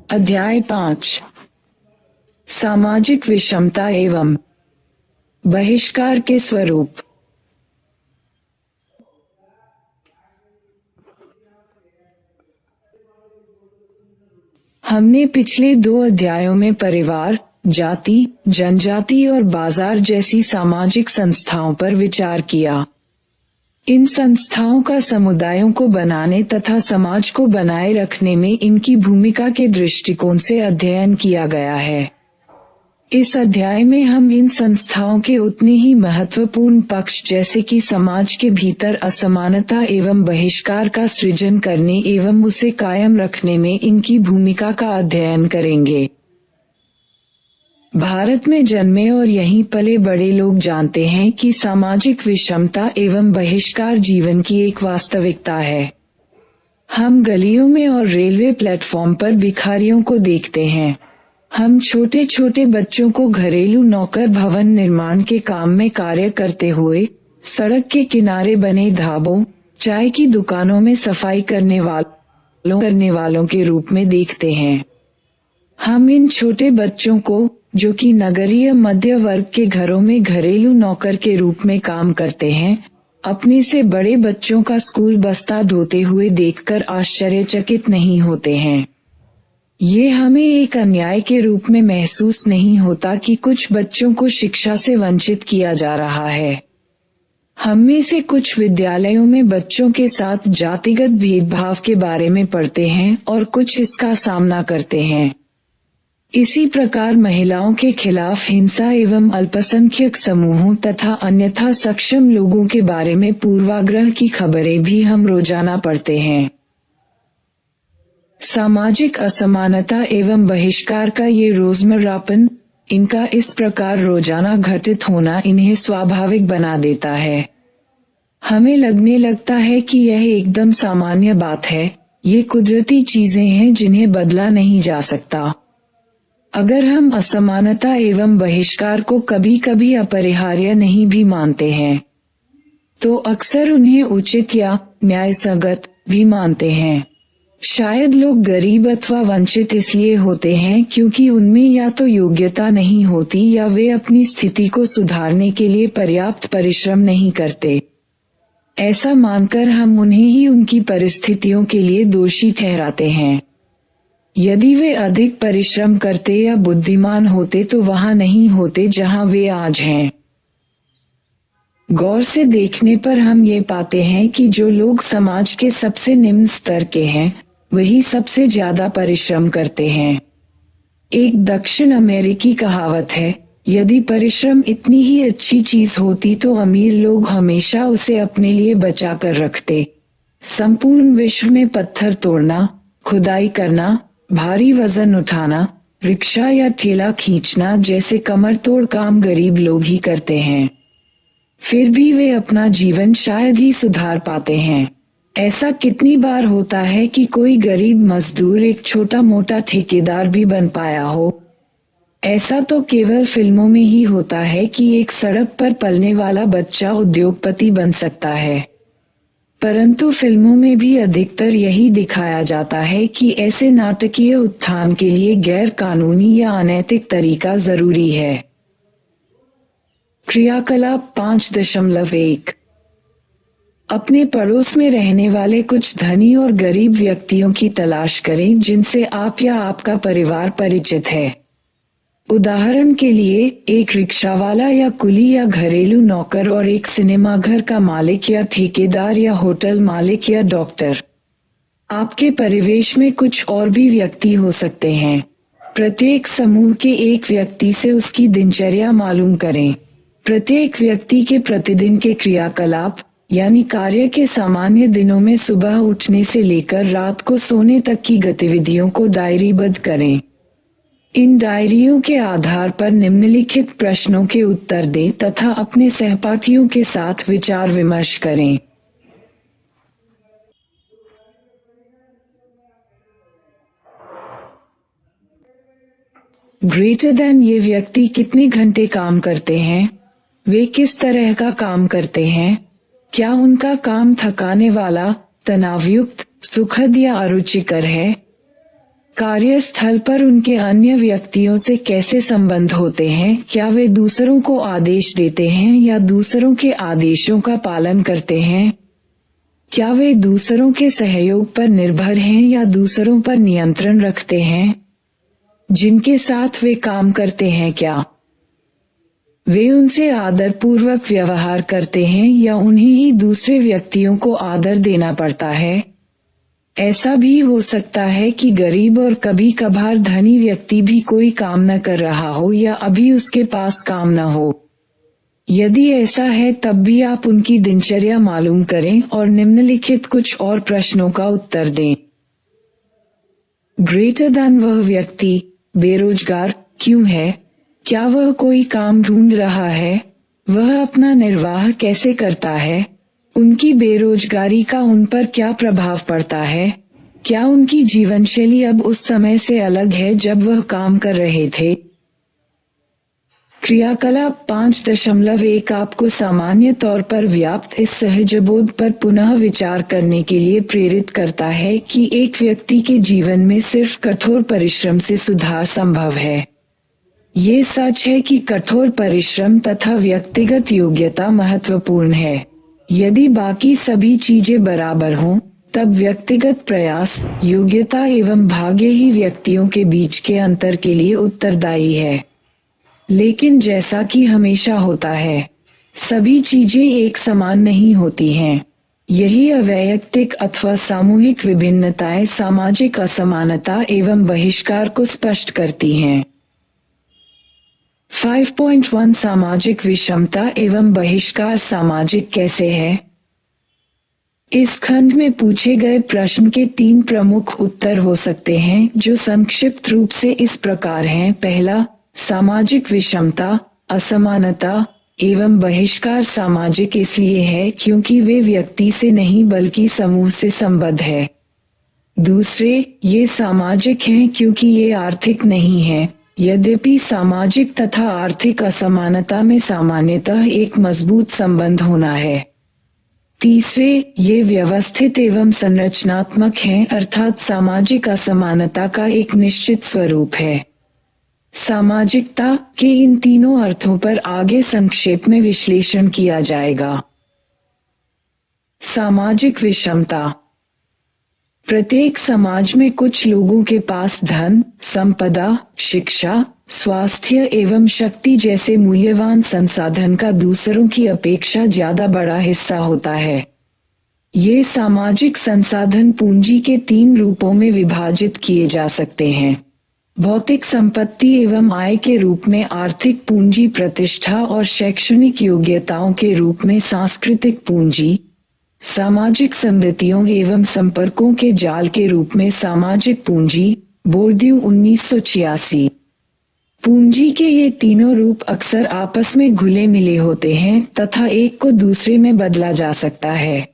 अध्याय 5 सामाजिक विषमता एवं बहिष्कार के स्वरूप। हमने पिछले 2 अध्यायों में परिवार, जाति, जनजाति और बाजार जैसी सामाजिक संस्थाओं पर विचार किया। इन संस्थाओं का समुदायों को बनाने तथा समाज को बनाए रखने में इनकी भूमिका के दृष्टिकोण से अध्ययन किया गया है। इस अध्याय में हम इन संस्थाओं के उतने ही महत्वपूर्ण पक्ष जैसे कि समाज के भीतर असमानता एवं बहिष्कार का सृजन करने एवं उसे कायम रखने में इनकी भूमिका का अध्ययन करेंगे। भारत में जन्मे और यहीं पले बड़े लोग जानते हैं कि सामाजिक विषमता एवं बहिष्कार जीवन की एक वास्तविकता है। हम गलियों में और रेलवे प्लेटफॉर्म पर भिखारियों को देखते हैं। हम छोटे छोटे बच्चों को घरेलू नौकर भवन निर्माण के काम में कार्य करते हुए, सड़क के किनारे बने ढाबों, चाय की दुकानों में सफाई करने वालों के रूप में देखते हैं। हम इन छोटे बच्चों को, जो कि नगरीय मध्य वर्ग के घरों में घरेलू नौकर के रूप में काम करते हैं, अपने से बड़े बच्चों का स्कूल बस्ता धोते हुए देखकर आश्चर्यचकित नहीं होते हैं। ये हमें एक अन्याय के रूप में महसूस नहीं होता कि कुछ बच्चों को शिक्षा से वंचित किया जा रहा है। हम में से कुछ विद्यालयों में बच्चों के साथ जातिगत भेदभाव के बारे में पढ़ते हैं और कुछ इसका सामना करते हैं। इसी प्रकार महिलाओं के खिलाफ हिंसा एवं अल्पसंख्यक समूहों तथा अन्यथा सक्षम लोगों के बारे में पूर्वाग्रह की खबरें भी हम रोजाना पढ़ते हैं। सामाजिक असमानता एवं बहिष्कार का ये रोजमर्रापन, इनका इस प्रकार रोजाना घटित होना इन्हें स्वाभाविक बना देता है। हमें लगने लगता है कि यह एकदम सामान्य बात है। ये कुदरती चीजें हैं जिन्हें बदला नहीं जा सकता। अगर हम असमानता एवं बहिष्कार को कभी कभी अपरिहार्य नहीं भी मानते हैं, तो अक्सर उन्हें उचित या न्यायसंगत भी मानते हैं। शायद लोग गरीब अथवा वंचित इसलिए होते हैं क्योंकि उनमें या तो योग्यता नहीं होती या वे अपनी स्थिति को सुधारने के लिए पर्याप्त परिश्रम नहीं करते। ऐसा मानकर हम उन्हें ही उनकी परिस्थितियों के लिए दोषी ठहराते हैं। यदि वे अधिक परिश्रम करते या बुद्धिमान होते तो वहां नहीं होते जहां वे आज हैं। गौर से देखने पर हम ये पाते हैं कि जो लोग समाज के सबसे निम्न स्तर के हैं, वही सबसे ज्यादा परिश्रम करते हैं। एक दक्षिण अमेरिकी कहावत है, यदि परिश्रम इतनी ही अच्छी चीज होती तो अमीर लोग हमेशा उसे अपने लिए बचा कर रखते। संपूर्ण विश्व में पत्थर तोड़ना, खुदाई करना, भारी वजन उठाना, रिक्शा या ठेला खींचना जैसे कमर तोड़ काम गरीब लोग ही करते हैं। फिर भी वे अपना जीवन शायद ही सुधार पाते हैं। ऐसा कितनी बार होता है कि कोई गरीब मजदूर एक छोटा मोटा ठेकेदार भी बन पाया हो। ऐसा तो केवल फिल्मों में ही होता है कि एक सड़क पर पलने वाला बच्चा उद्योगपति बन सकता है। परंतु फिल्मों में भी अधिकतर यही दिखाया जाता है कि ऐसे नाटकीय उत्थान के लिए गैर कानूनी या अनैतिक तरीका जरूरी है। क्रियाकलाप 5.1 अपने पड़ोस में रहने वाले कुछ धनी और गरीब व्यक्तियों की तलाश करें जिनसे आप या आपका परिवार परिचित है। उदाहरण के लिए एक रिक्शावाला या कुली या घरेलू नौकर और एक सिनेमा घर का मालिक या ठेकेदार या होटल मालिक या डॉक्टर। आपके परिवेश में कुछ और भी व्यक्ति हो सकते हैं। प्रत्येक समूह के एक व्यक्ति से उसकी दिनचर्या मालूम करें। प्रत्येक व्यक्ति के प्रतिदिन के क्रियाकलाप यानी कार्य के सामान्य दिनों में सुबह उठने से लेकर रात को सोने तक की गतिविधियों को डायरीबद्ध करें। इन डायरियों के आधार पर निम्नलिखित प्रश्नों के उत्तर दें तथा अपने सहपाठियों के साथ विचार विमर्श करें। ग्रेटर देन ये व्यक्ति कितने घंटे काम करते हैं? वे किस तरह का काम करते हैं? क्या उनका काम थकाने वाला, तनावयुक्त, सुखद या अरुचिकर है? कार्यस्थल पर उनके अन्य व्यक्तियों से कैसे संबंध होते हैं? क्या वे दूसरों को आदेश देते हैं या दूसरों के आदेशों का पालन करते हैं? क्या वे दूसरों के सहयोग पर निर्भर हैं या दूसरों पर नियंत्रण रखते हैं? जिनके साथ वे काम करते हैं, क्या वे उनसे आदरपूर्वक व्यवहार करते हैं या उन्हें ही दूसरे व्यक्तियों को आदर देना पड़ता है? ऐसा भी हो सकता है कि गरीब और कभी कभार धनी व्यक्ति भी कोई काम न कर रहा हो या अभी उसके पास काम न हो। यदि ऐसा है तब भी आप उनकी दिनचर्या मालूम करें और निम्नलिखित कुछ और प्रश्नों का उत्तर दें। ग्रेटर देन वह व्यक्ति बेरोजगार क्यों है? क्या वह कोई काम ढूंढ रहा है? वह अपना निर्वाह कैसे करता है? उनकी बेरोजगारी का उन पर क्या प्रभाव पड़ता है? क्या उनकी जीवनशैली अब उस समय से अलग है जब वह काम कर रहे थे? क्रियाकलाप 5.1 आपको सामान्य तौर पर व्याप्त इस सहजबोध पर पुनः विचार करने के लिए प्रेरित करता है कि एक व्यक्ति के जीवन में सिर्फ कठोर परिश्रम से सुधार संभव है। ये सच है कि कठोर परिश्रम तथा व्यक्तिगत योग्यता महत्वपूर्ण है। यदि बाकी सभी चीजें बराबर हों, तब व्यक्तिगत प्रयास, योग्यता एवं भाग्य ही व्यक्तियों के बीच के अंतर के लिए उत्तरदायी है। लेकिन जैसा कि हमेशा होता है, सभी चीजें एक समान नहीं होती हैं। यही अवैयक्तिक अथवा सामूहिक विभिन्नताएं सामाजिक असमानता एवं बहिष्कार को स्पष्ट करती हैं। 5.1 सामाजिक विषमता एवं बहिष्कार सामाजिक कैसे है? इस खंड में पूछे गए प्रश्न के 3 प्रमुख उत्तर हो सकते हैं, जो संक्षिप्त रूप से इस प्रकार हैं। पहला, सामाजिक विषमता, असमानता एवं बहिष्कार सामाजिक इसलिए है क्योंकि वे व्यक्ति से नहीं बल्कि समूह से संबद्ध है। दूसरे, ये सामाजिक हैं क्योंकि ये आर्थिक नहीं है, यद्यपि सामाजिक तथा आर्थिक असमानता में सामान्यतः एक मजबूत संबंध होना है। तीसरे, ये व्यवस्थित एवं संरचनात्मक हैं, अर्थात सामाजिक असमानता का एक निश्चित स्वरूप है। सामाजिकता के इन तीनों अर्थों पर आगे संक्षेप में विश्लेषण किया जाएगा। सामाजिक विषमता। प्रत्येक समाज में कुछ लोगों के पास धन, संपदा, शिक्षा, स्वास्थ्य एवं शक्ति जैसे मूल्यवान संसाधन का दूसरों की अपेक्षा ज्यादा बड़ा हिस्सा होता है। ये सामाजिक संसाधन पूंजी के 3 रूपों में विभाजित किए जा सकते हैं। भौतिक संपत्ति एवं आय के रूप में आर्थिक पूंजी, प्रतिष्ठा और शैक्षणिक योग्यताओं के रूप में सांस्कृतिक पूंजी, सामाजिक संगतियों एवं संपर्कों के जाल के रूप में सामाजिक पूंजी। बोर्दियू 1986। पूंजी के ये तीनों रूप अक्सर आपस में घुले मिले होते हैं तथा एक को दूसरे में बदला जा सकता है।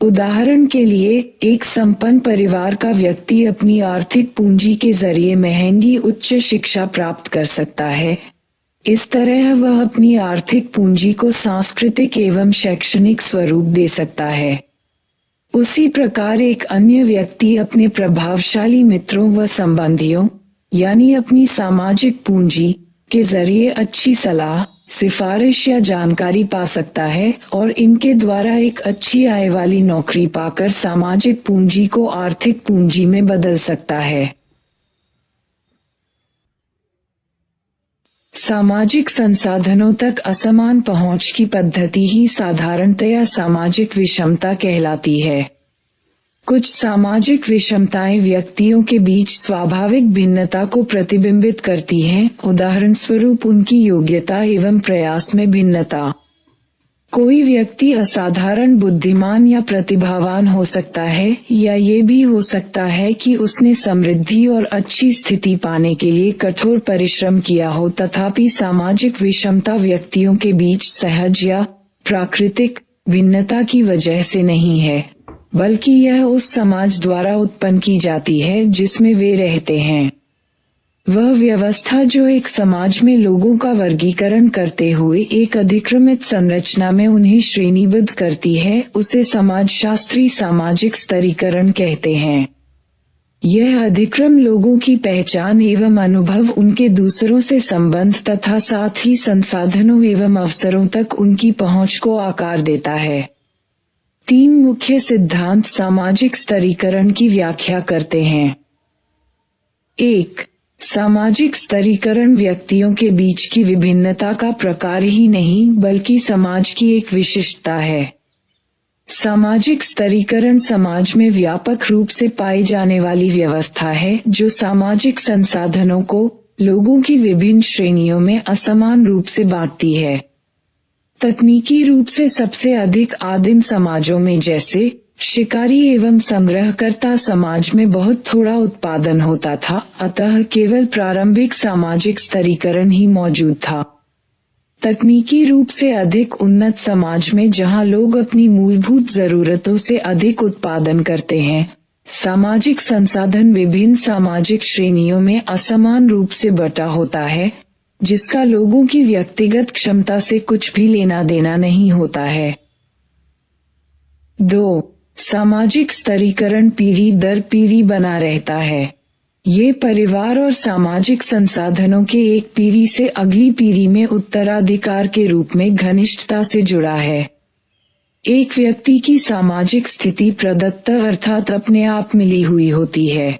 उदाहरण के लिए, एक संपन्न परिवार का व्यक्ति अपनी आर्थिक पूंजी के जरिए महंगी उच्च शिक्षा प्राप्त कर सकता है। इस तरह वह अपनी आर्थिक पूंजी को सांस्कृतिक एवं शैक्षणिक स्वरूप दे सकता है। उसी प्रकार एक अन्य व्यक्ति अपने प्रभावशाली मित्रों व संबंधियों यानी अपनी सामाजिक पूंजी के जरिए अच्छी सलाह, सिफारिश या जानकारी पा सकता है और इनके द्वारा एक अच्छी आय वाली नौकरी पाकर सामाजिक पूंजी को आर्थिक पूंजी में बदल सकता है। सामाजिक संसाधनों तक असमान पहुंच की पद्धति ही साधारणतया सामाजिक विषमता कहलाती है। कुछ सामाजिक विषमताएं व्यक्तियों के बीच स्वाभाविक भिन्नता को प्रतिबिंबित करती हैं, उदाहरण स्वरूप उनकी योग्यता एवं प्रयास में भिन्नता। कोई व्यक्ति असाधारण बुद्धिमान या प्रतिभावान हो सकता है, या ये भी हो सकता है कि उसने समृद्धि और अच्छी स्थिति पाने के लिए कठोर परिश्रम किया हो। तथापि सामाजिक विषमता व्यक्तियों के बीच सहज या प्राकृतिक भिन्नता की वजह से नहीं है, बल्कि यह उस समाज द्वारा उत्पन्न की जाती है जिसमें वे रहते हैं। वह व्यवस्था जो एक समाज में लोगों का वर्गीकरण करते हुए एक अधिक्रमित संरचना में उन्हें श्रेणीबद्ध करती है, उसे समाजशास्त्री सामाजिक स्तरीकरण कहते हैं। यह अधिक्रम लोगों की पहचान एवं अनुभव, उनके दूसरों से संबंध तथा साथ ही संसाधनों एवं अवसरों तक उनकी पहुंच को आकार देता है। 3 मुख्य सिद्धांत सामाजिक स्तरीकरण की व्याख्या करते हैं। 1. सामाजिक स्तरीकरण व्यक्तियों के बीच की विभिन्नता का प्रकार ही नहीं बल्कि समाज की एक विशिष्टता है। सामाजिक स्तरीकरण समाज में व्यापक रूप से पाई जाने वाली व्यवस्था है जो सामाजिक संसाधनों को लोगों की विभिन्न श्रेणियों में असमान रूप से बांटती है। तकनीकी रूप से सबसे अधिक आदिम समाजों में जैसे शिकारी एवं संग्रहकर्ता समाज में बहुत थोड़ा उत्पादन होता था, अतः केवल प्रारंभिक सामाजिक स्तरीकरण ही मौजूद था। तकनीकी रूप से अधिक उन्नत समाज में जहां लोग अपनी मूलभूत जरूरतों से अधिक उत्पादन करते हैं, सामाजिक संसाधन विभिन्न सामाजिक श्रेणियों में असमान रूप से बटा होता है, जिसका लोगों की व्यक्तिगत क्षमता से कुछ भी लेना देना नहीं होता है। 2. सामाजिक स्तरीकरण पीढ़ी दर पीढ़ी बना रहता है। ये परिवार और सामाजिक संसाधनों के एक पीढ़ी से अगली पीढ़ी में उत्तराधिकार के रूप में घनिष्ठता से जुड़ा है। एक व्यक्ति की सामाजिक स्थिति प्रदत्त अर्थात अपने आप मिली हुई होती है,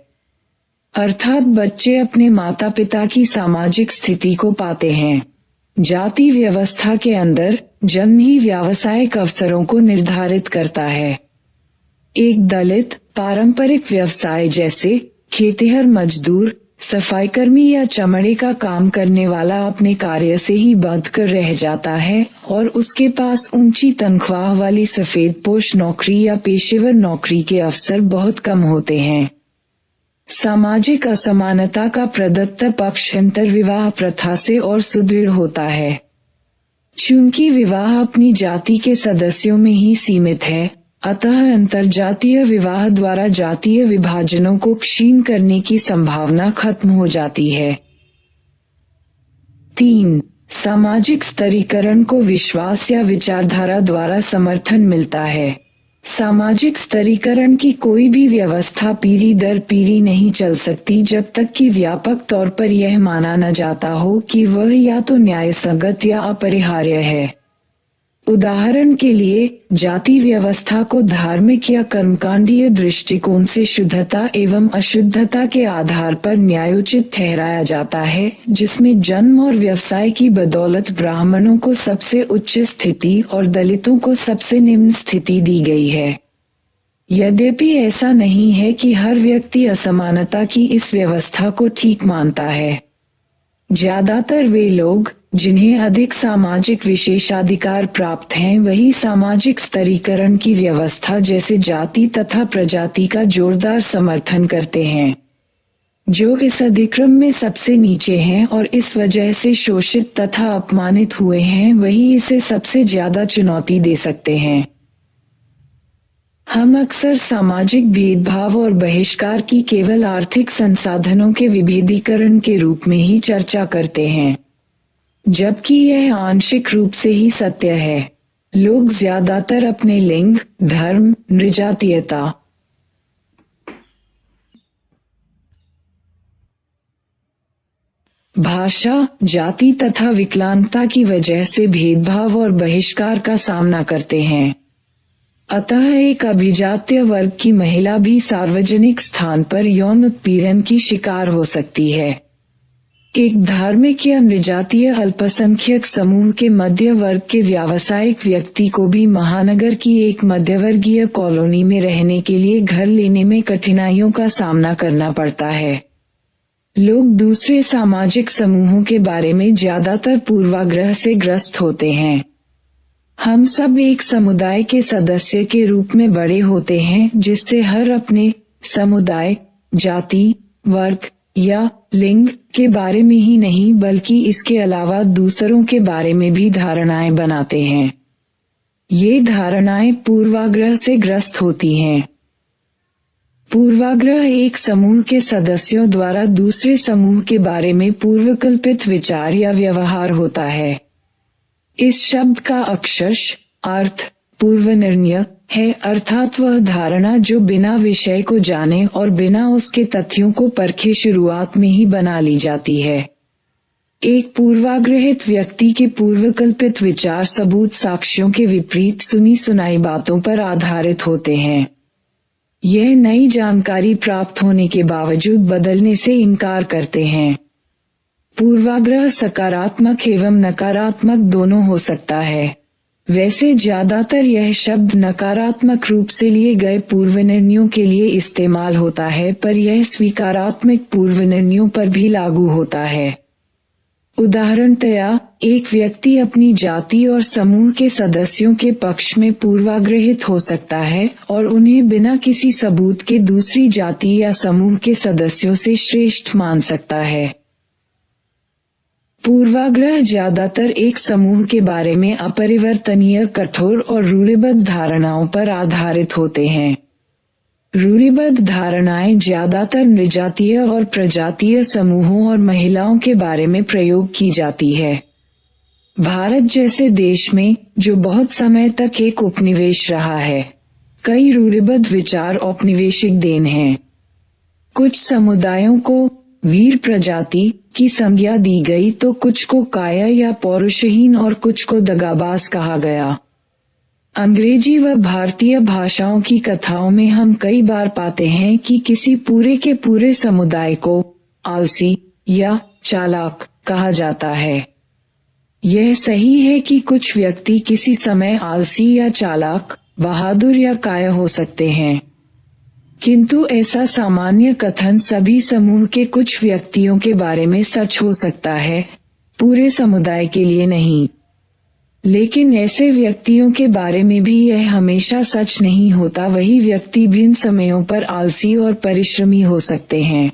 अर्थात बच्चे अपने माता पिता की सामाजिक स्थिति को पाते हैं। जाति व्यवस्था के अंदर जन्म ही व्यावसायिक अवसरों को निर्धारित करता है। एक दलित पारंपरिक व्यवसाय जैसे खेतिहर मजदूर, सफाईकर्मी या चमड़े का काम करने वाला अपने कार्य से ही बंध कर रह जाता है और उसके पास ऊंची तनख्वाह वाली सफेदपोश नौकरी या पेशेवर नौकरी के अवसर बहुत कम होते हैं। सामाजिक असमानता का प्रदत्त पक्ष अंतर्विवाह प्रथा से और सुदृढ़ होता है। चूंकि विवाह अपनी जाति के सदस्यों में ही सीमित है, अतः अंतरजातीय विवाह द्वारा जातीय विभाजनों को क्षीण करने की संभावना खत्म हो जाती है। 3. सामाजिक स्तरीकरण को विश्वास या विचारधारा द्वारा समर्थन मिलता है। सामाजिक स्तरीकरण की कोई भी व्यवस्था पीढ़ी दर पीढ़ी नहीं चल सकती जब तक कि व्यापक तौर पर यह माना न जाता हो कि वह या तो न्यायसंगत या अपरिहार्य है। उदाहरण के लिए, जाति व्यवस्था को धार्मिक या कर्मकांडीय दृष्टिकोण से शुद्धता एवं अशुद्धता के आधार पर न्यायोचित ठहराया जाता है, जिसमें जन्म और व्यवसाय की बदौलत ब्राह्मणों को सबसे उच्च स्थिति और दलितों को सबसे निम्न स्थिति दी गई है। यद्यपि ऐसा नहीं है कि हर व्यक्ति असमानता की इस व्यवस्था को ठीक मानता है। ज्यादातर वे लोग जिन्हें अधिक सामाजिक विशेषाधिकार प्राप्त हैं, वही सामाजिक स्तरीकरण की व्यवस्था जैसे जाति तथा प्रजाति का जोरदार समर्थन करते हैं। जो इस अधिक्रम में सबसे नीचे हैं और इस वजह से शोषित तथा अपमानित हुए हैं, वही इसे सबसे ज्यादा चुनौती दे सकते हैं। हम अक्सर सामाजिक भेदभाव और बहिष्कार की केवल आर्थिक संसाधनों के विभेदीकरण के रूप में ही चर्चा करते हैं, जबकि यह आंशिक रूप से ही सत्य है। लोग ज्यादातर अपने लिंग, धर्म, नृजातीयता, भाषा, जाति तथा विकलांगता की वजह से भेदभाव और बहिष्कार का सामना करते हैं। अतः एक अभिजात्य वर्ग की महिला भी सार्वजनिक स्थान पर यौन उत्पीड़न की शिकार हो सकती है। एक धार्मिक या नृजातीय अल्पसंख्यक समूह के मध्य वर्ग के व्यावसायिक व्यक्ति को भी महानगर की एक मध्यवर्गीय कॉलोनी में रहने के लिए घर लेने में कठिनाइयों का सामना करना पड़ता है। लोग दूसरे सामाजिक समूहों के बारे में ज्यादातर पूर्वाग्रह से ग्रस्त होते हैं। हम सब एक समुदाय के सदस्य के रूप में बड़े होते हैं, जिससे हर अपने समुदाय, जाति, वर्ग या लिंग के बारे में ही नहीं बल्कि इसके अलावा दूसरों के बारे में भी धारणाएं बनाते हैं। ये धारणाएं पूर्वाग्रह से ग्रस्त होती हैं। पूर्वाग्रह एक समूह के सदस्यों द्वारा दूसरे समूह के बारे में पूर्वकल्पित विचार या व्यवहार होता है। इस शब्द का अक्षरश अर्थ पूर्वनिर्णय है, अर्थात वह धारणा जो बिना विषय को जाने और बिना उसके तथ्यों को परखे शुरुआत में ही बना ली जाती है। एक पूर्वाग्रहित व्यक्ति के पूर्वकल्पित विचार सबूत साक्ष्यों के विपरीत सुनी सुनाई बातों पर आधारित होते हैं। यह नई जानकारी प्राप्त होने के बावजूद बदलने से इनकार करते हैं। पूर्वाग्रह सकारात्मक एवं नकारात्मक दोनों हो सकता है। वैसे ज्यादातर यह शब्द नकारात्मक रूप से लिए गए पूर्वनिर्णयों के लिए इस्तेमाल होता है, पर यह स्वीकारात्मक पूर्वनिर्णयों पर भी लागू होता है। उदाहरणतया, एक व्यक्ति अपनी जाति और समूह के सदस्यों के पक्ष में पूर्वाग्रहित हो सकता है और उन्हें बिना किसी सबूत के दूसरी जाति या समूह के सदस्यों से श्रेष्ठ मान सकता है। पूर्वाग्रह ज्यादातर एक समूह के बारे में अपरिवर्तनीय, कठोर और रूढ़िबद्ध धारणाओं पर आधारित होते हैं। रूढ़िबद्ध धारणाएं ज्यादातर नृजातीय और प्रजातीय समूहों और महिलाओं के बारे में प्रयोग की जाती है। भारत जैसे देश में, जो बहुत समय तक एक उपनिवेश रहा है, कई रूढ़िबद्ध विचार औपनिवेशिक देन हैं। कुछ समुदायों को वीर प्रजाति की संज्ञा दी गई तो कुछ को काया या पौरुषहीन और कुछ को दगाबाज कहा गया। अंग्रेजी व भारतीय भाषाओं की कथाओं में हम कई बार पाते हैं कि किसी पूरे के पूरे समुदाय को आलसी या चालाक कहा जाता है। यह सही है कि कुछ व्यक्ति किसी समय आलसी या चालाक, बहादुर या काया हो सकते हैं, किंतु ऐसा सामान्य कथन सभी समूह के कुछ व्यक्तियों के बारे में सच हो सकता है, पूरे समुदाय के लिए नहीं। लेकिन ऐसे व्यक्तियों के बारे में भी यह हमेशा सच नहीं होता। वही व्यक्ति भिन्न समयों पर आलसी और परिश्रमी हो सकते हैं।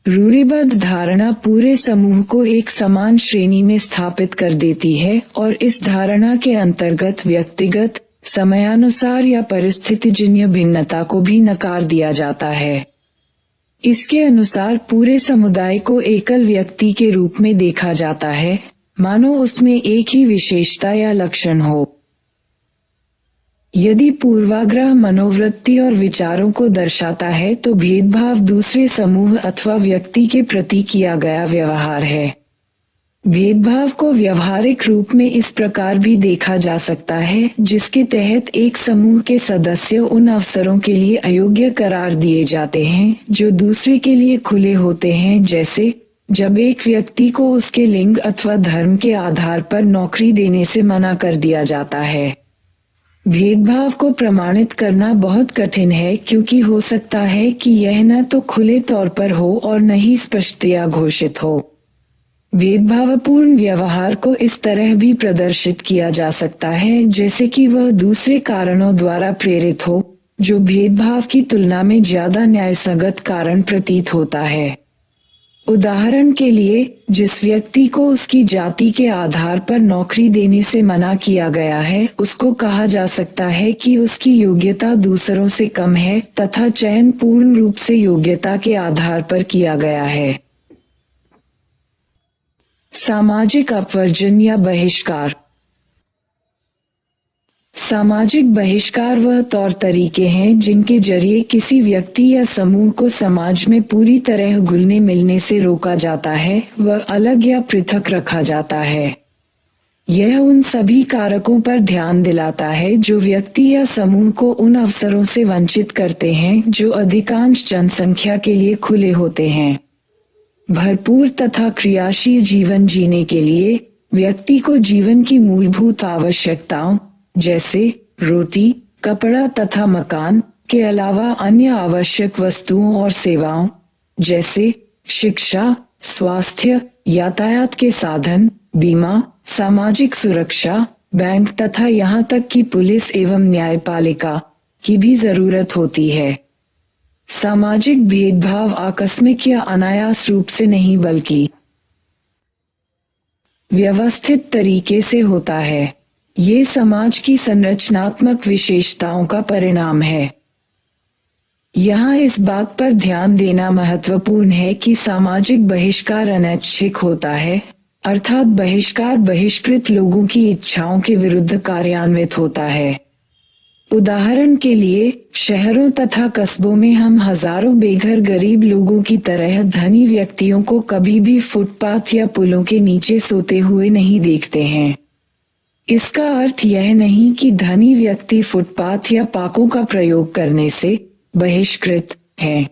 रूढ़िबद्ध धारणा पूरे समूह को एक समान श्रेणी में स्थापित कर देती है और इस धारणा के अंतर्गत व्यक्तिगत, समयानुसार या परिस्थितिजन्य भिन्नता को भी नकार दिया जाता है। इसके अनुसार पूरे समुदाय को एकल व्यक्ति के रूप में देखा जाता है, मानो उसमें एक ही विशेषता या लक्षण हो। यदि पूर्वाग्रह मनोवृत्ति और विचारों को दर्शाता है तो भेदभाव दूसरे समूह अथवा व्यक्ति के प्रति किया गया व्यवहार है। भेदभाव को व्यवहारिक रूप में इस प्रकार भी देखा जा सकता है जिसके तहत एक समूह के सदस्य उन अवसरों के लिए अयोग्य करार दिए जाते हैं जो दूसरे के लिए खुले होते हैं, जैसे जब एक व्यक्ति को उसके लिंग अथवा धर्म के आधार पर नौकरी देने से मना कर दिया जाता है। भेदभाव को प्रमाणित करना बहुत कठिन है क्योंकि हो सकता है कि यह न तो खुले तौर पर हो और न ही स्पष्टतया घोषित हो। भेदभावपूर्ण व्यवहार को इस तरह भी प्रदर्शित किया जा सकता है जैसे कि वह दूसरे कारणों द्वारा प्रेरित हो जो भेदभाव की तुलना में ज्यादा न्यायसंगत कारण प्रतीत होता है। उदाहरण के लिए, जिस व्यक्ति को उसकी जाति के आधार पर नौकरी देने से मना किया गया है, उसको कहा जा सकता है कि उसकी योग्यता दूसरों से कम है तथा चयन पूर्ण रूप से योग्यता के आधार पर किया गया है। सामाजिक अपवर्जन या बहिष्कार। सामाजिक बहिष्कार वह तौर तरीके हैं जिनके जरिए किसी व्यक्ति या समूह को समाज में पूरी तरह घुलने मिलने से रोका जाता है, वह अलग या पृथक रखा जाता है। यह उन सभी कारकों पर ध्यान दिलाता है जो व्यक्ति या समूह को उन अवसरों से वंचित करते हैं जो अधिकांश जनसंख्या के लिए खुले होते हैं। भरपूर तथा क्रियाशील जीवन जीने के लिए व्यक्ति को जीवन की मूलभूत आवश्यकताओं जैसे रोटी, कपड़ा तथा मकान के अलावा अन्य आवश्यक वस्तुओं और सेवाओं जैसे शिक्षा, स्वास्थ्य, यातायात के साधन, बीमा, सामाजिक सुरक्षा, बैंक तथा यहाँ तक कि पुलिस एवं न्यायपालिका की भी जरूरत होती है। सामाजिक भेदभाव आकस्मिक या अनायास रूप से नहीं बल्कि व्यवस्थित तरीके से होता है। ये समाज की संरचनात्मक विशेषताओं का परिणाम है। यहाँ इस बात पर ध्यान देना महत्वपूर्ण है कि सामाजिक बहिष्कार अनैच्छिक होता है, अर्थात बहिष्कार बहिष्कृत लोगों की इच्छाओं के विरुद्ध कार्यान्वित होता है। उदाहरण के लिए, शहरों तथा कस्बों में हम हजारों बेघर गरीब लोगों की तरह धनी व्यक्तियों को कभी भी फुटपाथ या पुलों के नीचे सोते हुए नहीं देखते हैं। इसका अर्थ यह नहीं कि धनी व्यक्ति फुटपाथ या पाकों का प्रयोग करने से बहिष्कृत हैं।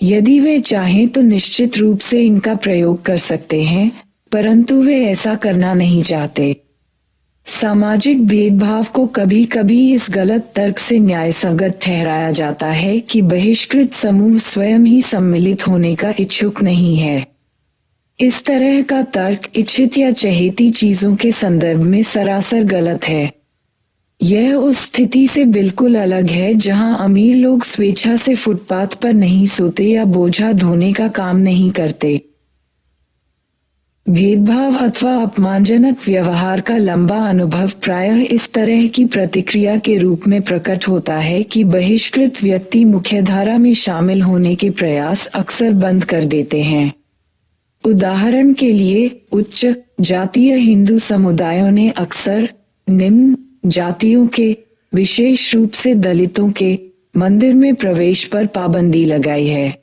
यदि वे चाहें तो निश्चित रूप से इनका प्रयोग कर सकते हैं, परंतु वे ऐसा करना नहीं चाहते। सामाजिक भेदभाव को कभी कभी इस गलत तर्क से न्यायसंगत ठहराया जाता है कि बहिष्कृत समूह स्वयं ही सम्मिलित होने का इच्छुक नहीं है। इस तरह का तर्क इच्छित या चहेती चीजों के संदर्भ में सरासर गलत है। यह उस स्थिति से बिल्कुल अलग है जहां अमीर लोग स्वेच्छा से फुटपाथ पर नहीं सोते या बोझा ढोने का काम नहीं करते। भेदभाव अथवा अपमानजनक व्यवहार का लंबा अनुभव प्रायः इस तरह की प्रतिक्रिया के रूप में प्रकट होता है कि बहिष्कृत व्यक्ति मुख्यधारा में शामिल होने के प्रयास अक्सर बंद कर देते हैं। उदाहरण के लिए, उच्च जातीय हिंदू समुदायों ने अक्सर निम्न जातियों के, विशेष रूप से दलितों के, मंदिर में प्रवेश पर पाबंदी लगाई है।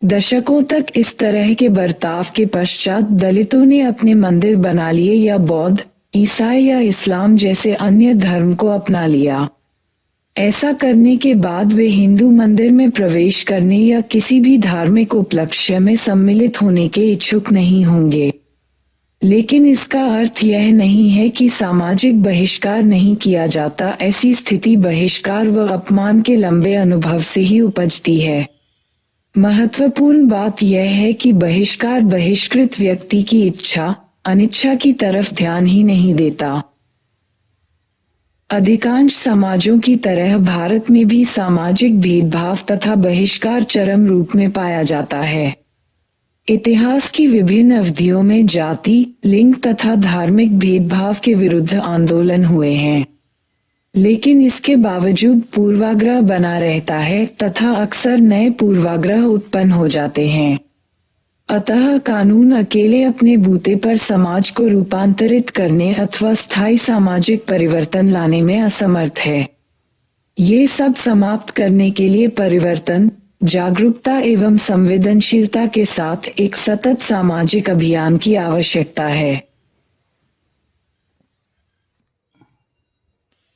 दशकों तक इस तरह के बर्ताव के पश्चात दलितों ने अपने मंदिर बना लिए या बौद्ध, ईसाई या इस्लाम जैसे अन्य धर्म को अपना लिया। ऐसा करने के बाद वे हिंदू मंदिर में प्रवेश करने या किसी भी धार्मिक उपलक्ष्य में सम्मिलित होने के इच्छुक नहीं होंगे। लेकिन इसका अर्थ यह नहीं है कि सामाजिक बहिष्कार नहीं किया जाता। ऐसी स्थिति बहिष्कार व अपमान के लंबे अनुभव से ही उपजती है। महत्वपूर्ण बात यह है कि बहिष्कार बहिष्कृत व्यक्ति की इच्छा अनिच्छा की तरफ ध्यान ही नहीं देता। अधिकांश समाजों की तरह भारत में भी सामाजिक भेदभाव तथा बहिष्कार चरम रूप में पाया जाता है। इतिहास की विभिन्न अवधियों में जाति, लिंग तथा धार्मिक भेदभाव के विरुद्ध आंदोलन हुए हैं, लेकिन इसके बावजूद पूर्वाग्रह बना रहता है तथा अक्सर नए पूर्वाग्रह उत्पन्न हो जाते हैं। अतः कानून अकेले अपने बूते पर समाज को रूपांतरित करने अथवा स्थायी सामाजिक परिवर्तन लाने में असमर्थ है। ये सब समाप्त करने के लिए परिवर्तन, जागरूकता एवं संवेदनशीलता के साथ एक सतत सामाजिक अभियान की आवश्यकता है।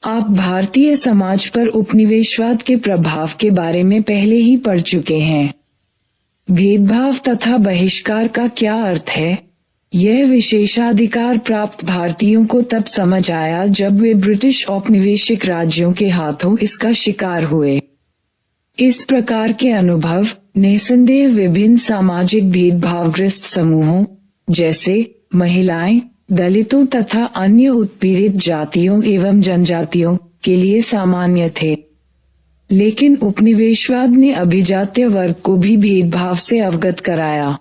आप भारतीय समाज पर उपनिवेशवाद के प्रभाव के बारे में पहले ही पढ़ चुके हैं। भेदभाव तथा बहिष्कार का क्या अर्थ है? यह विशेषाधिकार प्राप्त भारतीयों को तब समझ आया जब वे ब्रिटिश औपनिवेशिक राज्यों के हाथों इसका शिकार हुए। इस प्रकार के अनुभव निस्संदेह विभिन्न सामाजिक भेदभावग्रस्त समूहों जैसे महिलाएं, दलितों तथा अन्य उत्पीड़ित जातियों एवं जनजातियों के लिए सामान्य थे। लेकिन उपनिवेशवाद ने अभिजात्य वर्ग को भी भेदभाव से अवगत कराया।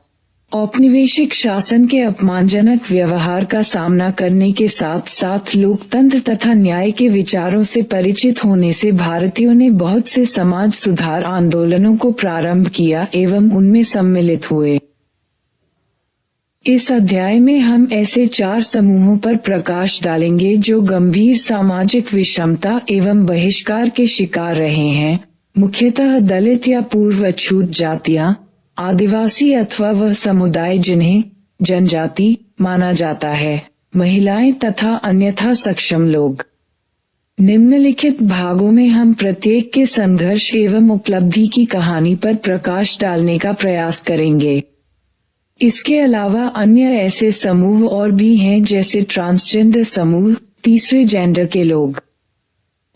औपनिवेशिक शासन के अपमानजनक व्यवहार का सामना करने के साथ साथ लोकतंत्र तथा न्याय के विचारों से परिचित होने से भारतीयों ने बहुत से समाज सुधार आंदोलनों को प्रारंभ किया एवं उनमें सम्मिलित हुए। इस अध्याय में हम ऐसे 4 समूहों पर प्रकाश डालेंगे जो गंभीर सामाजिक विषमता एवं बहिष्कार के शिकार रहे हैं, मुख्यतः दलित या पूर्व अछूत जातियां, आदिवासी अथवा वह समुदाय जिन्हें जनजाति माना जाता है, महिलाएं तथा अन्यथा सक्षम लोग। निम्नलिखित भागों में हम प्रत्येक के संघर्ष एवं उपलब्धि की कहानी पर प्रकाश डालने का प्रयास करेंगे। इसके अलावा अन्य ऐसे समूह और भी हैं जैसे ट्रांसजेंडर समूह, तीसरे जेंडर के लोग।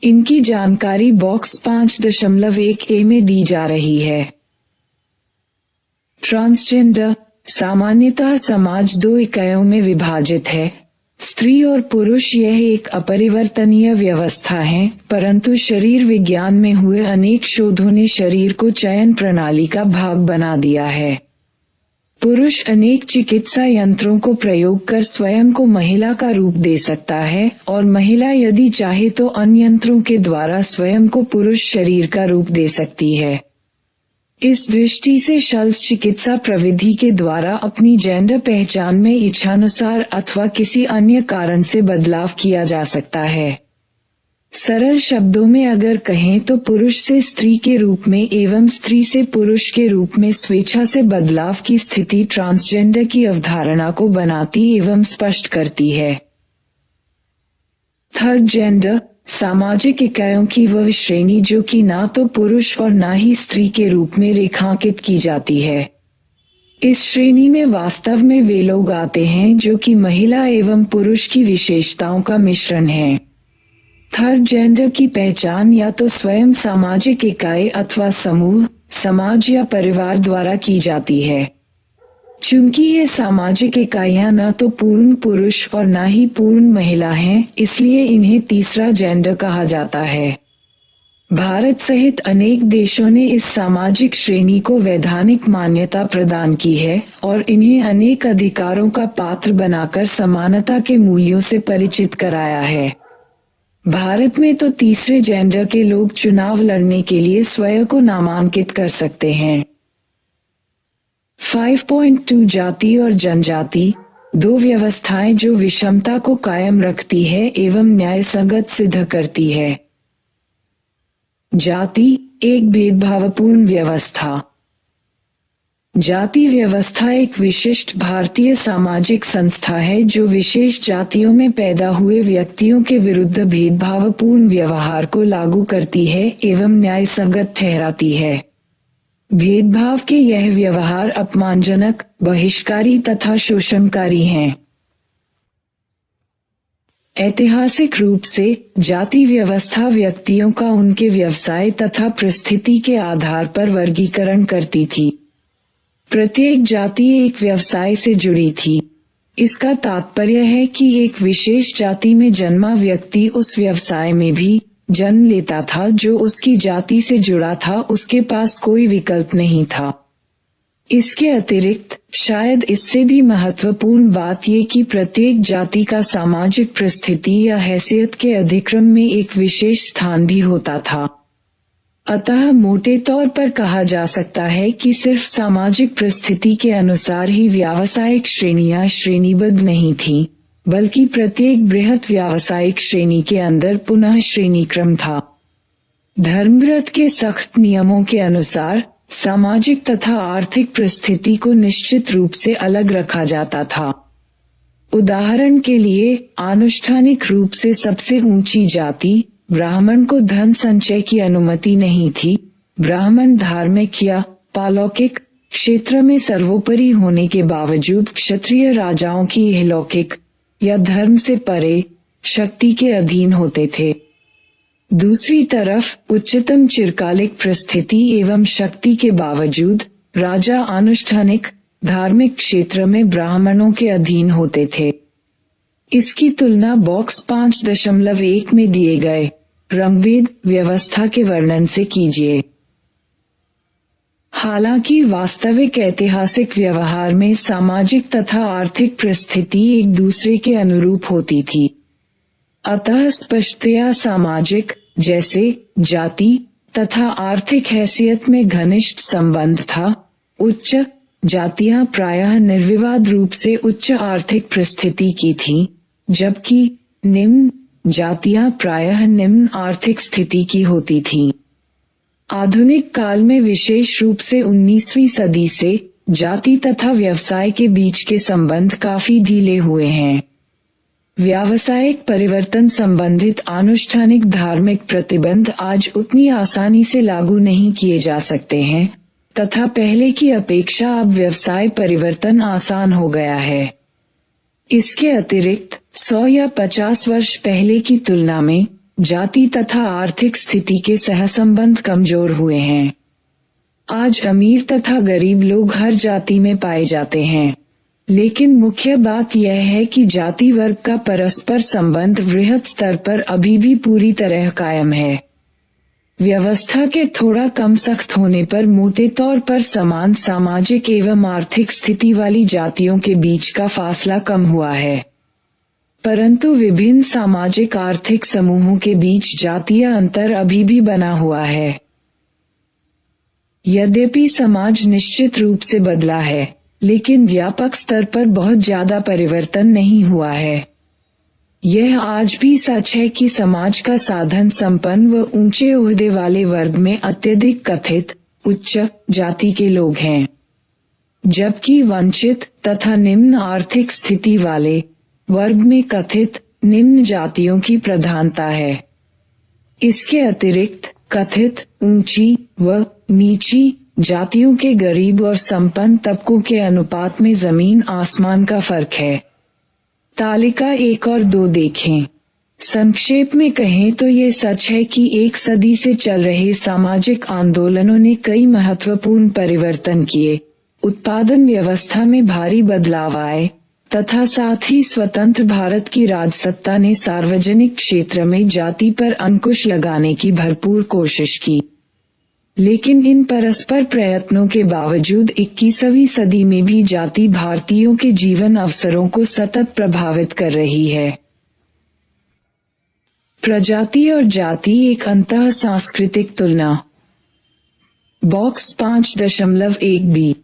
इनकी जानकारी बॉक्स 5.1 में दी जा रही है। ट्रांसजेंडर सामान्यतः समाज 2 इकाइयों में विभाजित है, स्त्री और पुरुष। यह एक अपरिवर्तनीय व्यवस्था है, परंतु शरीर विज्ञान में हुए अनेक शोधों ने शरीर को चयन प्रणाली का भाग बना दिया है। पुरुष अनेक चिकित्सा यंत्रों को प्रयोग कर स्वयं को महिला का रूप दे सकता है और महिला यदि चाहे तो अन्य यंत्रों के द्वारा स्वयं को पुरुष शरीर का रूप दे सकती है। इस दृष्टि से शल्य चिकित्सा प्रविधि के द्वारा अपनी जेंडर पहचान में इच्छानुसार अथवा किसी अन्य कारण से बदलाव किया जा सकता है। सरल शब्दों में अगर कहें तो पुरुष से स्त्री के रूप में एवं स्त्री से पुरुष के रूप में स्वेच्छा से बदलाव की स्थिति ट्रांसजेंडर की अवधारणा को बनाती एवं स्पष्ट करती है। थर्ड जेंडर, सामाजिक इकाइयों की वह श्रेणी जो कि ना तो पुरुष और ना ही स्त्री के रूप में रेखांकित की जाती है। इस श्रेणी में वास्तव में वे लोग आते हैं जो कि महिला एवं पुरुष की विशेषताओं का मिश्रण है। थर्ड जेंडर की पहचान या तो स्वयं सामाजिक इकाई अथवा समूह, समाज या परिवार द्वारा की जाती है। चूंकि ये सामाजिक इकाइयां न तो पूर्ण पुरुष और न ही पूर्ण महिला हैं, इसलिए इन्हें तीसरा जेंडर कहा जाता है। भारत सहित अनेक देशों ने इस सामाजिक श्रेणी को वैधानिक मान्यता प्रदान की है और इन्हें अनेक अधिकारों का पात्र बनाकर समानता के मूल्यों से परिचित कराया है। भारत में तो तीसरे जेंडर के लोग चुनाव लड़ने के लिए स्वयं को नामांकित कर सकते हैं। 5.2 जाति और जनजाति, दो व्यवस्थाएं जो विषमता को कायम रखती है एवं न्याय संगत सिद्ध करती है। जाति एक भेदभावपूर्ण व्यवस्था। जाति व्यवस्था एक विशिष्ट भारतीय सामाजिक संस्था है जो विशेष जातियों में पैदा हुए व्यक्तियों के विरुद्ध भेदभावपूर्ण व्यवहार को लागू करती है एवं न्याय संगत ठहराती है। भेदभाव के यह व्यवहार अपमानजनक, बहिष्कारी तथा शोषणकारी हैं। ऐतिहासिक रूप से जाति व्यवस्था व्यक्तियों का उनके व्यवसाय तथा परिस्थिति के आधार पर वर्गीकरण करती थी। प्रत्येक जाति एक व्यवसाय से जुड़ी थी। इसका तात्पर्य है कि एक विशेष जाति में जन्मा व्यक्ति उस व्यवसाय में भी जन्म लेता था जो उसकी जाति से जुड़ा था, उसके पास कोई विकल्प नहीं था। इसके अतिरिक्त शायद इससे भी महत्वपूर्ण बात ये कि प्रत्येक जाति का सामाजिक परिस्थिति या हैसियत के अधिक्रम में एक विशेष स्थान भी होता था। अतः मोटे तौर पर कहा जा सकता है कि सिर्फ सामाजिक परिस्थिति के अनुसार ही व्यावसायिक श्रेणियां श्रेणीबद्ध नहीं थीं, बल्कि प्रत्येक बृहत व्यावसायिक श्रेणी के अंदर पुनः श्रेणी क्रम था। धर्मव्रत के सख्त नियमों के अनुसार सामाजिक तथा आर्थिक परिस्थिति को निश्चित रूप से अलग रखा जाता था। उदाहरण के लिए आनुष्ठानिक रूप से सबसे ऊंची जाति ब्राह्मण को धन संचय की अनुमति नहीं थी। ब्राह्मण धार्मिक या पालौकिक क्षेत्र में सर्वोपरि होने के बावजूद क्षत्रिय राजाओं की इहलौकिक या धर्म से परे शक्ति के अधीन होते थे। दूसरी तरफ उच्चतम चिरकालिक परिस्थिति एवं शक्ति के बावजूद राजा अनुष्ठानिक धार्मिक क्षेत्र में ब्राह्मणों के अधीन होते थे। इसकी तुलना बॉक्स 5.1 में दिए गए रंगभेद व्यवस्था के वर्णन से कीजिए। हालांकि वास्तविक ऐतिहासिक व्यवहार में सामाजिक तथा आर्थिक परिस्थिति एक दूसरे के अनुरूप होती थी। अतः स्पष्टतया सामाजिक जैसे जाति तथा आर्थिक हैसियत में घनिष्ठ संबंध था। उच्च जातियां प्रायः निर्विवाद रूप से उच्च आर्थिक परिस्थिति की थीं, जबकि निम्न जातियां प्रायः निम्न आर्थिक स्थिति की होती थीं। आधुनिक काल में विशेष रूप से 19वीं सदी से जाति तथा व्यवसाय के बीच के संबंध काफी ढीले हुए हैं। व्यावसायिक परिवर्तन संबंधित आनुष्ठानिक धार्मिक प्रतिबंध आज उतनी आसानी से लागू नहीं किए जा सकते हैं तथा पहले की अपेक्षा अब व्यवसाय परिवर्तन आसान हो गया है। इसके अतिरिक्त 100 या 50 वर्ष पहले की तुलना में जाति तथा आर्थिक स्थिति के सहसंबंध कमजोर हुए हैं। आज अमीर तथा गरीब लोग हर जाति में पाए जाते हैं, लेकिन मुख्य बात यह है कि जाति वर्ग का परस्पर संबंध वृहत स्तर पर अभी भी पूरी तरह कायम है। व्यवस्था के थोड़ा कम सख्त होने पर मोटे तौर पर समान सामाजिक एवं आर्थिक स्थिति वाली जातियों के बीच का फासला कम हुआ है, परंतु विभिन्न सामाजिक आर्थिक समूहों के बीच जातीय अंतर अभी भी बना हुआ है। यद्यपि समाज निश्चित रूप से बदला है, लेकिन व्यापक स्तर पर बहुत ज्यादा परिवर्तन नहीं हुआ है। यह आज भी सच है कि समाज का साधन संपन्न व ऊंचे ओहदे वाले वर्ग में अत्यधिक कथित उच्च जाति के लोग हैं, जबकि वंचित तथा निम्न आर्थिक स्थिति वाले वर्ग में कथित निम्न जातियों की प्रधानता है। इसके अतिरिक्त कथित ऊंची व नीची जातियों के गरीब और संपन्न तबकों के अनुपात में जमीन आसमान का फर्क है। तालिका 1 और 2 देखें। संक्षेप में कहें तो ये सच है कि एक सदी से चल रहे सामाजिक आंदोलनों ने कई महत्वपूर्ण परिवर्तन किए, उत्पादन व्यवस्था में भारी बदलाव आए तथा साथ ही स्वतंत्र भारत की राजसत्ता ने सार्वजनिक क्षेत्र में जाति पर अंकुश लगाने की भरपूर कोशिश की। लेकिन इन परस्पर प्रयत्नों के बावजूद 21वीं सदी में भी जाति भारतीयों के जीवन अवसरों को सतत प्रभावित कर रही है। प्रजाति और जाति एक अंतः सांस्कृतिक तुलना। Box 5.1b।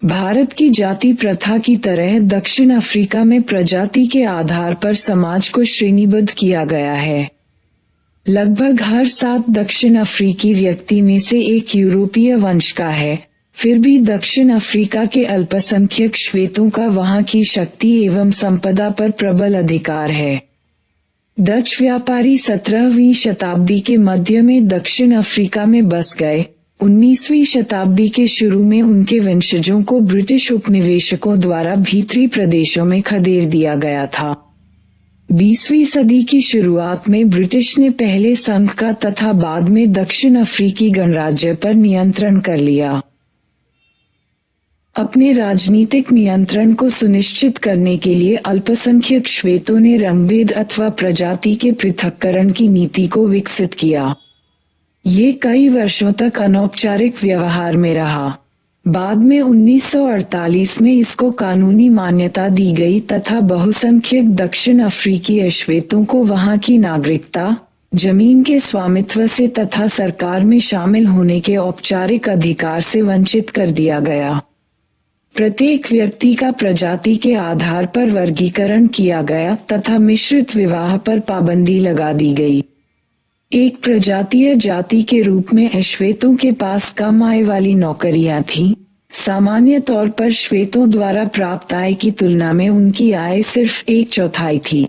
भारत की जाति प्रथा की तरह दक्षिण अफ्रीका में प्रजाति के आधार पर समाज को श्रेणीबद्ध किया गया है। लगभग हर 7 दक्षिण अफ्रीकी व्यक्ति में से एक यूरोपीय वंश का है। फिर भी दक्षिण अफ्रीका के अल्पसंख्यक श्वेतों का वहां की शक्ति एवं संपदा पर प्रबल अधिकार है। डच व्यापारी 17वीं शताब्दी के मध्य में दक्षिण अफ्रीका में बस गए। 19वीं शताब्दी के शुरू में उनके वंशजों को ब्रिटिश उपनिवेशकों द्वारा भीतरी प्रदेशों में खदेड़ दिया गया था। 20वीं सदी की शुरुआत में ब्रिटिश ने पहले संघ का तथा बाद में दक्षिण अफ्रीकी गणराज्य पर नियंत्रण कर लिया। अपने राजनीतिक नियंत्रण को सुनिश्चित करने के लिए अल्पसंख्यक श्वेतों ने रंगभेद अथवा प्रजाति के पृथक्करण की नीति को विकसित किया। ये कई वर्षों तक अनौपचारिक व्यवहार में रहा। बाद में 1948 में इसको कानूनी मान्यता दी गई तथा बहुसंख्यक दक्षिण अफ्रीकी अश्वेतों को वहां की नागरिकता, जमीन के स्वामित्व से तथा सरकार में शामिल होने के औपचारिक अधिकार से वंचित कर दिया गया। प्रत्येक व्यक्ति का प्रजाति के आधार पर वर्गीकरण किया गया तथा मिश्रित विवाह पर पाबंदी लगा दी गई। एक प्रजातीय जाति के रूप में अश्वेतों के पास कम आय वाली नौकरियां थीं। सामान्य तौर पर श्वेतों द्वारा प्राप्त आय की तुलना में उनकी आय सिर्फ 1/4 थी।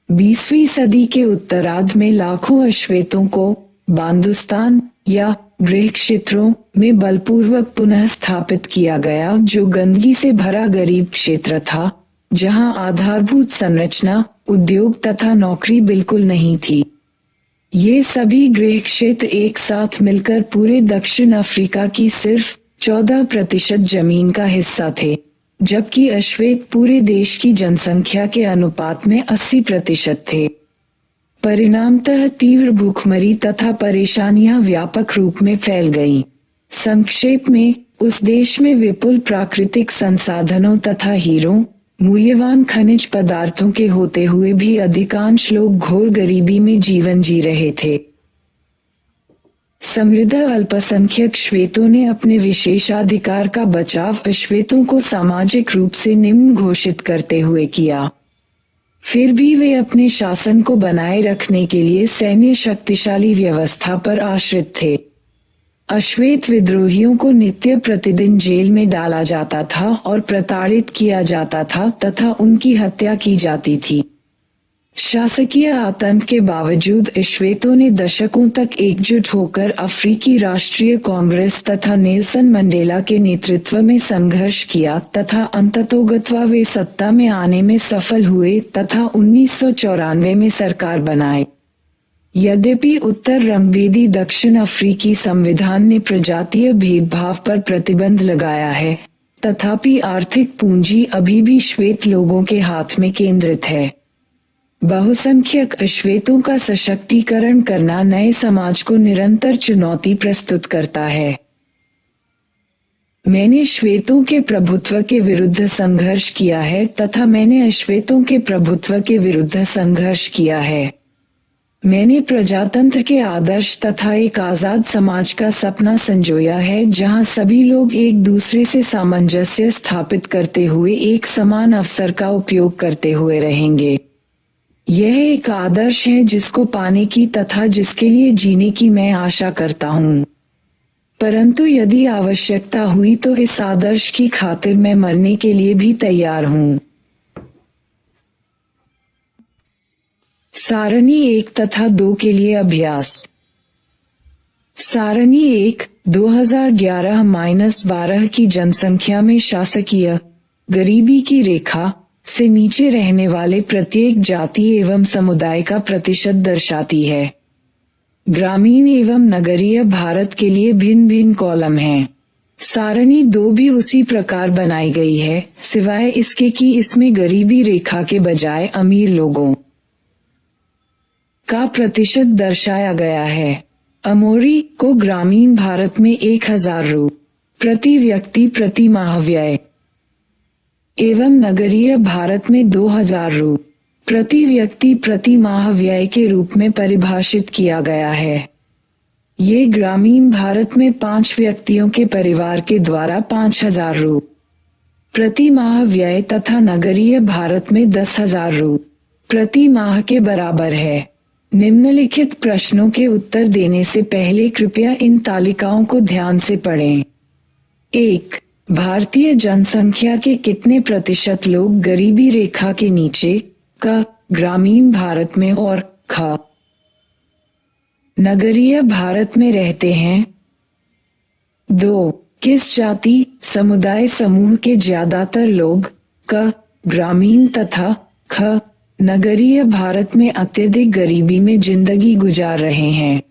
20वीं सदी के उत्तरार्ध में लाखों अश्वेतों को बांदुस्तान या गृह क्षेत्रों में बलपूर्वक पुनः स्थापित किया गया, जो गंदगी से भरा गरीब क्षेत्र था, जहां आधारभूत संरचना, उद्योग तथा नौकरी बिल्कुल नहीं थी। ये सभी गृह क्षेत्र एक साथ मिलकर पूरे दक्षिण अफ्रीका की सिर्फ 14% जमीन का हिस्सा थे, जबकि अश्वेत पूरे देश की जनसंख्या के अनुपात में 80% थे। परिणामतः तीव्र भूखमरी तथा परेशानियां व्यापक रूप में फैल गईं। संक्षेप में, उस देश में विपुल प्राकृतिक संसाधनों तथा हीरों, मूल्यवान खनिज पदार्थों के होते हुए भी अधिकांश लोग घोर गरीबी में जीवन जी रहे थे। समृद्ध अल्पसंख्यक श्वेतों ने अपने विशेषाधिकार का बचाव अश्वेतों को सामाजिक रूप से निम्न घोषित करते हुए किया। फिर भी वे अपने शासन को बनाए रखने के लिए सैन्य शक्तिशाली व्यवस्था पर आश्रित थे। अश्वेत विद्रोहियों को नित्य प्रतिदिन जेल में डाला जाता था और प्रताड़ित किया जाता था तथा उनकी हत्या की जाती थी। शासकीय आतंक के बावजूद अश्वेतों ने दशकों तक एकजुट होकर अफ्रीकी राष्ट्रीय कांग्रेस तथा नेल्सन मंडेला के नेतृत्व में संघर्ष किया तथा अंततोगत्वा वे सत्ता में आने में सफल हुए तथा 1994 में सरकार बनाए। यद्यपि उत्तर रंगभेदी दक्षिण अफ्रीकी संविधान ने प्रजातीय भेदभाव पर प्रतिबंध लगाया है, तथापि आर्थिक पूंजी अभी भी श्वेत लोगों के हाथ में केंद्रित है। बहुसंख्यक अश्वेतों का सशक्तिकरण करना नए समाज को निरंतर चुनौती प्रस्तुत करता है। मैंने श्वेतों के प्रभुत्व के विरुद्ध संघर्ष किया है तथा मैंने अश्वेतों के प्रभुत्व के विरुद्ध संघर्ष किया है। मैंने प्रजातंत्र के आदर्श तथा एक आजाद समाज का सपना संजोया है, जहां सभी लोग एक दूसरे से सामंजस्य स्थापित करते हुए एक समान अवसर का उपयोग करते हुए रहेंगे। यह एक आदर्श है जिसको पाने की तथा जिसके लिए जीने की मैं आशा करता हूँ। परंतु यदि आवश्यकता हुई तो इस आदर्श की खातिर मैं मरने के लिए भी तैयार हूँ। सारणी 1 तथा 2 के लिए अभ्यास। सारणी 1 2011-12 की जनसंख्या में शासकीय गरीबी की रेखा से नीचे रहने वाले प्रत्येक जाति एवं समुदाय का प्रतिशत दर्शाती है। ग्रामीण एवं नगरीय भारत के लिए भिन्न भिन्न कॉलम हैं। सारणी 2 भी उसी प्रकार बनाई गई है, सिवाय इसके कि इसमें गरीबी रेखा के बजाय अमीर लोगों का प्रतिशत दर्शाया गया है। अमोरी को ग्रामीण भारत में 1000 रु प्रति व्यक्ति प्रति माह व्यय एवं नगरीय भारत में 2000 रु प्रति व्यक्ति प्रति माह व्यय के रूप में परिभाषित किया गया है। ये ग्रामीण भारत में 5 व्यक्तियों के परिवार के द्वारा 5000 रु प्रति माह व्यय तथा नगरीय भारत में 10,000 रु प्रति माह के बराबर है। निम्नलिखित प्रश्नों के उत्तर देने से पहले कृपया इन तालिकाओं को ध्यान से पढ़ें। 1. भारतीय जनसंख्या के कितने प्रतिशत लोग गरीबी रेखा के नीचे क ग्रामीण भारत में और ख नगरीय भारत में रहते हैं? 2. किस जाति समुदाय समूह के ज्यादातर लोग क ग्रामीण तथा ख नगरीय भारत में अत्यधिक गरीबी में जिंदगी गुजार रहे हैं?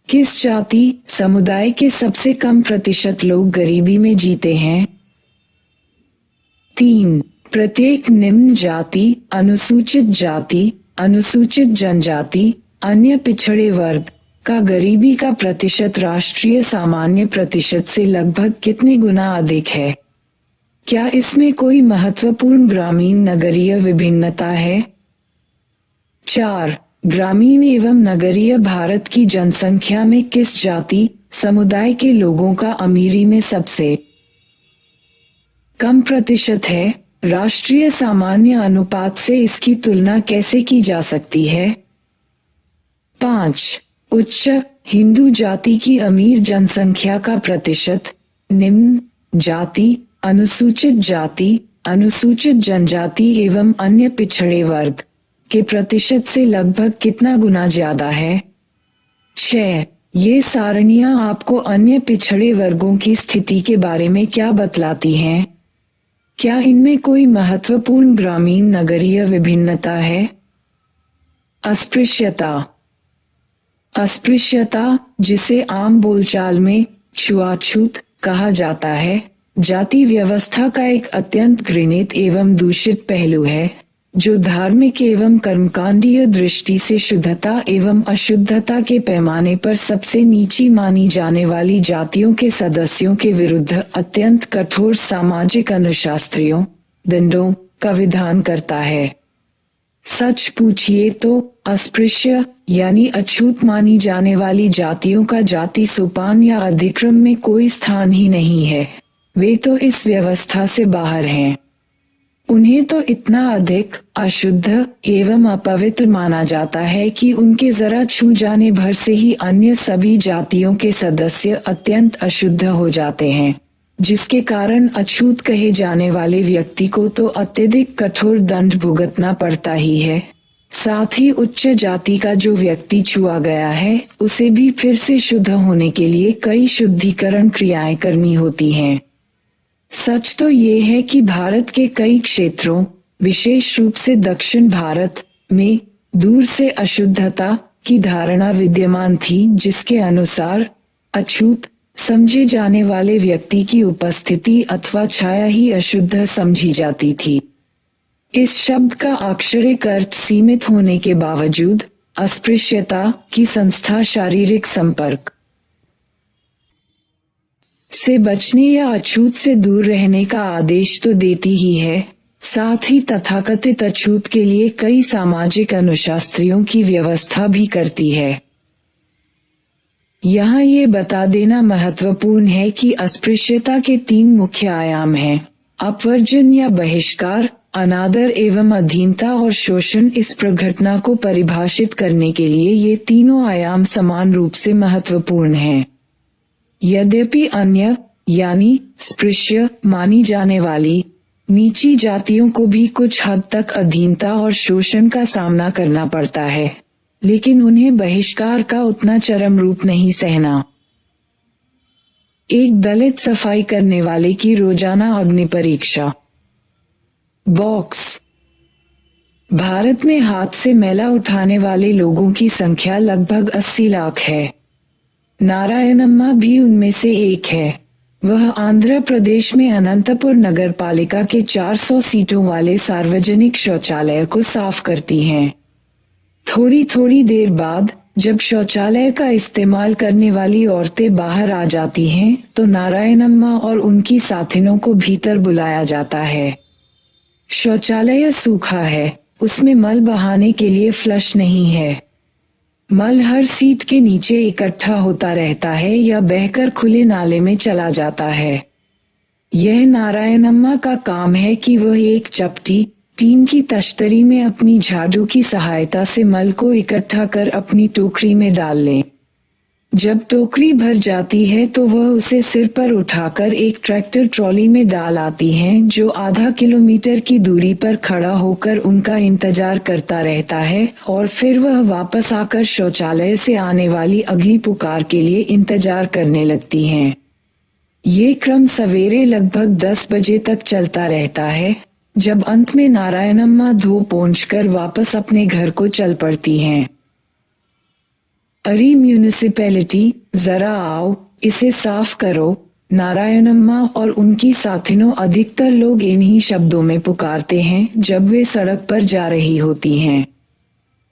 किस जाति समुदाय के सबसे कम प्रतिशत लोग गरीबी में जीते हैं? 3. प्रत्येक निम्न जाति, अनुसूचित जनजाति, अन्य पिछड़े वर्ग का गरीबी का प्रतिशत राष्ट्रीय सामान्य प्रतिशत से लगभग कितने गुना अधिक है? क्या इसमें कोई महत्वपूर्ण ग्रामीण नगरीय विभिन्नता है? 4. ग्रामीण एवं नगरीय भारत की जनसंख्या में किस जाति समुदाय के लोगों का अमीरी में सबसे कम प्रतिशत है? राष्ट्रीय सामान्य अनुपात से इसकी तुलना कैसे की जा सकती है? 5. उच्च हिंदू जाति की अमीर जनसंख्या का प्रतिशत निम्न जाति, अनुसूचित जनजाति एवं अन्य पिछड़े वर्ग के प्रतिशत से लगभग कितना गुना ज्यादा है? 6. ये सारणियां आपको अन्य पिछड़े वर्गों की स्थिति के बारे में क्या बतलाती हैं? क्या इनमें कोई महत्वपूर्ण ग्रामीण नगरीय विभिन्नता है? अस्पृश्यता, जिसे आम बोलचाल में छुआछूत कहा जाता है, जाति व्यवस्था का एक अत्यंत घृणित एवं दूषित पहलू है, जो धार्मिक एवं कर्मकांडीय दृष्टि से शुद्धता एवं अशुद्धता के पैमाने पर सबसे नीची मानी जाने वाली जातियों के सदस्यों के विरुद्ध अत्यंत कठोर सामाजिक अनुशास्त्रियों दंडों का विधान करता है। सच पूछिए तो अस्पृश्य यानी अछूत मानी जाने वाली जातियों का जाति सोपान या अधिक्रम में कोई स्थान ही नहीं है। वे तो इस व्यवस्था से बाहर हैं। उन्हें तो इतना अधिक अशुद्ध एवं अपवित्र माना जाता है कि उनके जरा छू जाने भर से ही अन्य सभी जातियों के सदस्य अत्यंत अशुद्ध हो जाते हैं, जिसके कारण अछूत कहे जाने वाले व्यक्ति को तो अत्यधिक कठोर दंड भुगतना पड़ता ही है, साथ ही उच्च जाति का जो व्यक्ति छुआ गया है उसे भी फिर से शुद्ध होने के लिए कई शुद्धिकरण क्रियाएं करनी होती हैं। सच तो ये है कि भारत के कई क्षेत्रों, विशेष रूप से दक्षिण भारत में दूर से अशुद्धता की धारणा विद्यमान थी, जिसके अनुसार अछूत समझे जाने वाले व्यक्ति की उपस्थिति अथवा छाया ही अशुद्ध समझी जाती थी। इस शब्द का आक्षरिक अर्थ सीमित होने के बावजूद अस्पृश्यता की संस्था शारीरिक संपर्क से बचने या अछूत से दूर रहने का आदेश तो देती ही है, साथ ही तथाकथित अछूत के लिए कई सामाजिक अनुशास्त्रियों की व्यवस्था भी करती है। यहाँ ये बता देना महत्वपूर्ण है कि अस्पृश्यता के 3 मुख्य आयाम हैं: अपवर्जन या बहिष्कार, अनादर एवं अधीनता और शोषण। इस प्रघटना को परिभाषित करने के लिए ये तीनों आयाम समान रूप से महत्वपूर्ण हैं। यद्यपि अन्य यानी स्पृश्य मानी जाने वाली नीची जातियों को भी कुछ हद तक अधीनता और शोषण का सामना करना पड़ता है, लेकिन उन्हें बहिष्कार का उतना चरम रूप नहीं सहना। एक दलित सफाई करने वाले की रोजाना अग्नि परीक्षा। बॉक्स। भारत में हाथ से मैला उठाने वाले लोगों की संख्या लगभग 80 लाख है। नारायणम्मा भी उनमें से एक है। वह आंध्र प्रदेश में अनंतपुर नगर पालिका के 400 सीटों वाले सार्वजनिक शौचालय को साफ करती हैं। थोड़ी थोड़ी देर बाद जब शौचालय का इस्तेमाल करने वाली औरतें बाहर आ जाती हैं, तो नारायणम्मा और उनकी साथिनों को भीतर बुलाया जाता है। शौचालय सूखा है, उसमें मल बहाने के लिए फ्लश नहीं है। मल हर सीट के नीचे इकट्ठा होता रहता है या बहकर खुले नाले में चला जाता है। यह नारायणम्मा का काम है कि वह एक चपटी टीन की तश्तरी में अपनी झाड़ू की सहायता से मल को इकट्ठा कर अपनी टोकरी में डाल लें। जब टोकरी भर जाती है तो वह उसे सिर पर उठाकर एक ट्रैक्टर ट्रॉली में डाल आती हैं, जो आधा किलोमीटर की दूरी पर खड़ा होकर उनका इंतजार करता रहता है, और फिर वह वापस आकर शौचालय से आने वाली अगली पुकार के लिए इंतजार करने लगती हैं। ये क्रम सवेरे लगभग 10 बजे तक चलता रहता है, जब अंत में नारायणम्मा धो पोंछकर वापस अपने घर को चल पड़ती हैं। अरे म्यूनिसिपैलिटी, जरा आओ, इसे साफ करो, नारायणम्मा और उनकी साथिनों अधिकतर लोग इन्हीं शब्दों में पुकारते हैं जब वे सड़क पर जा रही होती हैं।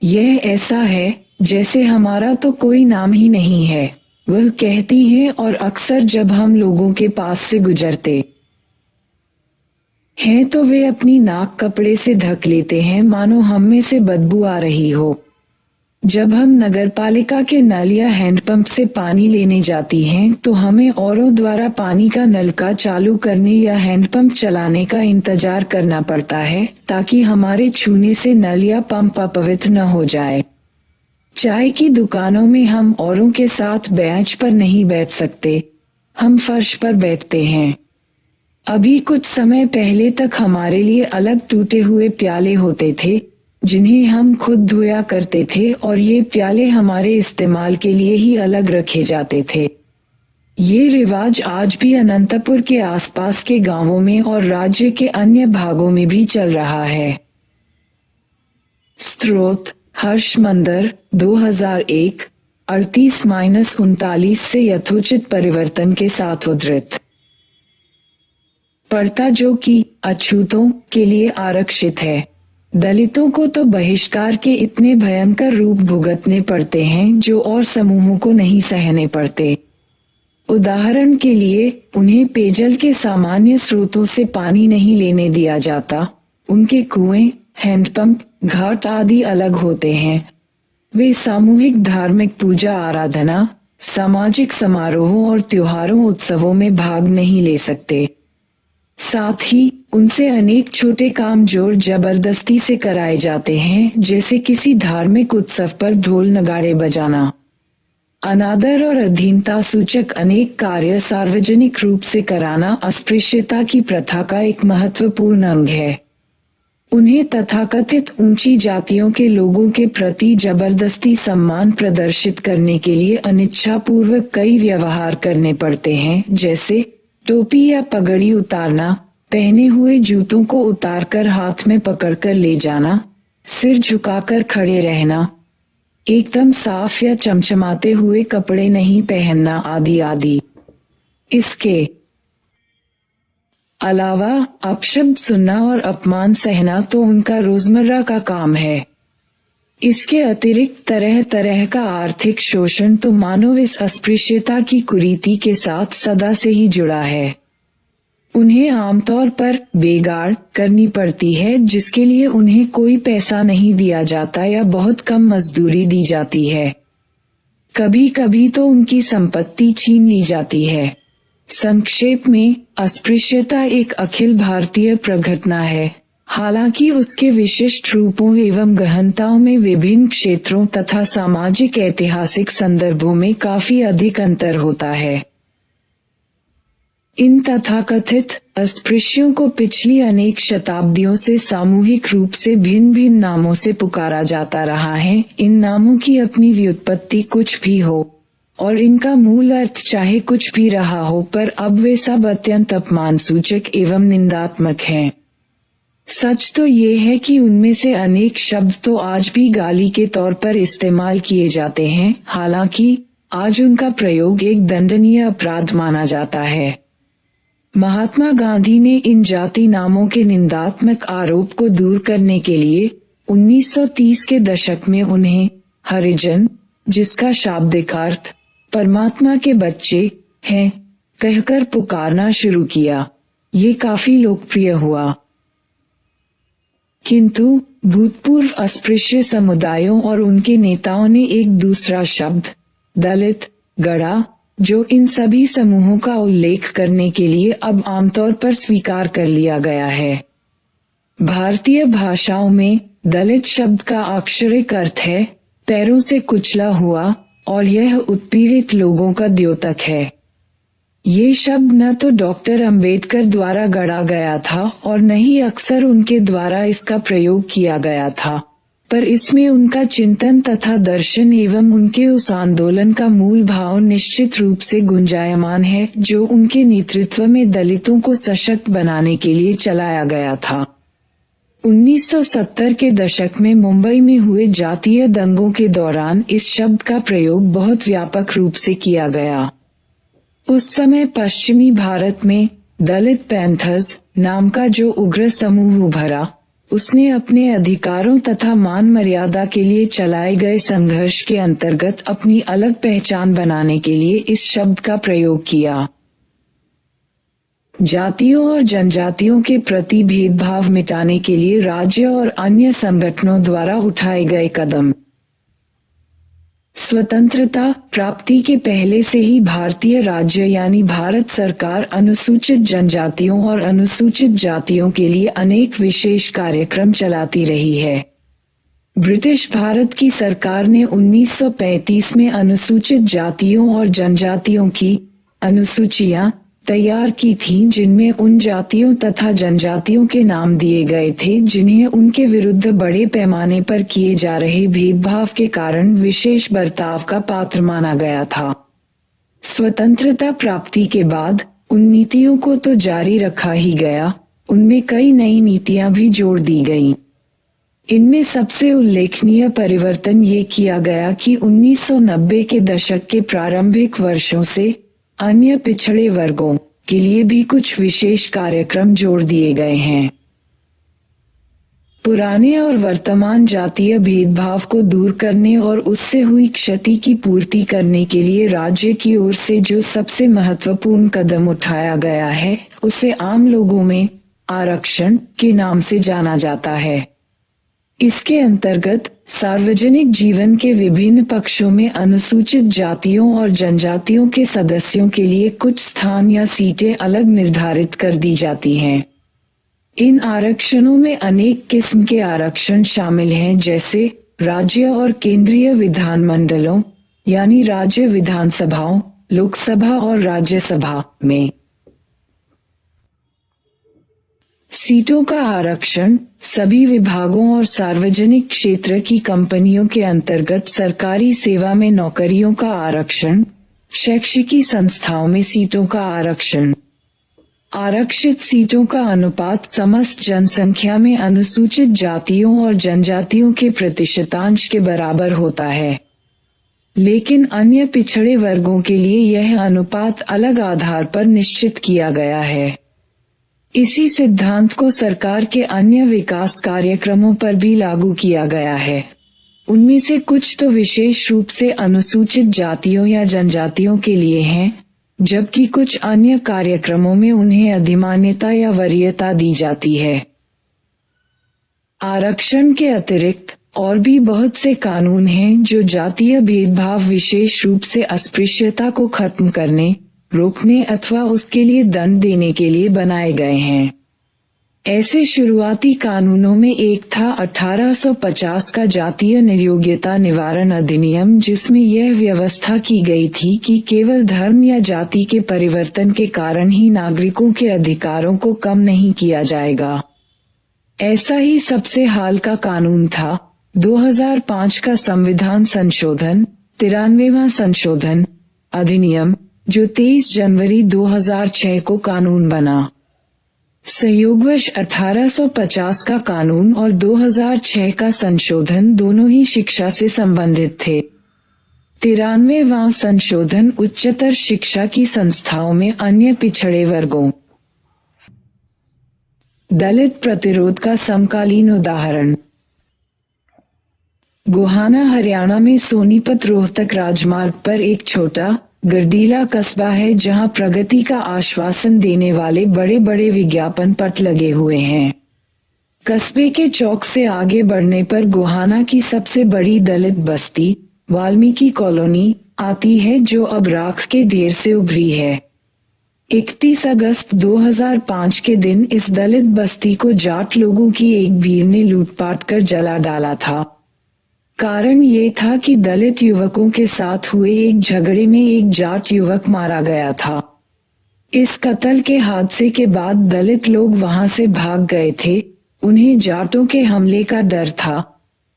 यह ऐसा है जैसे हमारा तो कोई नाम ही नहीं है, वह कहती हैं, और अक्सर जब हम लोगों के पास से गुजरते हैं तो वे अपनी नाक कपड़े से ढक लेते हैं, मानो हम में से बदबू आ रही हो। जब हम नगरपालिका के नल या हैंडपंप से पानी लेने जाती हैं तो हमें औरों द्वारा पानी का नलका चालू करने या हैंडपंप चलाने का इंतजार करना पड़ता है, ताकि हमारे छूने से नल या पंप अपवित्र न हो जाए। चाय की दुकानों में हम औरों के साथ बेंच पर नहीं बैठ सकते, हम फर्श पर बैठते हैं। अभी कुछ समय पहले तक हमारे लिए अलग टूटे हुए प्याले होते थे, जिन्हें हम खुद धोया करते थे, और ये प्याले हमारे इस्तेमाल के लिए ही अलग रखे जाते थे। ये रिवाज आज भी अनंतपुर के आसपास के गांवों में और राज्य के अन्य भागों में भी चल रहा है। स्रोत: हर्ष मंदर, 2001, 38-39 से यथोचित परिवर्तन के साथ उद्धृत। पड़ता जो कि अछूतों के लिए आरक्षित है। दलितों को तो बहिष्कार के इतने भयंकर रूप भुगतने पड़ते हैं जो और समूहों को नहीं सहने पड़ते। उदाहरण के लिए, उन्हें पेयजल के सामान्य स्रोतों से पानी नहीं लेने दिया जाता, उनके कुएं, हैंडपंप, घाट आदि अलग होते हैं। वे सामूहिक धार्मिक पूजा आराधना, सामाजिक समारोहों और त्योहारों उत्सवों में भाग नहीं ले सकते। साथ ही उनसे अनेक छोटे काम जोर जबरदस्ती से कराए जाते हैं, जैसे किसी धार्मिक उत्सव पर ढोल नगाड़े बजाना। अनादर और अधीनता सूचक अनेक कार्य सार्वजनिक रूप से कराना अस्पृश्यता की प्रथा का एक महत्वपूर्ण अंग है। उन्हें तथाकथित ऊंची जातियों के लोगों के प्रति जबरदस्ती सम्मान प्रदर्शित करने के लिए अनिच्छापूर्वक कई व्यवहार करने पड़ते हैं, जैसे टोपी या पगड़ी उतारना, पहने हुए जूतों को उतारकर हाथ में पकड़कर ले जाना, सिर झुकाकर खड़े रहना, एकदम साफ या चमचमाते हुए कपड़े नहीं पहनना, आदि आदि। इसके अलावा अपशब्द सुनना और अपमान सहना तो उनका रोजमर्रा का काम है। इसके अतिरिक्त तरह तरह का आर्थिक शोषण तो मानव इस अस्पृश्यता की कुरीति के साथ सदा से ही जुड़ा है। उन्हें आमतौर पर बेगाड़ करनी पड़ती है, जिसके लिए उन्हें कोई पैसा नहीं दिया जाता या बहुत कम मजदूरी दी जाती है। कभी कभी तो उनकी संपत्ति छीन ली जाती है। संक्षेप में, अस्पृश्यता एक अखिल भारतीय प्रघटना है। हालांकि उसके विशिष्ट रूपों एवं गहनताओं में विभिन्न क्षेत्रों तथा सामाजिक ऐतिहासिक संदर्भों में काफी अधिक अंतर होता है। इन तथाकथित अस्पृश्यों को पिछली अनेक शताब्दियों से सामूहिक रूप से भिन्न भिन्न नामों से पुकारा जाता रहा है। इन नामों की अपनी व्युत्पत्ति कुछ भी हो और इनका मूल अर्थ चाहे कुछ भी रहा हो, पर अब वे सब अत्यंत अपमानसूचक एवं निंदात्मक हैं। सच तो ये है कि उनमें से अनेक शब्द तो आज भी गाली के तौर पर इस्तेमाल किए जाते हैं, हालांकि आज उनका प्रयोग एक दंडनीय अपराध माना जाता है। महात्मा गांधी ने इन जाति नामों के निंदात्मक आरोप को दूर करने के लिए 1930 के दशक में उन्हें हरिजन, जिसका शाब्दिक अर्थ परमात्मा के बच्चे हैं, कहकर पुकारना शुरू किया। ये काफी लोकप्रिय हुआ, किंतु भूतपूर्व अस्पृश्य समुदायों और उनके नेताओं ने एक दूसरा शब्द दलित गढ़ा, जो इन सभी समूहों का उल्लेख करने के लिए अब आमतौर पर स्वीकार कर लिया गया है। भारतीय भाषाओं में दलित शब्द का अक्षरिक अर्थ है पैरों से कुचला हुआ, और यह उत्पीड़ित लोगों का द्योतक है। ये शब्द न तो डॉक्टर अंबेडकर द्वारा गढ़ा गया था और न ही अक्सर उनके द्वारा इसका प्रयोग किया गया था, पर इसमें उनका चिंतन तथा दर्शन एवं उनके उस आंदोलन का मूल भाव निश्चित रूप से गुंजायमान है जो उनके नेतृत्व में दलितों को सशक्त बनाने के लिए चलाया गया था। 1970 के दशक में मुंबई में हुए जातीय दंगों के दौरान इस शब्द का प्रयोग बहुत व्यापक रूप से किया गया। उस समय पश्चिमी भारत में दलित पैंथर्स नाम का जो उग्र समूह उभरा, उसने अपने अधिकारों तथा मान मर्यादा के लिए चलाए गए संघर्ष के अंतर्गत अपनी अलग पहचान बनाने के लिए इस शब्द का प्रयोग किया। जातियों और जनजातियों के प्रति भेदभाव मिटाने के लिए राज्य और अन्य संगठनों द्वारा उठाए गए कदम। स्वतंत्रता प्राप्ति के पहले से ही भारतीय राज्य यानी भारत सरकार अनुसूचित जनजातियों और अनुसूचित जातियों के लिए अनेक विशेष कार्यक्रम चलाती रही है। ब्रिटिश भारत की सरकार ने 1935 में अनुसूचित जातियों और जनजातियों की अनुसूचियां तैयार की थीं, जिनमें उन जातियों तथा जनजातियों के नाम दिए गए थे जिन्हें उनके विरुद्ध बड़े पैमाने पर किए जा रहे भेदभाव के कारण विशेष बर्ताव का पात्र माना गया था। स्वतंत्रता प्राप्ति के बाद उन नीतियों को तो जारी रखा ही गया, उनमें कई नई नीतियां भी जोड़ दी गईं। इनमें सबसे उल्लेखनीय परिवर्तन ये किया गया कि 1990 के दशक के प्रारंभिक वर्षों से अन्य पिछड़े वर्गों के लिए भी कुछ विशेष कार्यक्रम जोड़ दिए गए हैं। पुराने और वर्तमान जातीय भेदभाव को दूर करने और उससे हुई क्षति की पूर्ति करने के लिए राज्य की ओर से जो सबसे महत्वपूर्ण कदम उठाया गया है, उसे आम लोगों में आरक्षण के नाम से जाना जाता है। इसके अंतर्गत सार्वजनिक जीवन के विभिन्न पक्षों में अनुसूचित जातियों और जनजातियों के सदस्यों के लिए कुछ स्थान या सीटें अलग निर्धारित कर दी जाती हैं। इन आरक्षणों में अनेक किस्म के आरक्षण शामिल हैं, जैसे राज्य और केंद्रीय विधानमंडलों यानी राज्य विधानसभाओं, लोकसभा और राज्यसभा में। सीटों का आरक्षण सभी विभागों और सार्वजनिक क्षेत्र की कंपनियों के अंतर्गत सरकारी सेवा में नौकरियों का आरक्षण, शैक्षिकी संस्थाओं में सीटों का आरक्षण। आरक्षित सीटों का अनुपात समस्त जनसंख्या में अनुसूचित जातियों और जनजातियों के प्रतिशतांश के बराबर होता है, लेकिन अन्य पिछड़े वर्गों के लिए यह अनुपात अलग आधार पर निश्चित किया गया है। इसी सिद्धांत को सरकार के अन्य विकास कार्यक्रमों पर भी लागू किया गया है। उनमें से कुछ तो विशेष रूप से अनुसूचित जातियों या जनजातियों के लिए हैं, जबकि कुछ अन्य कार्यक्रमों में उन्हें अधिमान्यता या वरीयता दी जाती है। आरक्षण के अतिरिक्त और भी बहुत से कानून हैं जो जातीय भेदभाव, विशेष रूप से अस्पृश्यता को खत्म करने, रोकने अथवा उसके लिए दंड देने के लिए बनाए गए हैं। ऐसे शुरुआती कानूनों में एक था 1850 का जातीय नियोग्यता निवारण अधिनियम, जिसमें यह व्यवस्था की गई थी कि केवल धर्म या जाति के परिवर्तन के कारण ही नागरिकों के अधिकारों को कम नहीं किया जाएगा। ऐसा ही सबसे हाल का कानून था 2005 का संविधान संशोधन 93वां संशोधन अधिनियम, जो 23 जनवरी 2006 को कानून बना। संयोगवश 1850 का कानून और 2006 का संशोधन दोनों ही शिक्षा से संबंधित थे। 93वां संशोधन उच्चतर शिक्षा की संस्थाओं में अन्य पिछड़े वर्गों, दलित प्रतिरोध का समकालीन उदाहरण। गोहाना हरियाणा में सोनीपत रोहतक राजमार्ग पर एक छोटा गर्दीला कस्बा है, जहां प्रगति का आश्वासन देने वाले बड़े बड़े विज्ञापन पट लगे हुए हैं। कस्बे के चौक से आगे बढ़ने पर गोहाना की सबसे बड़ी दलित बस्ती वाल्मीकि कॉलोनी आती है, जो अब राख के ढेर से उभरी है। 31 अगस्त 2005 के दिन इस दलित बस्ती को जाट लोगों की एक भीड़ ने लूटपाट कर जला डाला था। कारण ये था कि दलित युवकों के साथ हुए एक झगड़े में एक जाट युवक मारा गया था। इस कत्ल के हादसे के बाद दलित लोग वहां से भाग गए थे। उन्हें जाटों के हमले का डर था।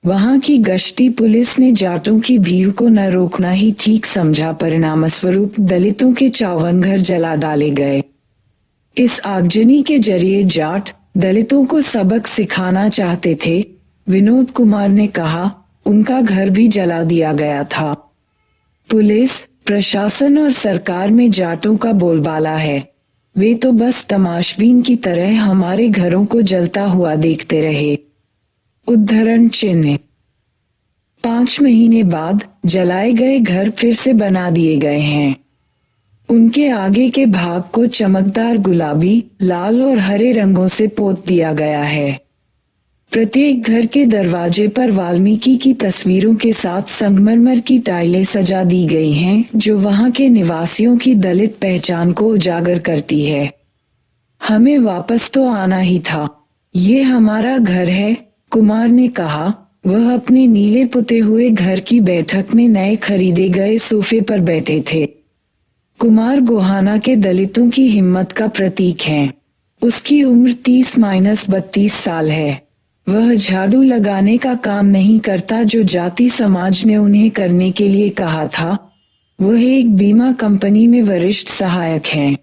वहां की गश्ती पुलिस ने जाटों की भीड़ को न रोकना ही ठीक समझा। परिणामस्वरूप दलितों के 54 घर जला डाले गए। इस आगजनी के जरिए जाट दलितों को सबक सिखाना चाहते थे। विनोद कुमार ने कहा, उनका घर भी जला दिया गया था। पुलिस, प्रशासन और सरकार में जाटों का बोलबाला है। वे तो बस तमाशबीन की तरह हमारे घरों को जलता हुआ देखते रहे। उद्धरण चिन्ह। 5 महीने बाद जलाए गए घर फिर से बना दिए गए हैं। उनके आगे के भाग को चमकदार गुलाबी, लाल और हरे रंगों से पोत दिया गया है। प्रत्येक घर के दरवाजे पर वाल्मीकि की तस्वीरों के साथ संगमरमर की टाइलें सजा दी गई हैं, जो वहां के निवासियों की दलित पहचान को उजागर करती है। हमें वापस तो आना ही था। ये हमारा घर है, कुमार ने कहा। वह अपने नीले पुते हुए घर की बैठक में नए खरीदे गए सोफे पर बैठे थे। कुमार गोहाना के दलितों की हिम्मत का प्रतीक है। उसकी उम्र 30-32 साल है। वह झाड़ू लगाने का काम नहीं करता जो जाति समाज ने उन्हें करने के लिए कहा था। वह एक बीमा कंपनी में वरिष्ठ सहायक हैं।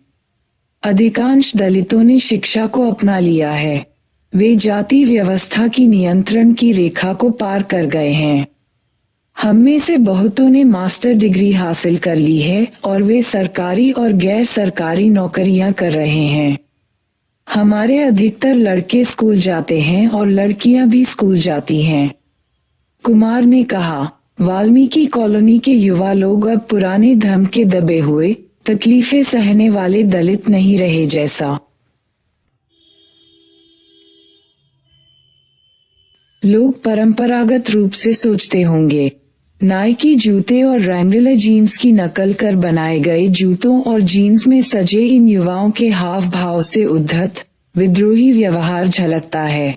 अधिकांश दलितों ने शिक्षा को अपना लिया है। वे जाति व्यवस्था की नियंत्रण की रेखा को पार कर गए हैं। हम में से बहुतों ने मास्टर डिग्री हासिल कर ली है और वे सरकारी और गैर सरकारी नौकरियां कर रहे हैं। हमारे अधिकतर लड़के स्कूल जाते हैं और लड़कियां भी स्कूल जाती हैं। कुमार ने कहा, वाल्मीकि कॉलोनी के युवा लोग अब पुराने धर्म के दबे हुए, तकलीफें सहने वाले दलित नहीं रहे। जैसा लोग परंपरागत रूप से सोचते होंगे, नाइकी जूते और रैंगलर जीन्स की नकल कर बनाए गए जूतों और जीन्स में सजे इन युवाओं के हाव भाव से उद्धत, विद्रोही व्यवहार झलकता है।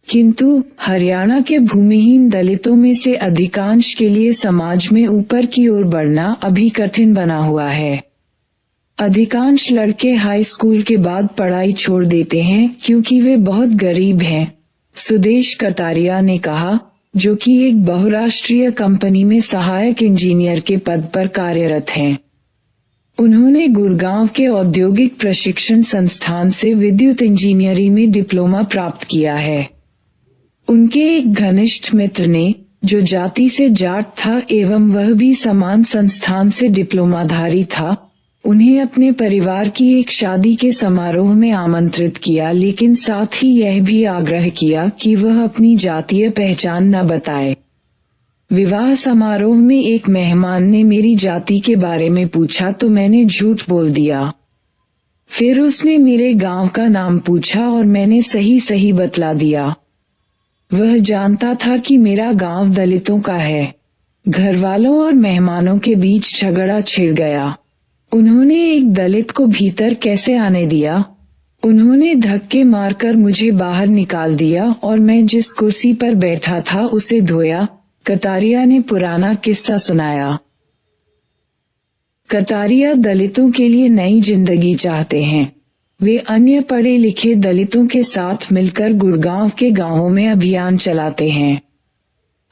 किंतु हरियाणा के भूमिहीन दलितों में से अधिकांश के लिए समाज में ऊपर की ओर बढ़ना अभी कठिन बना हुआ है। अधिकांश लड़के हाई स्कूल के बाद पढ़ाई छोड़ देते हैं क्योंकि वे बहुत गरीब हैं, सुदेश कटारिया ने कहा, जो कि एक बहुराष्ट्रीय कंपनी में सहायक इंजीनियर के पद पर कार्यरत हैं। उन्होंने गुड़गांव के औद्योगिक प्रशिक्षण संस्थान से विद्युत इंजीनियरिंग में डिप्लोमा प्राप्त किया है। उनके एक घनिष्ठ मित्र ने, जो जाति से जाट था एवं वह भी समान संस्थान से डिप्लोमाधारी था, उन्हें अपने परिवार की एक शादी के समारोह में आमंत्रित किया, लेकिन साथ ही यह भी आग्रह किया कि वह अपनी जातीय पहचान न बताए। विवाह समारोह में एक मेहमान ने मेरी जाति के बारे में पूछा तो मैंने झूठ बोल दिया। फिर उसने मेरे गांव का नाम पूछा और मैंने सही सही बतला दिया। वह जानता था कि मेरा गांव दलितों का है। घरवालों और मेहमानों के बीच झगड़ा छिड़ गया। उन्होंने एक दलित को भीतर कैसे आने दिया? उन्होंने धक्के मारकर मुझे बाहर निकाल दिया और मैं जिस कुर्सी पर बैठा था उसे धोया। कटारिया ने पुराना किस्सा सुनाया। कटारिया दलितों के लिए नई जिंदगी चाहते हैं। वे अन्य पढ़े लिखे दलितों के साथ मिलकर गुड़गांव के गांवों में अभियान चलाते हैं।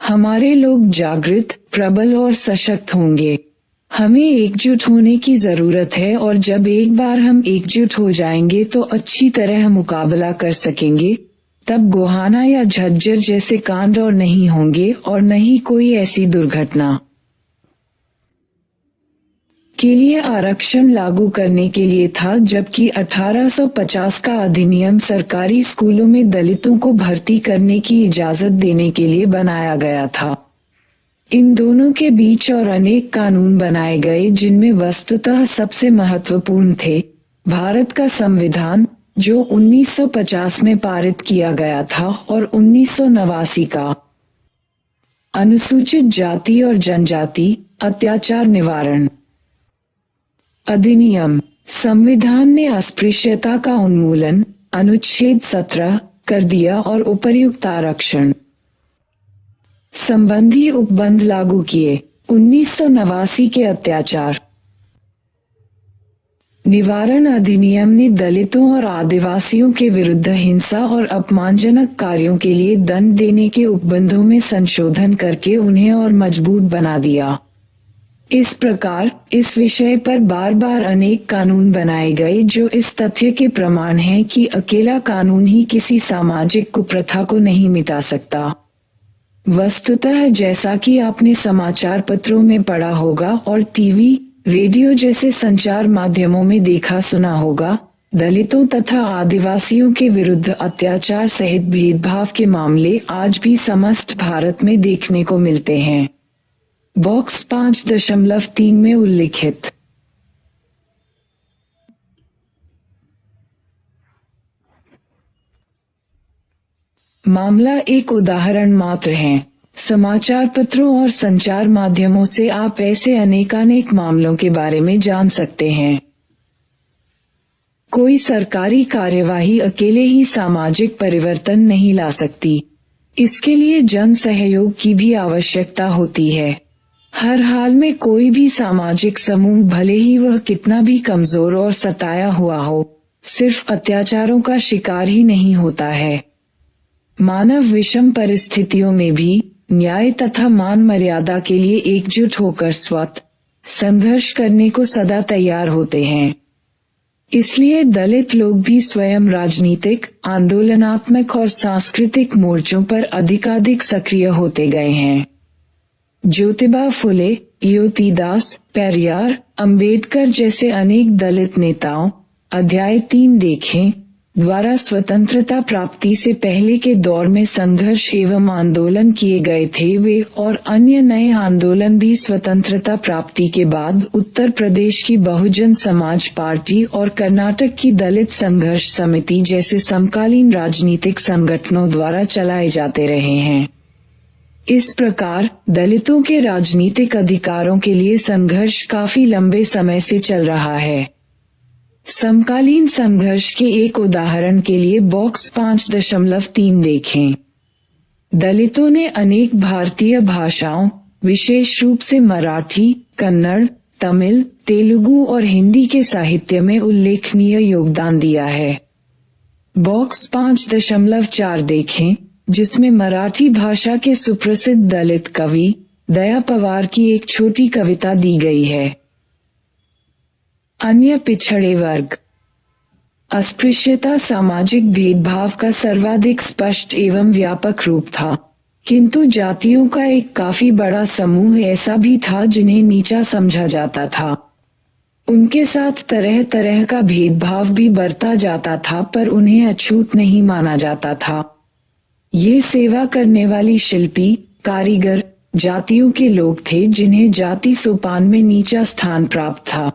हमारे लोग जागृत, प्रबल और सशक्त होंगे। हमें एकजुट होने की जरूरत है और जब एक बार हम एकजुट हो जाएंगे तो अच्छी तरह मुकाबला कर सकेंगे। तब गोहाना या झज्जर जैसे कांड और नहीं होंगे और न ही कोई ऐसी दुर्घटना। के लिए आरक्षण लागू करने के लिए था, जबकि 1850 का अधिनियम सरकारी स्कूलों में दलितों को भर्ती करने की इजाजत देने के लिए बनाया गया था। इन दोनों के बीच और अनेक कानून बनाए गए, जिनमें वस्तुतः सबसे महत्वपूर्ण थे भारत का संविधान, जो 1950 में पारित किया गया था, और 1989 का अनुसूचित जाति और जनजाति अत्याचार निवारण अधिनियम। संविधान ने अस्पृश्यता का उन्मूलन, अनुच्छेद 17 कर दिया और उपर्युक्त आरक्षण संबंधी उपबंध लागू किए। 1989 के अत्याचार निवारण अधिनियम ने दलितों और आदिवासियों के विरुद्ध हिंसा और अपमानजनक कार्यों के लिए दंड देने के उपबंधों में संशोधन करके उन्हें और मजबूत बना दिया। इस प्रकार इस विषय पर बार बार अनेक कानून बनाए गए, जो इस तथ्य के प्रमाण हैं कि अकेला कानून ही किसी सामाजिक कुप्रथा को नहीं मिटा सकता। वस्तुतः जैसा कि आपने समाचार पत्रों में पढ़ा होगा और टीवी, रेडियो जैसे संचार माध्यमों में देखा सुना होगा, दलितों तथा आदिवासियों के विरुद्ध अत्याचार सहित भेदभाव के मामले आज भी समस्त भारत में देखने को मिलते हैं। बॉक्स 5.3 में उल्लिखित मामला एक उदाहरण मात्र है। समाचार पत्रों और संचार माध्यमों से आप ऐसे अनेकानेक मामलों के बारे में जान सकते हैं। कोई सरकारी कार्यवाही अकेले ही सामाजिक परिवर्तन नहीं ला सकती। इसके लिए जन सहयोग की भी आवश्यकता होती है। हर हाल में कोई भी सामाजिक समूह, भले ही वह कितना भी कमजोर और सताया हुआ हो, सिर्फ अत्याचारों का शिकार ही नहीं होता है। मानव विषम परिस्थितियों में भी न्याय तथा मान मर्यादा के लिए एकजुट होकर स्वतः संघर्ष करने को सदा तैयार होते हैं। इसलिए दलित लोग भी स्वयं राजनीतिक, आंदोलनात्मक और सांस्कृतिक मोर्चों पर अधिकाधिक सक्रिय होते गए हैं। ज्योतिबा फुले, योतीदास, पेरियार, अंबेडकर जैसे अनेक दलित नेताओं, अध्याय 3 देखें, द्वारा स्वतंत्रता प्राप्ति से पहले के दौर में संघर्ष एवं आंदोलन किए गए थे। वे और अन्य नए आंदोलन भी स्वतंत्रता प्राप्ति के बाद उत्तर प्रदेश की बहुजन समाज पार्टी और कर्नाटक की दलित संघर्ष समिति जैसे समकालीन राजनीतिक संगठनों द्वारा चलाए जाते रहे हैं। इस प्रकार दलितों के राजनीतिक अधिकारों के लिए संघर्ष काफी लंबे समय से चल रहा है। समकालीन संघर्ष के एक उदाहरण के लिए बॉक्स 5.3 देखें। दलितों ने अनेक भारतीय भाषाओं, विशेष रूप से मराठी, कन्नड़, तमिल, तेलुगु और हिंदी के साहित्य में उल्लेखनीय योगदान दिया है। बॉक्स 5.4 देखें, जिसमें मराठी भाषा के सुप्रसिद्ध दलित कवि दया पवार की एक छोटी कविता दी गई है। अन्य पिछड़े वर्ग। अस्पृश्यता सामाजिक भेदभाव का सर्वाधिक स्पष्ट एवं व्यापक रूप था, किंतु जातियों का एक काफी बड़ा समूह ऐसा भी था जिन्हें नीचा समझा जाता था। उनके साथ तरह तरह का भेदभाव भी बरता जाता था, पर उन्हें अछूत नहीं माना जाता था। ये सेवा करने वाली शिल्पी, कारीगर जातियों के लोग थे, जिन्हें जाति सोपान में नीचा स्थान प्राप्त था।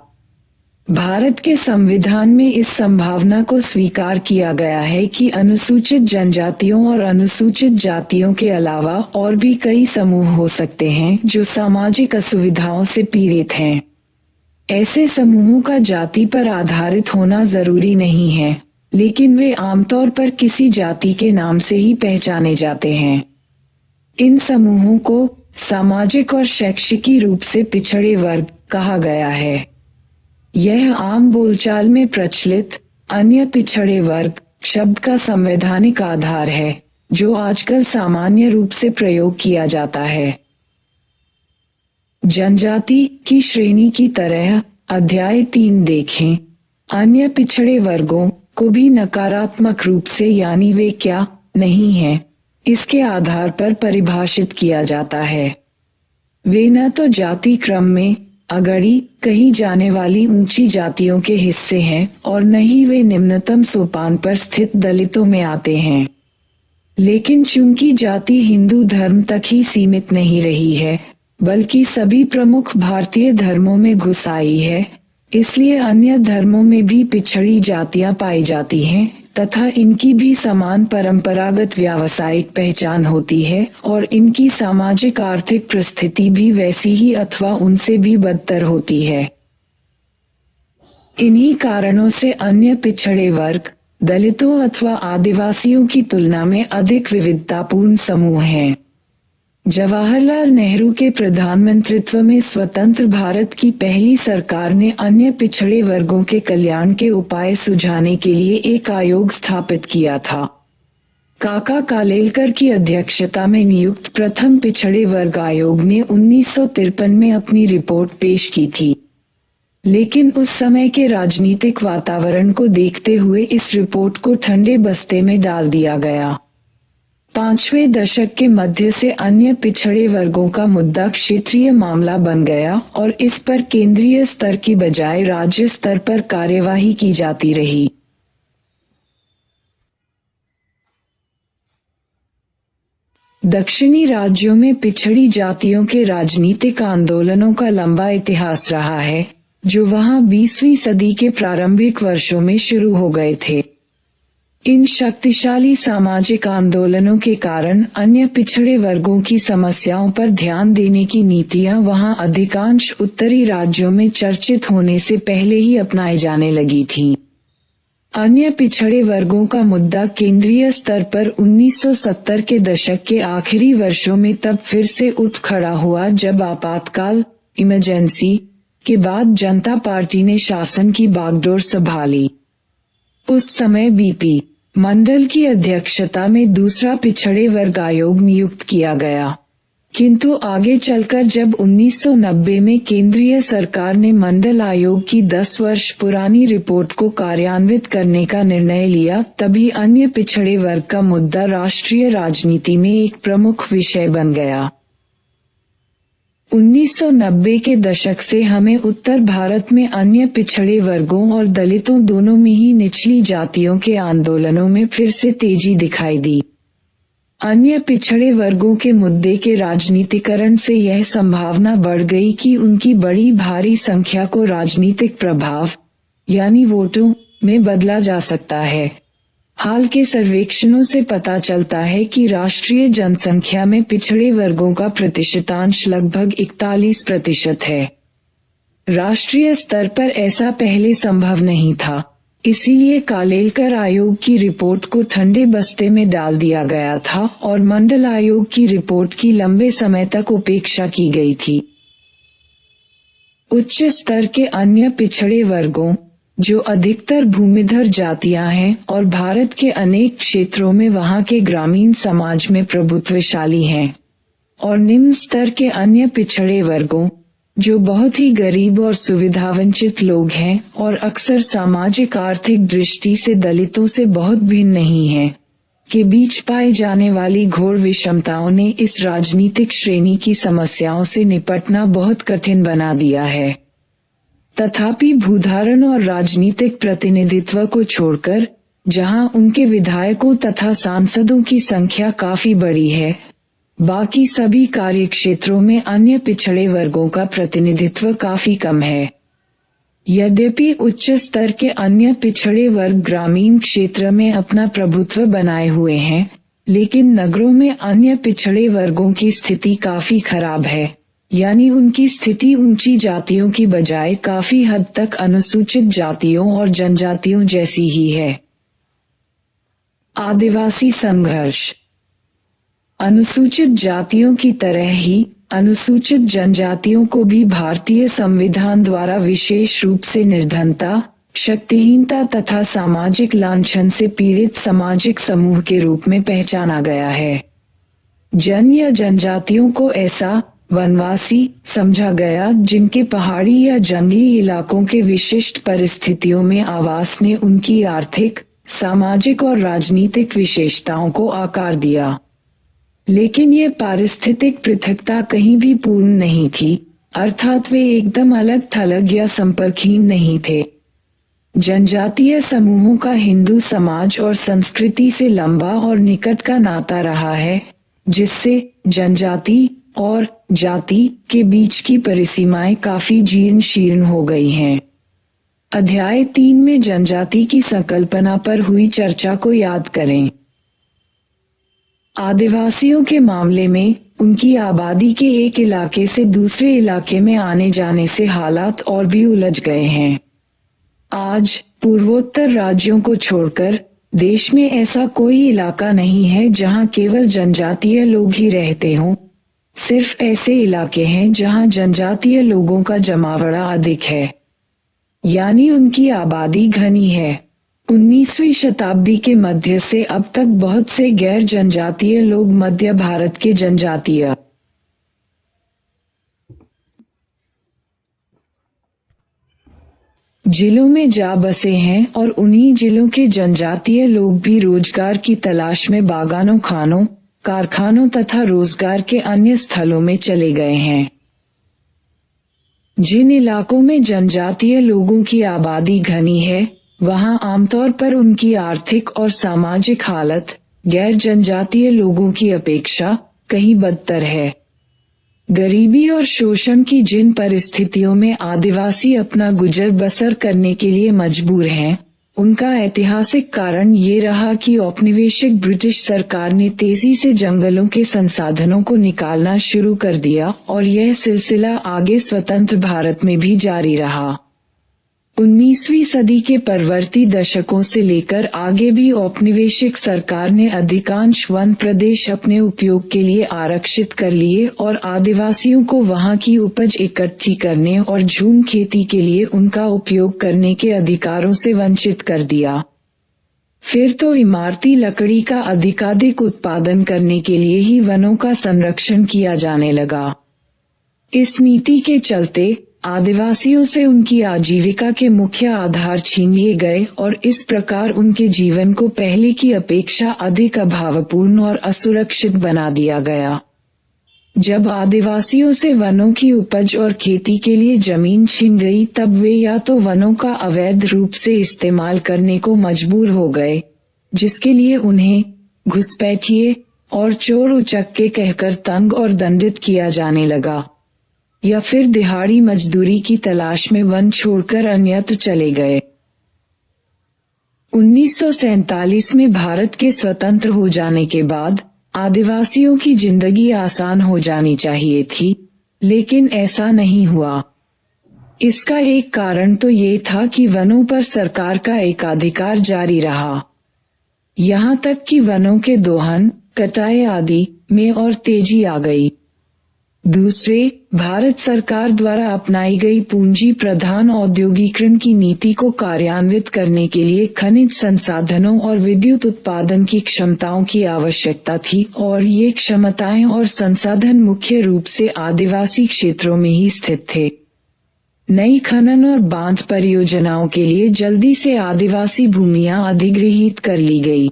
भारत के संविधान में इस संभावना को स्वीकार किया गया है कि अनुसूचित जनजातियों और अनुसूचित जातियों के अलावा और भी कई समूह हो सकते हैं जो सामाजिक असुविधाओं से पीड़ित हैं। ऐसे समूहों का जाति पर आधारित होना जरूरी नहीं है, लेकिन वे आमतौर पर किसी जाति के नाम से ही पहचाने जाते हैं। इन समूहों को सामाजिक और शैक्षिकी रूप से पिछड़े वर्ग कहा गया है। यह आम बोलचाल में प्रचलित अन्य पिछड़े वर्ग शब्द का संवैधानिक आधार है, जो आजकल सामान्य रूप से प्रयोग किया जाता है। जनजाति की श्रेणी की तरह अध्याय 3 देखें। अन्य पिछड़े वर्गों को भी नकारात्मक रूप से यानी वे क्या नहीं हैं, इसके आधार पर परिभाषित किया जाता है। वे न तो जाति क्रम में अगड़ी कही जाने वाली ऊंची जातियों के हिस्से हैं और न ही वे निम्नतम सोपान पर स्थित दलितों में आते हैं। लेकिन चूंकि जाति हिंदू धर्म तक ही सीमित नहीं रही है, बल्कि सभी प्रमुख भारतीय धर्मों में घुस आई है, इसलिए अन्य धर्मों में भी पिछड़ी जातियां पाई जाती हैं तथा इनकी भी समान परंपरागत व्यावसायिक पहचान होती है और इनकी सामाजिक आर्थिक परिस्थिति भी वैसी ही अथवा उनसे भी बदतर होती है। इन्हीं कारणों से अन्य पिछड़े वर्ग दलितों अथवा आदिवासियों की तुलना में अधिक विविधतापूर्ण समूह हैं। जवाहरलाल नेहरू के प्रधानमंत्रित्व में स्वतंत्र भारत की पहली सरकार ने अन्य पिछड़े वर्गों के कल्याण के उपाय सुझाने के लिए एक आयोग स्थापित किया था। काका कालेलकर की अध्यक्षता में नियुक्त प्रथम पिछड़े वर्ग आयोग ने 1953 में अपनी रिपोर्ट पेश की थी, लेकिन उस समय के राजनीतिक वातावरण को देखते हुए इस रिपोर्ट को ठंडे बस्ते में डाल दिया गया। 5वें दशक के मध्य से अन्य पिछड़े वर्गों का मुद्दा क्षेत्रीय मामला बन गया और इस पर केंद्रीय स्तर की बजाय राज्य स्तर पर कार्यवाही की जाती रही। दक्षिणी राज्यों में पिछड़ी जातियों के राजनीतिक आंदोलनों का लंबा इतिहास रहा है, जो वहां 20वीं सदी के प्रारंभिक वर्षों में शुरू हो गए थे। इन शक्तिशाली सामाजिक आंदोलनों के कारण अन्य पिछड़े वर्गों की समस्याओं पर ध्यान देने की नीतियां वहां अधिकांश उत्तरी राज्यों में चर्चित होने से पहले ही अपनाई जाने लगी थीं। अन्य पिछड़े वर्गों का मुद्दा केंद्रीय स्तर पर 1970 के दशक के आखिरी वर्षों में तब फिर से उठ खड़ा हुआ जब आपातकाल इमरजेंसी के बाद जनता पार्टी ने शासन की बागडोर संभाली। उस समय बीपी मंडल की अध्यक्षता में दूसरा पिछड़े वर्ग आयोग नियुक्त किया गया, किंतु आगे चलकर जब 1990 में केंद्रीय सरकार ने मंडल आयोग की 10 वर्ष पुरानी रिपोर्ट को कार्यान्वित करने का निर्णय लिया, तभी अन्य पिछड़े वर्ग का मुद्दा राष्ट्रीय राजनीति में एक प्रमुख विषय बन गया। 1990 के दशक से हमें उत्तर भारत में अन्य पिछड़े वर्गों और दलितों दोनों में ही निचली जातियों के आंदोलनों में फिर से तेजी दिखाई दी। अन्य पिछड़े वर्गों के मुद्दे के राजनीतिकरण से यह संभावना बढ़ गई कि उनकी बड़ी भारी संख्या को राजनीतिक प्रभाव यानी वोटों में बदला जा सकता है। हाल के सर्वेक्षणों से पता चलता है कि राष्ट्रीय जनसंख्या में पिछड़े वर्गों का प्रतिशतांश लगभग 41% है। राष्ट्रीय स्तर पर ऐसा पहले संभव नहीं था, इसीलिए कालेलकर आयोग की रिपोर्ट को ठंडे बस्ते में डाल दिया गया था और मंडल आयोग की रिपोर्ट की लंबे समय तक उपेक्षा की गई थी। उच्च स्तर के अन्य पिछड़े वर्गों, जो अधिकतर भूमिधर जातियां हैं और भारत के अनेक क्षेत्रों में वहां के ग्रामीण समाज में प्रभुत्वशाली हैं, और निम्न स्तर के अन्य पिछड़े वर्गों, जो बहुत ही गरीब और सुविधावंचित लोग हैं और अक्सर सामाजिक आर्थिक दृष्टि से दलितों से बहुत भिन्न नहीं हैं, के बीच पाई जाने वाली घोर विषमताओं ने इस राजनीतिक श्रेणी की समस्याओं से निपटना बहुत कठिन बना दिया है। तथापि भूधारण और राजनीतिक प्रतिनिधित्व को छोड़कर, जहां उनके विधायकों तथा सांसदों की संख्या काफी बड़ी है, बाकी सभी कार्यक्षेत्रों में अन्य पिछड़े वर्गों का प्रतिनिधित्व काफी कम है। यद्यपि उच्च स्तर के अन्य पिछड़े वर्ग ग्रामीण क्षेत्र में अपना प्रभुत्व बनाए हुए हैं, लेकिन नगरों में अन्य पिछड़े वर्गों की स्थिति काफी खराब है, यानी उनकी स्थिति ऊंची जातियों की बजाय काफी हद तक अनुसूचित जातियों और जनजातियों जैसी ही है। आदिवासी संघर्ष। अनुसूचित जातियों की तरह ही अनुसूचित जनजातियों को भी भारतीय संविधान द्वारा विशेष रूप से निर्धनता, शक्तिहीनता तथा सामाजिक लांछन से पीड़ित सामाजिक समूह के रूप में पहचाना गया है। जन या जनजातियों को ऐसा वनवासी समझा गया जिनके पहाड़ी या जंगली इलाकों के विशिष्ट परिस्थितियों में आवास ने उनकी आर्थिक, सामाजिक और राजनीतिक विशेषताओं को आकार दिया। लेकिन ये पारिस्थितिक पृथकता कहीं भी पूर्ण नहीं थी, अर्थात वे एकदम अलग थलग या संपर्कहीन नहीं थे। जनजातीय समूहों का हिंदू समाज और संस्कृति से लंबा और निकट का नाता रहा है, जिससे जनजाति और जाति के बीच की परिसीमाएं काफी जीर्ण शीर्ण हो गई हैं। अध्याय 3 में जनजाति की संकल्पना पर हुई चर्चा को याद करें। आदिवासियों के मामले में उनकी आबादी के एक इलाके से दूसरे इलाके में आने जाने से हालात और भी उलझ गए हैं। आज पूर्वोत्तर राज्यों को छोड़कर देश में ऐसा कोई इलाका नहीं है जहां केवल जनजातीय लोग ही रहते हों। सिर्फ ऐसे इलाके हैं जहां जनजातीय लोगों का जमावड़ा अधिक है, यानी उनकी आबादी घनी है। 19वीं शताब्दी के मध्य से अब तक बहुत से गैर जनजातीय लोग मध्य भारत के जनजातीय जिलों में जा बसे हैं और उन्हीं जिलों के जनजातीय लोग भी रोजगार की तलाश में बागानों, खानों, कारखानों तथा रोजगार के अन्य स्थलों में चले गए हैं। जिन इलाकों में जनजातीय लोगों की आबादी घनी है, वहां आमतौर पर उनकी आर्थिक और सामाजिक हालत गैर जनजातीय लोगों की अपेक्षा कहीं बदतर है। गरीबी और शोषण की जिन परिस्थितियों में आदिवासी अपना गुजर बसर करने के लिए मजबूर हैं, उनका ऐतिहासिक कारण ये रहा कि औपनिवेशिक ब्रिटिश सरकार ने तेजी से जंगलों के संसाधनों को निकालना शुरू कर दिया और यह सिलसिला आगे स्वतंत्र भारत में भी जारी रहा। 19वीं सदी के परवर्ती दशकों से लेकर आगे भी औपनिवेशिक सरकार ने अधिकांश वन प्रदेश अपने उपयोग के लिए आरक्षित कर लिए और आदिवासियों को वहां की उपज इकट्ठी करने और झूम खेती के लिए उनका उपयोग करने के अधिकारों से वंचित कर दिया। फिर तो इमारती लकड़ी का अधिकाधिक उत्पादन करने के लिए ही वनों का संरक्षण किया जाने लगा। इस नीति के चलते आदिवासियों से उनकी आजीविका के मुख्य आधार छीन लिए गए और इस प्रकार उनके जीवन को पहले की अपेक्षा अधिक अभावपूर्ण और असुरक्षित बना दिया गया। जब आदिवासियों से वनों की उपज और खेती के लिए जमीन छीन गई, तब वे या तो वनों का अवैध रूप से इस्तेमाल करने को मजबूर हो गए, जिसके लिए उन्हें घुसपैठिए और चोर उचक्के कहकर तंग और दंडित किया जाने लगा, या फिर दिहाड़ी मजदूरी की तलाश में वन छोड़कर अन्यत्र चले गए। 1947 में भारत के स्वतंत्र हो जाने के बाद आदिवासियों की जिंदगी आसान हो जानी चाहिए थी, लेकिन ऐसा नहीं हुआ। इसका एक कारण तो ये था कि वनों पर सरकार का एकाधिकार जारी रहा। यहाँ तक कि वनों के दोहन, कटाई आदि में और तेजी आ गई। दूसरे, भारत सरकार द्वारा अपनाई गई पूंजी प्रधान औद्योगिकरण की नीति को कार्यान्वित करने के लिए खनिज संसाधनों और विद्युत उत्पादन की क्षमताओं की आवश्यकता थी और ये क्षमताएं और संसाधन मुख्य रूप से आदिवासी क्षेत्रों में ही स्थित थे। नई खनन और बांध परियोजनाओं के लिए जल्दी से आदिवासी भूमियां अधिग्रहित कर ली गई।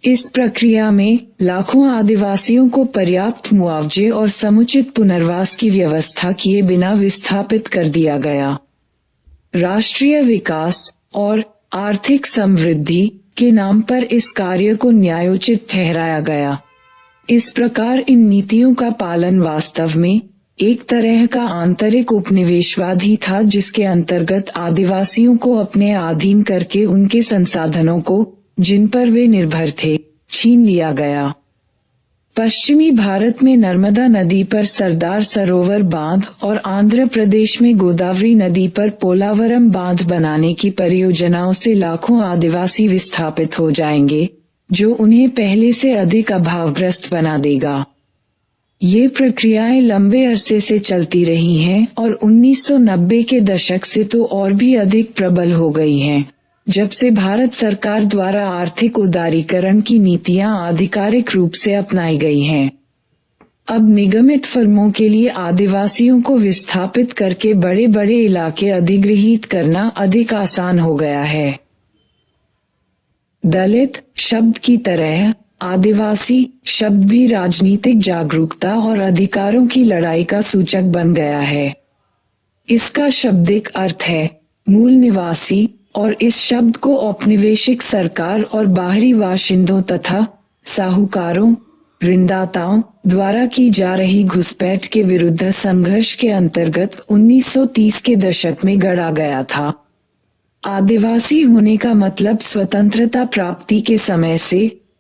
इस प्रक्रिया में लाखों आदिवासियों को पर्याप्त मुआवजे और समुचित पुनर्वास की व्यवस्था किए बिना विस्थापित कर दिया गया। राष्ट्रीय विकास और आर्थिक समृद्धि के नाम पर इस कार्य को न्यायोचित ठहराया गया। इस प्रकार इन नीतियों का पालन वास्तव में एक तरह का आंतरिक उपनिवेशवाद ही था, जिसके अंतर्गत आदिवासियों को अपने अधीन करके उनके संसाधनों को, जिन पर वे निर्भर थे, छीन लिया गया। पश्चिमी भारत में नर्मदा नदी पर सरदार सरोवर बांध और आंध्र प्रदेश में गोदावरी नदी पर पोलावरम बांध बनाने की परियोजनाओं से लाखों आदिवासी विस्थापित हो जाएंगे, जो उन्हें पहले से अधिक अभावग्रस्त बना देगा। ये प्रक्रियाएं लंबे अरसे से चलती रही हैं और 1990 के दशक से तो और भी अधिक प्रबल हो गई हैं, जब से भारत सरकार द्वारा आर्थिक उदारीकरण की नीतियां आधिकारिक रूप से अपनाई गई हैं। अब निगमित फर्मों के लिए आदिवासियों को विस्थापित करके बड़े बड़े इलाके अधिग्रहित करना अधिक आसान हो गया है। दलित शब्द की तरह आदिवासी शब्द भी राजनीतिक जागरूकता और अधिकारों की लड़ाई का सूचक बन गया है। इसका शाब्दिक अर्थ है मूल निवासी और इस शब्द को औपनिवेशिक सरकार और बाहरी बाशिंदों तथा साहूकारों ऋणदाताओं द्वारा की जा रही घुसपैठ के विरुद्ध संघर्ष के अंतर्गत 1930 के दशक में गढ़ा गया था। आदिवासी होने का मतलब स्वतंत्रता प्राप्ति के समय से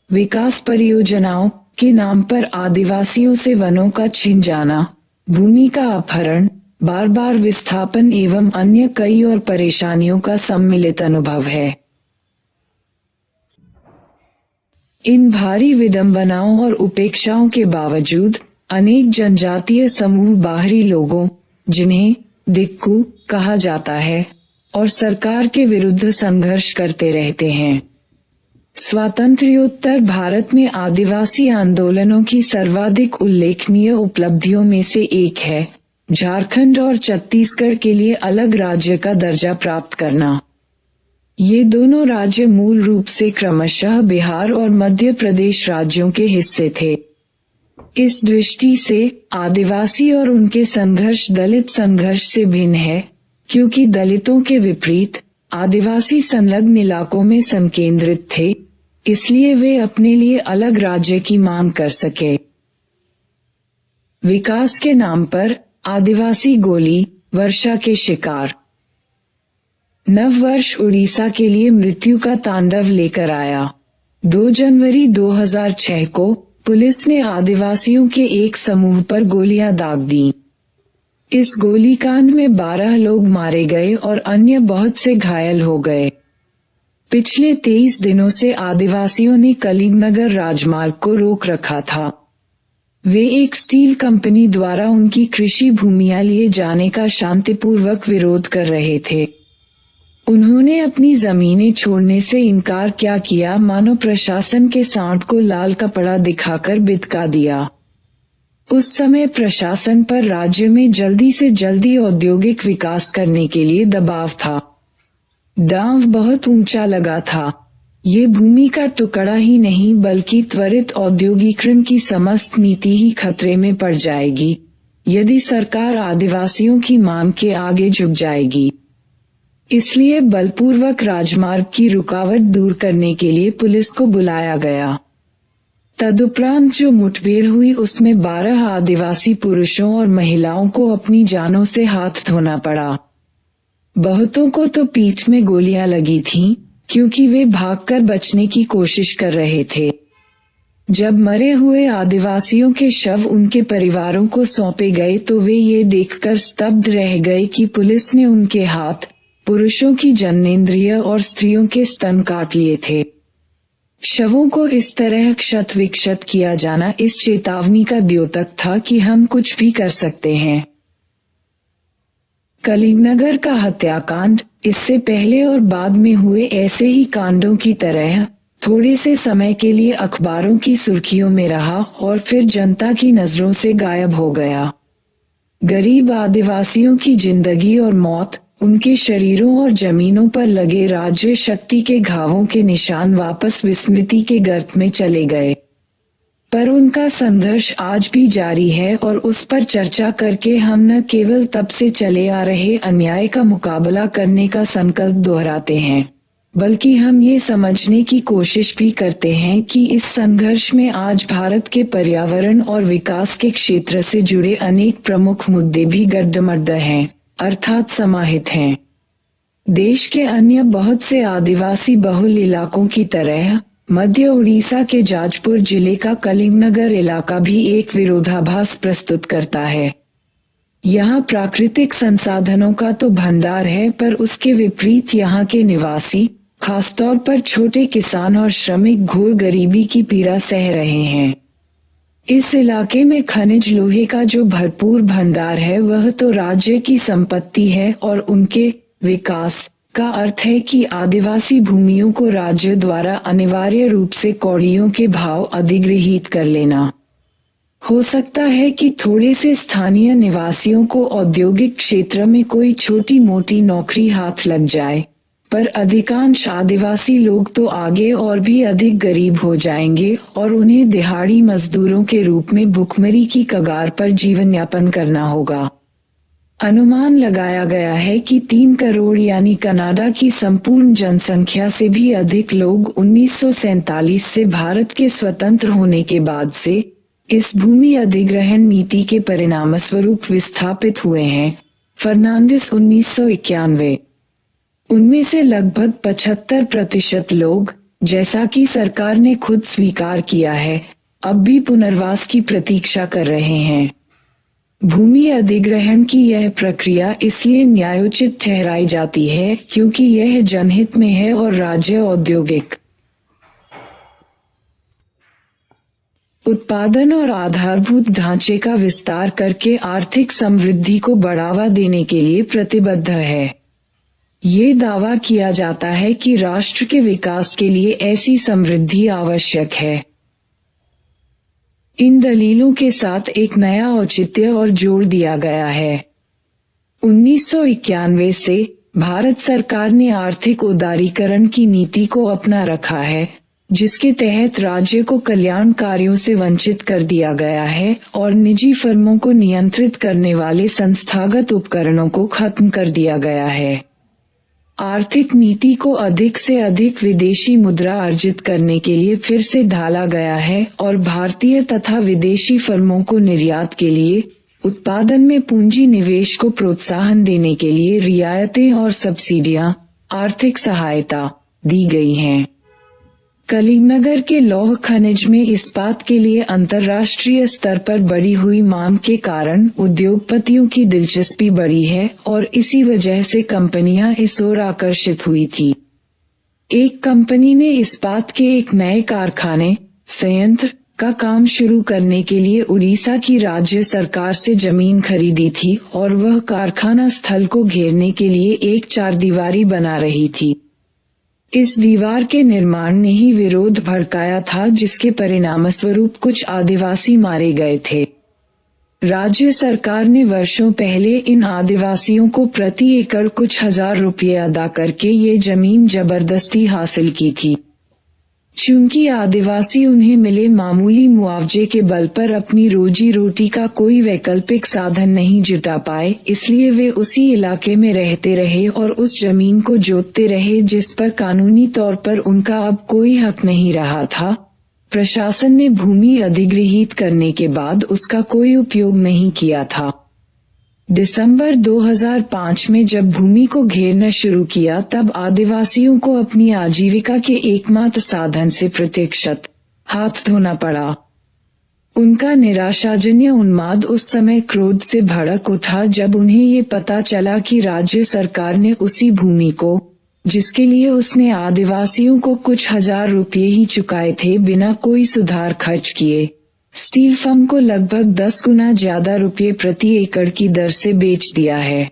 विकास परियोजनाओं के नाम पर आदिवासियों से वनों का छीन जाना, भूमि का अपहरण, बार बार विस्थापन एवं अन्य कई और परेशानियों का सम्मिलित अनुभव है। इन भारी विडंबनाओं और उपेक्षाओं के बावजूद अनेक जनजातीय समूह बाहरी लोगों, जिन्हें दिक्कू कहा जाता है, और सरकार के विरुद्ध संघर्ष करते रहते हैं। स्वातंत्र्योत्तर भारत में आदिवासी आंदोलनों की सर्वाधिक उल्लेखनीय उपलब्धियों में से एक है झारखंड और छत्तीसगढ़ के लिए अलग राज्य का दर्जा प्राप्त करना। ये दोनों राज्य मूल रूप से क्रमशः बिहार और मध्य प्रदेश राज्यों के हिस्से थे। इस दृष्टि से आदिवासी और उनके संघर्ष दलित संघर्ष से भिन्न है, क्योंकि दलितों के विपरीत आदिवासी संलग्न इलाकों में संकेंद्रित थे, इसलिए वे अपने लिए अलग राज्य की मांग कर सके। विकास के नाम पर आदिवासी गोली वर्षा के शिकार। नववर्ष उड़ीसा के लिए मृत्यु का तांडव लेकर आया। 2 जनवरी 2006 को पुलिस ने आदिवासियों के एक समूह पर गोलियां दाग दी। इस गोलीकांड में 12 लोग मारे गए और अन्य बहुत से घायल हो गए। पिछले 23 दिनों से आदिवासियों ने कलीमनगर राजमार्ग को रोक रखा था। वे एक स्टील कंपनी द्वारा उनकी कृषि भूमियां लिए जाने का शांतिपूर्वक विरोध कर रहे थे। उन्होंने अपनी जमीनें छोड़ने से इनकार क्या किया, मानो प्रशासन के सांड को लाल कपड़ा दिखाकर बिदका दिया। उस समय प्रशासन पर राज्य में जल्दी से जल्दी औद्योगिक विकास करने के लिए दबाव था। दांव बहुत ऊंचा लगा था। ये भूमि का टुकड़ा ही नहीं बल्कि त्वरित औद्योगिकरण की समस्त नीति ही खतरे में पड़ जाएगी, यदि सरकार आदिवासियों की मांग के आगे झुक जाएगी। इसलिए बलपूर्वक राजमार्ग की रुकावट दूर करने के लिए पुलिस को बुलाया गया। तदुपरांत जो मुठभेड़ हुई उसमें 12 आदिवासी पुरुषों और महिलाओं को अपनी जानों से हाथ धोना पड़ा। बहुतों को तो पीठ में गोलियां लगी थीं, क्योंकि वे भागकर बचने की कोशिश कर रहे थे। जब मरे हुए आदिवासियों के शव उनके परिवारों को सौंपे गए तो वे ये देखकर स्तब्ध रह गए कि पुलिस ने उनके हाथ, पुरुषों की जननेंद्रिय और स्त्रियों के स्तन काट लिए थे। शवों को इस तरह क्षत विक्षत किया जाना इस चेतावनी का द्योतक था कि हम कुछ भी कर सकते हैं। कलीमनगर का हत्याकांड इससे पहले और बाद में हुए ऐसे ही कांडों की तरह थोड़े से समय के लिए अखबारों की सुर्खियों में रहा और फिर जनता की नजरों से गायब हो गया। गरीब आदिवासियों की जिंदगी और मौत, उनके शरीरों और जमीनों पर लगे राज्य शक्ति के घावों के निशान वापस विस्मृति के गर्त में चले गए। पर उनका संघर्ष आज भी जारी है और उस पर चर्चा करके हम न केवल तब से चले आ रहे अन्याय का मुकाबला करने का संकल्प दोहराते हैं, बल्कि हम ये समझने की कोशिश भी करते हैं कि इस संघर्ष में आज भारत के पर्यावरण और विकास के क्षेत्र से जुड़े अनेक प्रमुख मुद्दे भी गड्ढमड्ढ हैं, अर्थात समाहित हैं। देश के अन्य बहुत से आदिवासी बहुल इलाकों की तरह मध्य उड़ीसा के जाजपुर जिले का कलीमनगर इलाका भी एक विरोधाभास प्रस्तुत करता है। यहाँ प्राकृतिक संसाधनों का तो भंडार है, पर उसके विपरीत यहाँ के निवासी खासतौर पर छोटे किसान और श्रमिक घोर गरीबी की पीड़ा सह रहे हैं। इस इलाके में खनिज लोहे का जो भरपूर भंडार है वह तो राज्य की संपत्ति है और उनके विकास का अर्थ है कि आदिवासी भूमियों को राज्य द्वारा अनिवार्य रूप से कौड़ियों के भाव अधिग्रहित कर लेना। हो सकता है कि थोड़े से स्थानीय निवासियों को औद्योगिक क्षेत्र में कोई छोटी मोटी नौकरी हाथ लग जाए, पर अधिकांश आदिवासी लोग तो आगे और भी अधिक गरीब हो जाएंगे और उन्हें दिहाड़ी मजदूरों के रूप में भुखमरी की कगार पर जीवन यापन करना होगा। अनुमान लगाया गया है कि 3 करोड़ यानी कनाडा की संपूर्ण जनसंख्या से भी अधिक लोग 1947 से भारत के स्वतंत्र होने के बाद से इस भूमि अधिग्रहण नीति के परिणामस्वरूप विस्थापित हुए हैं। फर्नांडिस 1991। उनमें से लगभग 75% लोग, जैसा कि सरकार ने खुद स्वीकार किया है, अब भी पुनर्वास की प्रतीक्षा कर रहे हैं। भूमि अधिग्रहण की यह प्रक्रिया इसलिए न्यायोचित ठहराई जाती है क्योंकि यह जनहित में है और राज्य औद्योगिक उत्पादन और आधारभूत ढांचे का विस्तार करके आर्थिक समृद्धि को बढ़ावा देने के लिए प्रतिबद्ध है। ये दावा किया जाता है कि राष्ट्र के विकास के लिए ऐसी समृद्धि आवश्यक है। इन दलीलों के साथ एक नया औचित्य और जोड़ दिया गया है। 1991 से भारत सरकार ने आर्थिक उदारीकरण की नीति को अपना रखा है, जिसके तहत राज्य को कल्याण कार्यों से वंचित कर दिया गया है और निजी फर्मों को नियंत्रित करने वाले संस्थागत उपकरणों को खत्म कर दिया गया है। आर्थिक नीति को अधिक से अधिक विदेशी मुद्रा अर्जित करने के लिए फिर से ढाला गया है और भारतीय तथा विदेशी फर्मों को निर्यात के लिए, उत्पादन में पूंजी निवेश को प्रोत्साहन देने के लिए रियायतें और सब्सिडियां, आर्थिक सहायता दी गई हैं। कलीमनगर के लौह खनिज में इस्पात के लिए अंतर्राष्ट्रीय स्तर पर बढ़ी हुई मांग के कारण उद्योगपतियों की दिलचस्पी बढ़ी है और इसी वजह से कंपनियां इस ओर आकर्षित हुई थी। एक कंपनी ने इस्पात के एक नए कारखाने संयंत्र का काम शुरू करने के लिए उड़ीसा की राज्य सरकार से जमीन खरीदी थी और वह कारखाना स्थल को घेरने के लिए एक चारदीवारी बना रही थी। इस दीवार के निर्माण ने ही विरोध भड़काया था, जिसके परिणामस्वरूप कुछ आदिवासी मारे गए थे। राज्य सरकार ने वर्षों पहले इन आदिवासियों को प्रति एकड़ कुछ हजार रुपये अदा करके ये जमीन जबरदस्ती हासिल की थी। चूंकि आदिवासी उन्हें मिले मामूली मुआवजे के बल पर अपनी रोजी रोटी का कोई वैकल्पिक साधन नहीं जुटा पाए, इसलिए वे उसी इलाके में रहते रहे और उस जमीन को जोतते रहे जिस पर कानूनी तौर पर उनका अब कोई हक नहीं रहा था। प्रशासन ने भूमि अधिग्रहित करने के बाद उसका कोई उपयोग नहीं किया था। दिसंबर 2005 में जब भूमि को घेरना शुरू किया, तब आदिवासियों को अपनी आजीविका के एकमात्र साधन से प्रत्यक्षत हाथ धोना पड़ा। उनका निराशाजन्य उन्माद उस समय क्रोध से भड़क उठा जब उन्हें ये पता चला कि राज्य सरकार ने उसी भूमि को, जिसके लिए उसने आदिवासियों को कुछ हजार रुपये ही चुकाए थे, बिना कोई सुधार खर्च किए स्टील फर्म को लगभग 10 गुना ज्यादा रुपये प्रति एकड़ की दर से बेच दिया है।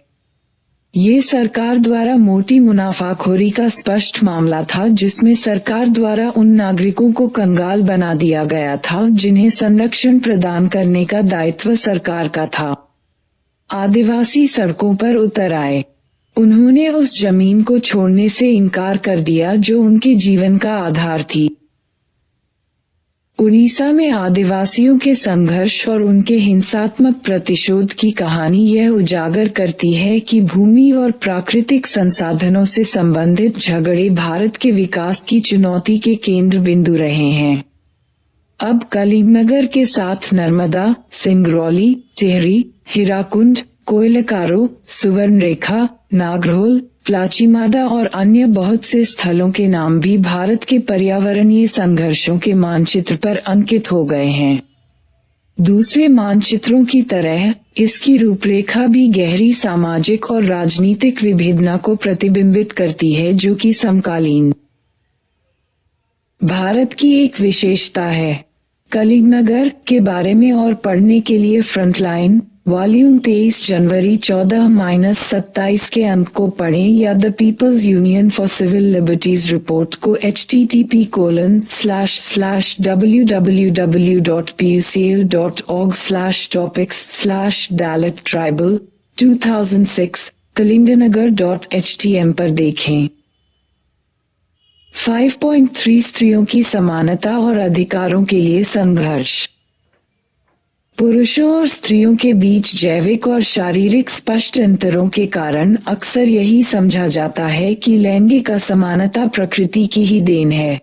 ये सरकार द्वारा मोटी मुनाफाखोरी का स्पष्ट मामला था, जिसमें सरकार द्वारा उन नागरिकों को कंगाल बना दिया गया था जिन्हें संरक्षण प्रदान करने का दायित्व सरकार का था। आदिवासी सड़कों पर उतर आए। उन्होंने उस जमीन को छोड़ने से इनकार कर दिया जो उनके जीवन का आधार थी। उड़ीसा में आदिवासियों के संघर्ष और उनके हिंसात्मक प्रतिशोध की कहानी यह उजागर करती है कि भूमि और प्राकृतिक संसाधनों से संबंधित झगड़े भारत के विकास की चुनौती के केंद्र बिंदु रहे हैं। अब कलीमनगर के साथ नर्मदा, सिंगरौली, टिहरी, हीराकुंड, कोयलकारो, सुवर्णरेखा, नागरहोल, प्लाचीमाडा और अन्य बहुत से स्थलों के नाम भी भारत के पर्यावरणीय संघर्षों के मानचित्र पर अंकित हो गए हैं। दूसरे मानचित्रों की तरह इसकी रूपरेखा भी गहरी सामाजिक और राजनीतिक विभिन्नता को प्रतिबिंबित करती है जो कि समकालीन भारत की एक विशेषता है। कलिंगनगर के बारे में और पढ़ने के लिए फ्रंटलाइन वॉल्यूम 23 जनवरी 14-27 के अंक को पढ़ें या the people's union for civil liberties report को http://www.pucl.org/topics/dalit-tribal2006 kalingganagar.htm पर देखें। 5.3 स्त्रियों की समानता और अधिकारों के लिए संघर्ष। पुरुषों और स्त्रियों के बीच जैविक और शारीरिक स्पष्ट अंतरों के कारण अक्सर यही समझा जाता है कि लैंगिक असमानता प्रकृति की ही देन है।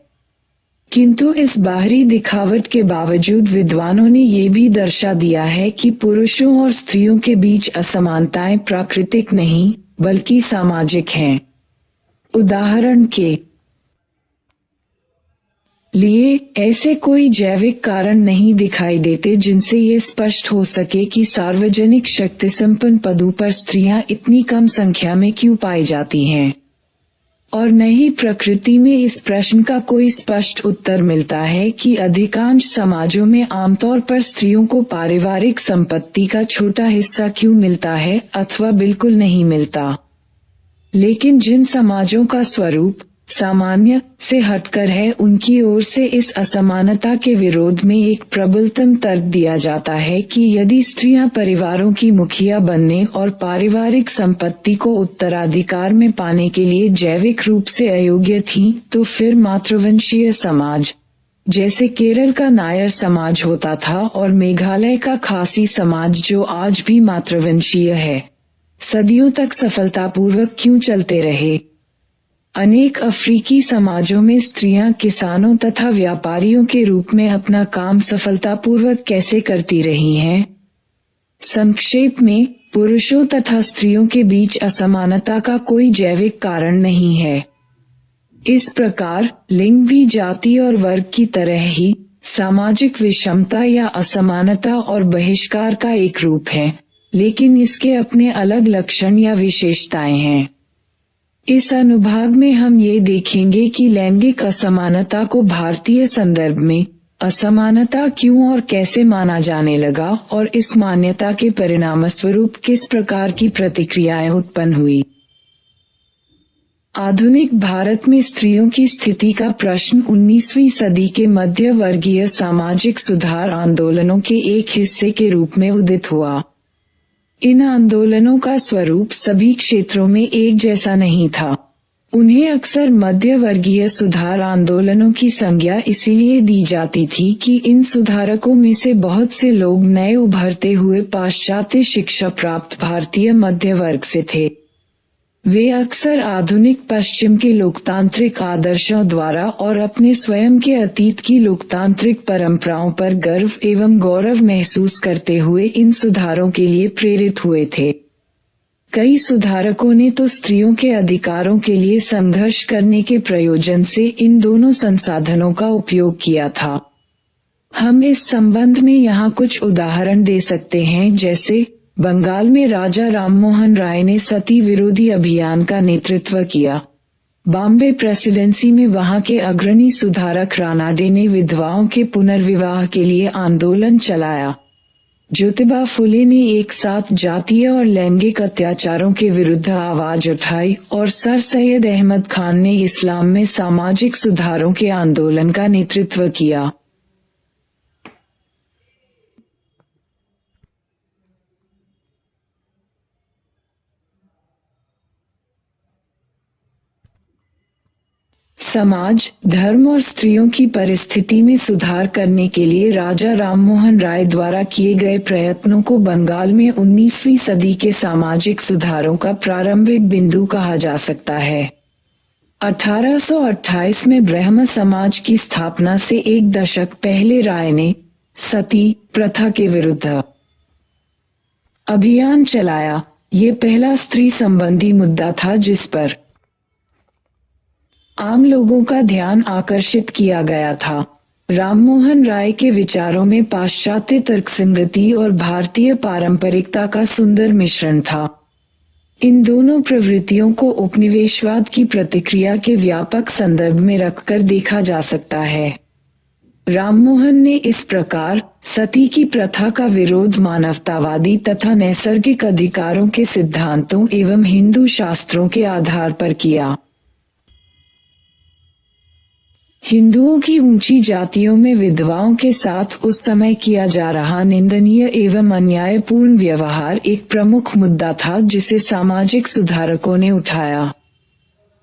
किंतु इस बाहरी दिखावट के बावजूद विद्वानों ने ये भी दर्शा दिया है कि पुरुषों और स्त्रियों के बीच असमानताएं प्राकृतिक नहीं बल्कि सामाजिक हैं। उदाहरण के लिए ऐसे कोई जैविक कारण नहीं दिखाई देते जिनसे ये स्पष्ट हो सके कि सार्वजनिक शक्ति संपन्न पदों पर स्त्रियां इतनी कम संख्या में क्यों पाई जाती हैं। और न ही प्रकृति में इस प्रश्न का कोई स्पष्ट उत्तर मिलता है कि अधिकांश समाजों में आमतौर पर स्त्रियों को पारिवारिक संपत्ति का छोटा हिस्सा क्यों मिलता है अथवा बिल्कुल नहीं मिलता। लेकिन जिन समाजों का स्वरूप सामान्य से हटकर है उनकी ओर से इस असमानता के विरोध में एक प्रबलतम तर्क दिया जाता है कि यदि स्त्रियां परिवारों की मुखिया बनने और पारिवारिक संपत्ति को उत्तराधिकार में पाने के लिए जैविक रूप से अयोग्य थीं, तो फिर मातृवंशीय समाज जैसे केरल का नायर समाज होता था और मेघालय का खासी समाज जो आज भी मातृवंशीय है, सदियों तक सफलतापूर्वक क्यों चलते रहे। अनेक अफ्रीकी समाजों में स्त्रियां किसानों तथा व्यापारियों के रूप में अपना काम सफलतापूर्वक कैसे करती रही हैं। संक्षेप में, पुरुषों तथा स्त्रियों के बीच असमानता का कोई जैविक कारण नहीं है। इस प्रकार लिंग भी जाति और वर्ग की तरह ही सामाजिक विषमता या असमानता और बहिष्कार का एक रूप है, लेकिन इसके अपने अलग लक्षण या विशेषताएं हैं। इस अनुभाग में हम ये देखेंगे कि लैंगिक असमानता को भारतीय संदर्भ में असमानता क्यों और कैसे माना जाने लगा और इस मान्यता के परिणामस्वरूप किस प्रकार की प्रतिक्रियाएं उत्पन्न हुई। आधुनिक भारत में स्त्रियों की स्थिति का प्रश्न 19वीं सदी के मध्य वर्गीय सामाजिक सुधार आंदोलनों के एक हिस्से के रूप में उदित हुआ। इन आंदोलनों का स्वरूप सभी क्षेत्रों में एक जैसा नहीं था। उन्हें अक्सर मध्य वर्गीय सुधार आंदोलनों की संज्ञा इसीलिए दी जाती थी कि इन सुधारकों में से बहुत से लोग नए उभरते हुए पाश्चात्य शिक्षा प्राप्त भारतीय मध्य वर्ग से थे। वे अक्सर आधुनिक पश्चिम के लोकतांत्रिक आदर्शों द्वारा और अपने स्वयं के अतीत की लोकतांत्रिक परंपराओं पर गर्व एवं गौरव महसूस करते हुए इन सुधारों के लिए प्रेरित हुए थे। कई सुधारकों ने तो स्त्रियों के अधिकारों के लिए संघर्ष करने के प्रयोजन से इन दोनों संसाधनों का उपयोग किया था। हम इस संबंध में यहाँ कुछ उदाहरण दे सकते हैं, जैसे बंगाल में राजा राममोहन राय ने सती विरोधी अभियान का नेतृत्व किया। बॉम्बे प्रेसिडेंसी में वहां के अग्रणी सुधारक रानाडे ने विधवाओं के पुनर्विवाह के लिए आंदोलन चलाया। ज्योतिबा फुले ने एक साथ जातीय और लैंगिक अत्याचारों के विरुद्ध आवाज उठाई और सर सैयद अहमद खान ने इस्लाम में सामाजिक सुधारों के आंदोलन का नेतृत्व किया। समाज, धर्म और स्त्रियों की परिस्थिति में सुधार करने के लिए राजा राममोहन राय द्वारा किए गए प्रयत्नों को बंगाल में 19वीं सदी के सामाजिक सुधारों का प्रारंभिक बिंदु कहा जा सकता है। 1828 में ब्रह्म समाज की स्थापना से एक दशक पहले राय ने सती प्रथा के विरुद्ध अभियान चलाया। ये पहला स्त्री संबंधी मुद्दा था जिस पर आम लोगों का ध्यान आकर्षित किया गया था। राममोहन राय के विचारों में पाश्चात्य तर्कसंगति और भारतीय पारंपरिकता का सुंदर मिश्रण था। इन दोनों प्रवृत्तियों को उपनिवेशवाद की प्रतिक्रिया के व्यापक संदर्भ में रखकर देखा जा सकता है। राममोहन ने इस प्रकार सती की प्रथा का विरोध मानवतावादी तथा नैसर्गिक अधिकारों के सिद्धांतों एवं हिंदू शास्त्रों के आधार पर किया। हिंदुओं की ऊंची जातियों में विधवाओं के साथ उस समय किया जा रहा निंदनीय एवं अन्यायपूर्ण व्यवहार एक प्रमुख मुद्दा था जिसे सामाजिक सुधारकों ने उठाया।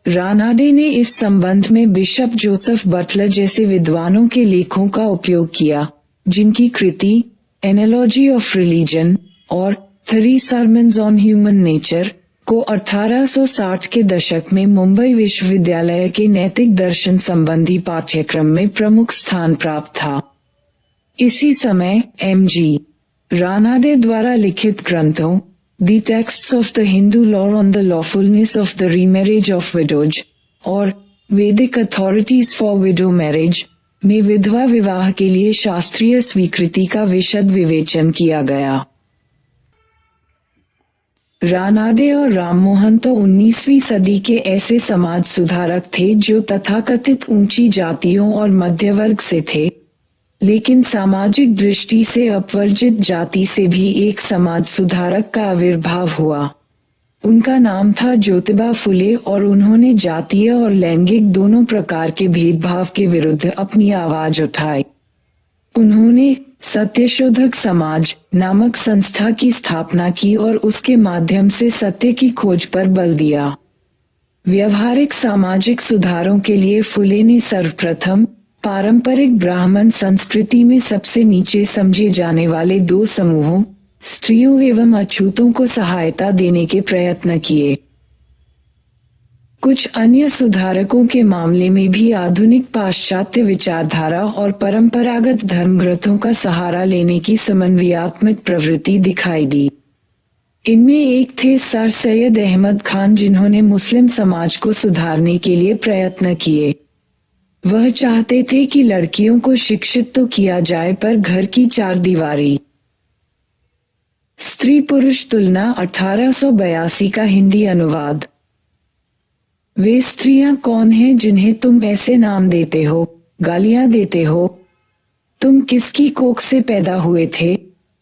रानाडे ने इस संबंध में बिशप जोसेफ बटलर जैसे विद्वानों के लेखों का उपयोग किया, जिनकी कृति एनालॉजी ऑफ रिलीजन और 3 सर्मन्स ऑन ह्यूमन नेचर को 1860 के दशक में मुंबई विश्वविद्यालय के नैतिक दर्शन संबंधी पाठ्यक्रम में प्रमुख स्थान प्राप्त था। इसी समय एम.जी. रानाडे द्वारा लिखित ग्रंथों The Texts of the Hindu Law on the Lawfulness of the Remarriage of Widows और Vedic Authorities for Widow Marriage में विधवा विवाह के लिए शास्त्रीय स्वीकृति का विशद विवेचन किया गया। रानाडे और राममोहन तो 19वीं सदी के ऐसे समाज सुधारक थे जो तथाकथित ऊंची जातियों और मध्य वर्ग से थे, लेकिन सामाजिक दृष्टि से अपवर्जित जाति से भी एक समाज सुधारक का आविर्भाव हुआ। उनका नाम था ज्योतिबा फुले और उन्होंने जातीय और लैंगिक दोनों प्रकार के भेदभाव के विरुद्ध अपनी आवाज उठाई। उन्होंने सत्यशोधक समाज नामक संस्था की स्थापना की और उसके माध्यम से सत्य की खोज पर बल दिया। व्यवहारिक सामाजिक सुधारों के लिए फुले ने सर्वप्रथम पारंपरिक ब्राह्मण संस्कृति में सबसे नीचे समझे जाने वाले 2 समूहों, स्त्रियों एवं अछूतों को सहायता देने के प्रयत्न किए। कुछ अन्य सुधारकों के मामले में भी आधुनिक पाश्चात्य विचारधारा और परंपरागत धर्मग्रंथों का सहारा लेने की समन्वयात्मक प्रवृत्ति दिखाई दी। इनमें एक थे सर सैयद अहमद खान, जिन्होंने मुस्लिम समाज को सुधारने के लिए प्रयत्न किए। वह चाहते थे कि लड़कियों को शिक्षित तो किया जाए पर घर की 4 दीवारी। स्त्री पुरुष तुलना 1882 का हिंदी अनुवाद। वे स्त्रियां कौन हैं जिन्हें तुम ऐसे नाम देते हो, गालियां देते हो? तुम किसकी कोख से पैदा हुए थे?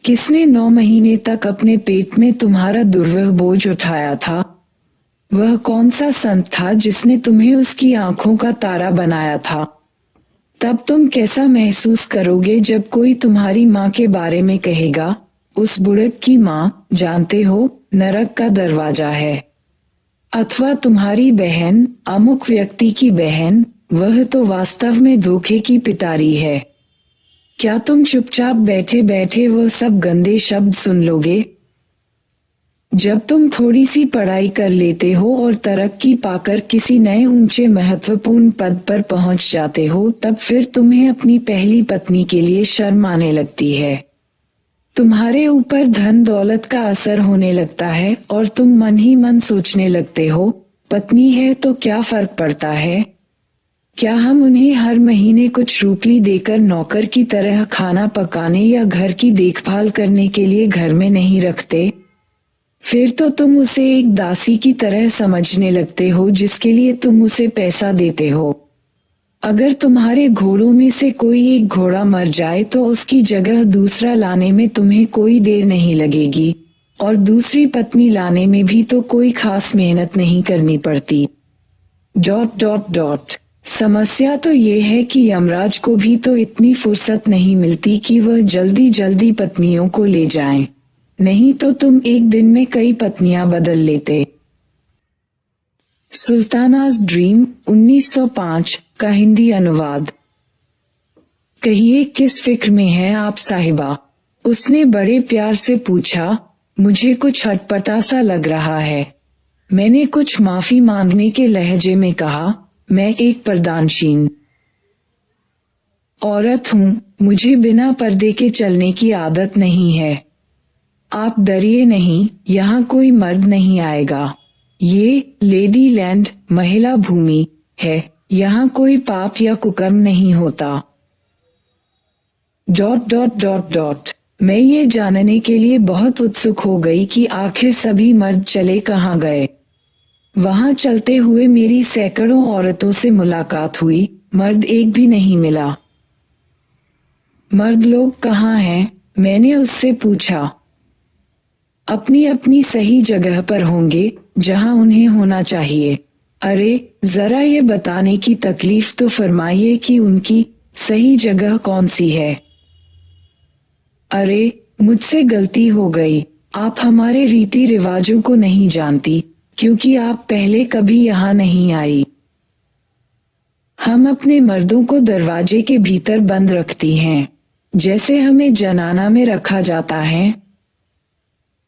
किसने 9 महीने तक अपने पेट में तुम्हारा दुर्वह बोझ उठाया था? वह कौन सा संत था जिसने तुम्हें उसकी आंखों का तारा बनाया था? तब तुम कैसा महसूस करोगे जब कोई तुम्हारी माँ के बारे में कहेगा, उस बुड़क की माँ, जानते हो, नरक का दरवाजा है। अथवा तुम्हारी बहन, अमुक व्यक्ति की बहन, वह तो वास्तव में धोखे की पिटारी है। क्या तुम चुपचाप बैठे बैठे वो सब गंदे शब्द सुन लोगे? जब तुम थोड़ी सी पढ़ाई कर लेते हो और तरक्की पाकर किसी नए ऊंचे महत्वपूर्ण पद पर पहुंच जाते हो, तब फिर तुम्हें अपनी पहली पत्नी के लिए शर्म आने लगती है। तुम्हारे ऊपर धन दौलत का असर होने लगता है और तुम मन ही मन सोचने लगते हो, पत्नी है तो क्या फर्क पड़ता है? क्या हम उन्हें हर महीने कुछ रूपली देकर नौकर की तरह खाना पकाने या घर की देखभाल करने के लिए घर में नहीं रखते? फिर तो तुम उसे एक दासी की तरह समझने लगते हो जिसके लिए तुम उसे पैसा देते हो। अगर तुम्हारे घोड़ों में से कोई एक घोड़ा मर जाए तो उसकी जगह दूसरा लाने में तुम्हें कोई देर नहीं लगेगी और दूसरी पत्नी लाने में भी तो कोई खास मेहनत नहीं करनी पड़ती। ... समस्या तो ये है कि यमराज को भी तो इतनी फुर्सत नहीं मिलती कि वह जल्दी जल्दी पत्नियों को ले जाएं। नहीं तो तुम एक दिन में कई पत्नियां बदल लेते। सुल्ताना's ड्रीम 1905 का हिंदी अनुवाद। कहिए किस फिक्र में है आप साहिबा? उसने बड़े प्यार से पूछा। मुझे कुछ अटपटा सा लग रहा है। मैंने कुछ माफी मांगने के लहजे में कहा। मैं एक पर्दानशीन औरत हूँ, मुझे बिना पर्दे के चलने की आदत नहीं है। आप डरिए नहीं, यहाँ कोई मर्द नहीं आएगा। ये लेडी लैंड महिला भूमि है, यहाँ कोई पाप या कुकर्म नहीं होता। मैं ये जानने के लिए बहुत उत्सुक हो गई कि आखिर सभी मर्द चले कहाँ गए। वहां चलते हुए मेरी सैकड़ों औरतों से मुलाकात हुई, मर्द एक भी नहीं मिला। मर्द लोग कहाँ हैं? मैंने उससे पूछा। अपनी अपनी सही जगह पर होंगे, जहां उन्हें होना चाहिए। अरे जरा ये बताने की तकलीफ तो फरमाइए कि उनकी सही जगह कौन सी है। अरे मुझसे गलती हो गई, आप हमारे रीति रिवाजों को नहीं जानती, क्योंकि आप पहले कभी यहाँ नहीं आई। हम अपने मर्दों को दरवाजे के भीतर बंद रखती हैं, जैसे हमें जनाना में रखा जाता है।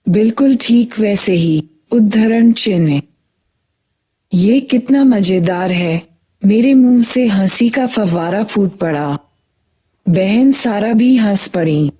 बिल्कुल ठीक वैसे ही। उद्धरण चिन्ह। ये कितना मजेदार है। मेरे मुंह से हंसी का फव्वारा फूट पड़ा। बहन सारा भी हंस पड़ी।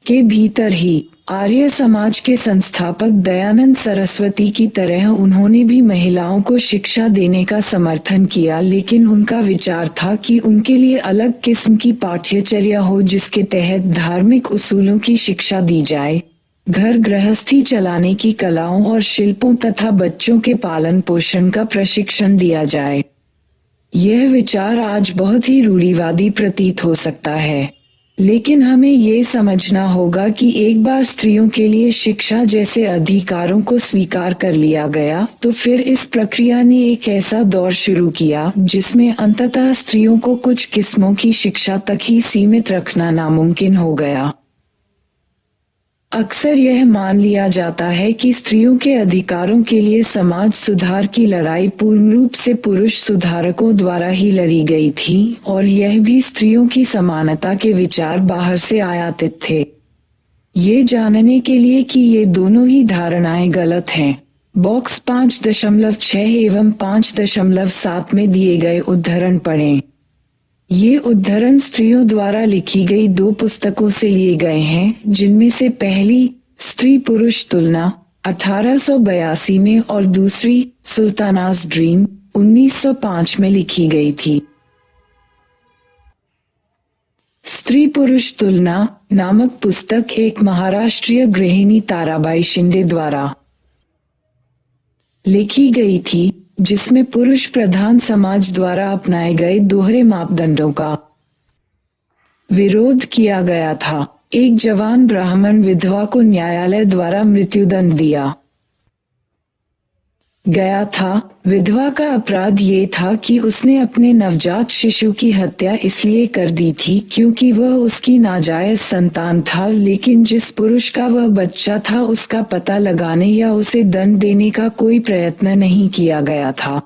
के भीतर ही आर्य समाज के संस्थापक दयानंद सरस्वती की तरह उन्होंने भी महिलाओं को शिक्षा देने का समर्थन किया, लेकिन उनका विचार था कि उनके लिए अलग किस्म की पाठ्यचर्या हो जिसके तहत धार्मिक उसूलों की शिक्षा दी जाए, घर गृहस्थी चलाने की कलाओं और शिल्पों तथा बच्चों के पालन पोषण का प्रशिक्षण दिया जाए। यह विचार आज बहुत ही रूढ़िवादी प्रतीत हो सकता है, लेकिन हमें ये समझना होगा कि एक बार स्त्रियों के लिए शिक्षा जैसे अधिकारों को स्वीकार कर लिया गया तो फिर इस प्रक्रिया ने एक ऐसा दौर शुरू किया जिसमें अंततः स्त्रियों को कुछ किस्मों की शिक्षा तक ही सीमित रखना नामुमकिन हो गया। अक्सर यह मान लिया जाता है कि स्त्रियों के अधिकारों के लिए समाज सुधार की लड़ाई पूर्ण रूप से पुरुष सुधारकों द्वारा ही लड़ी गई थी, और यह भी स्त्रियों की समानता के विचार बाहर से आयातित थे। ये जानने के लिए कि ये दोनों ही धारणाएं गलत हैं, बॉक्स 5.6 एवं 5.7 में दिए गए उद्धरण पढ़ें। ये उद्धरण स्त्रियों द्वारा लिखी गई 2 पुस्तकों से लिए गए हैं, जिनमें से पहली स्त्री पुरुष तुलना 1882 में और दूसरी सुल्तानास ड्रीम 1905 में लिखी गई थी। स्त्री पुरुष तुलना नामक पुस्तक एक महाराष्ट्रीय गृहिणी ताराबाई शिंदे द्वारा लिखी गई थी, जिसमें पुरुष प्रधान समाज द्वारा अपनाए गए दोहरे मापदंडों का विरोध किया गया था। एक जवान ब्राह्मण विधवा को न्यायालय द्वारा मृत्युदंड दिया गया था। विधवा का अपराध ये था कि उसने अपने नवजात शिशु की हत्या इसलिए कर दी थी क्योंकि वह उसकी नाजायज संतान था, लेकिन जिस पुरुष का वह बच्चा था उसका पता लगाने या उसे दंड देने का कोई प्रयत्न नहीं किया गया था।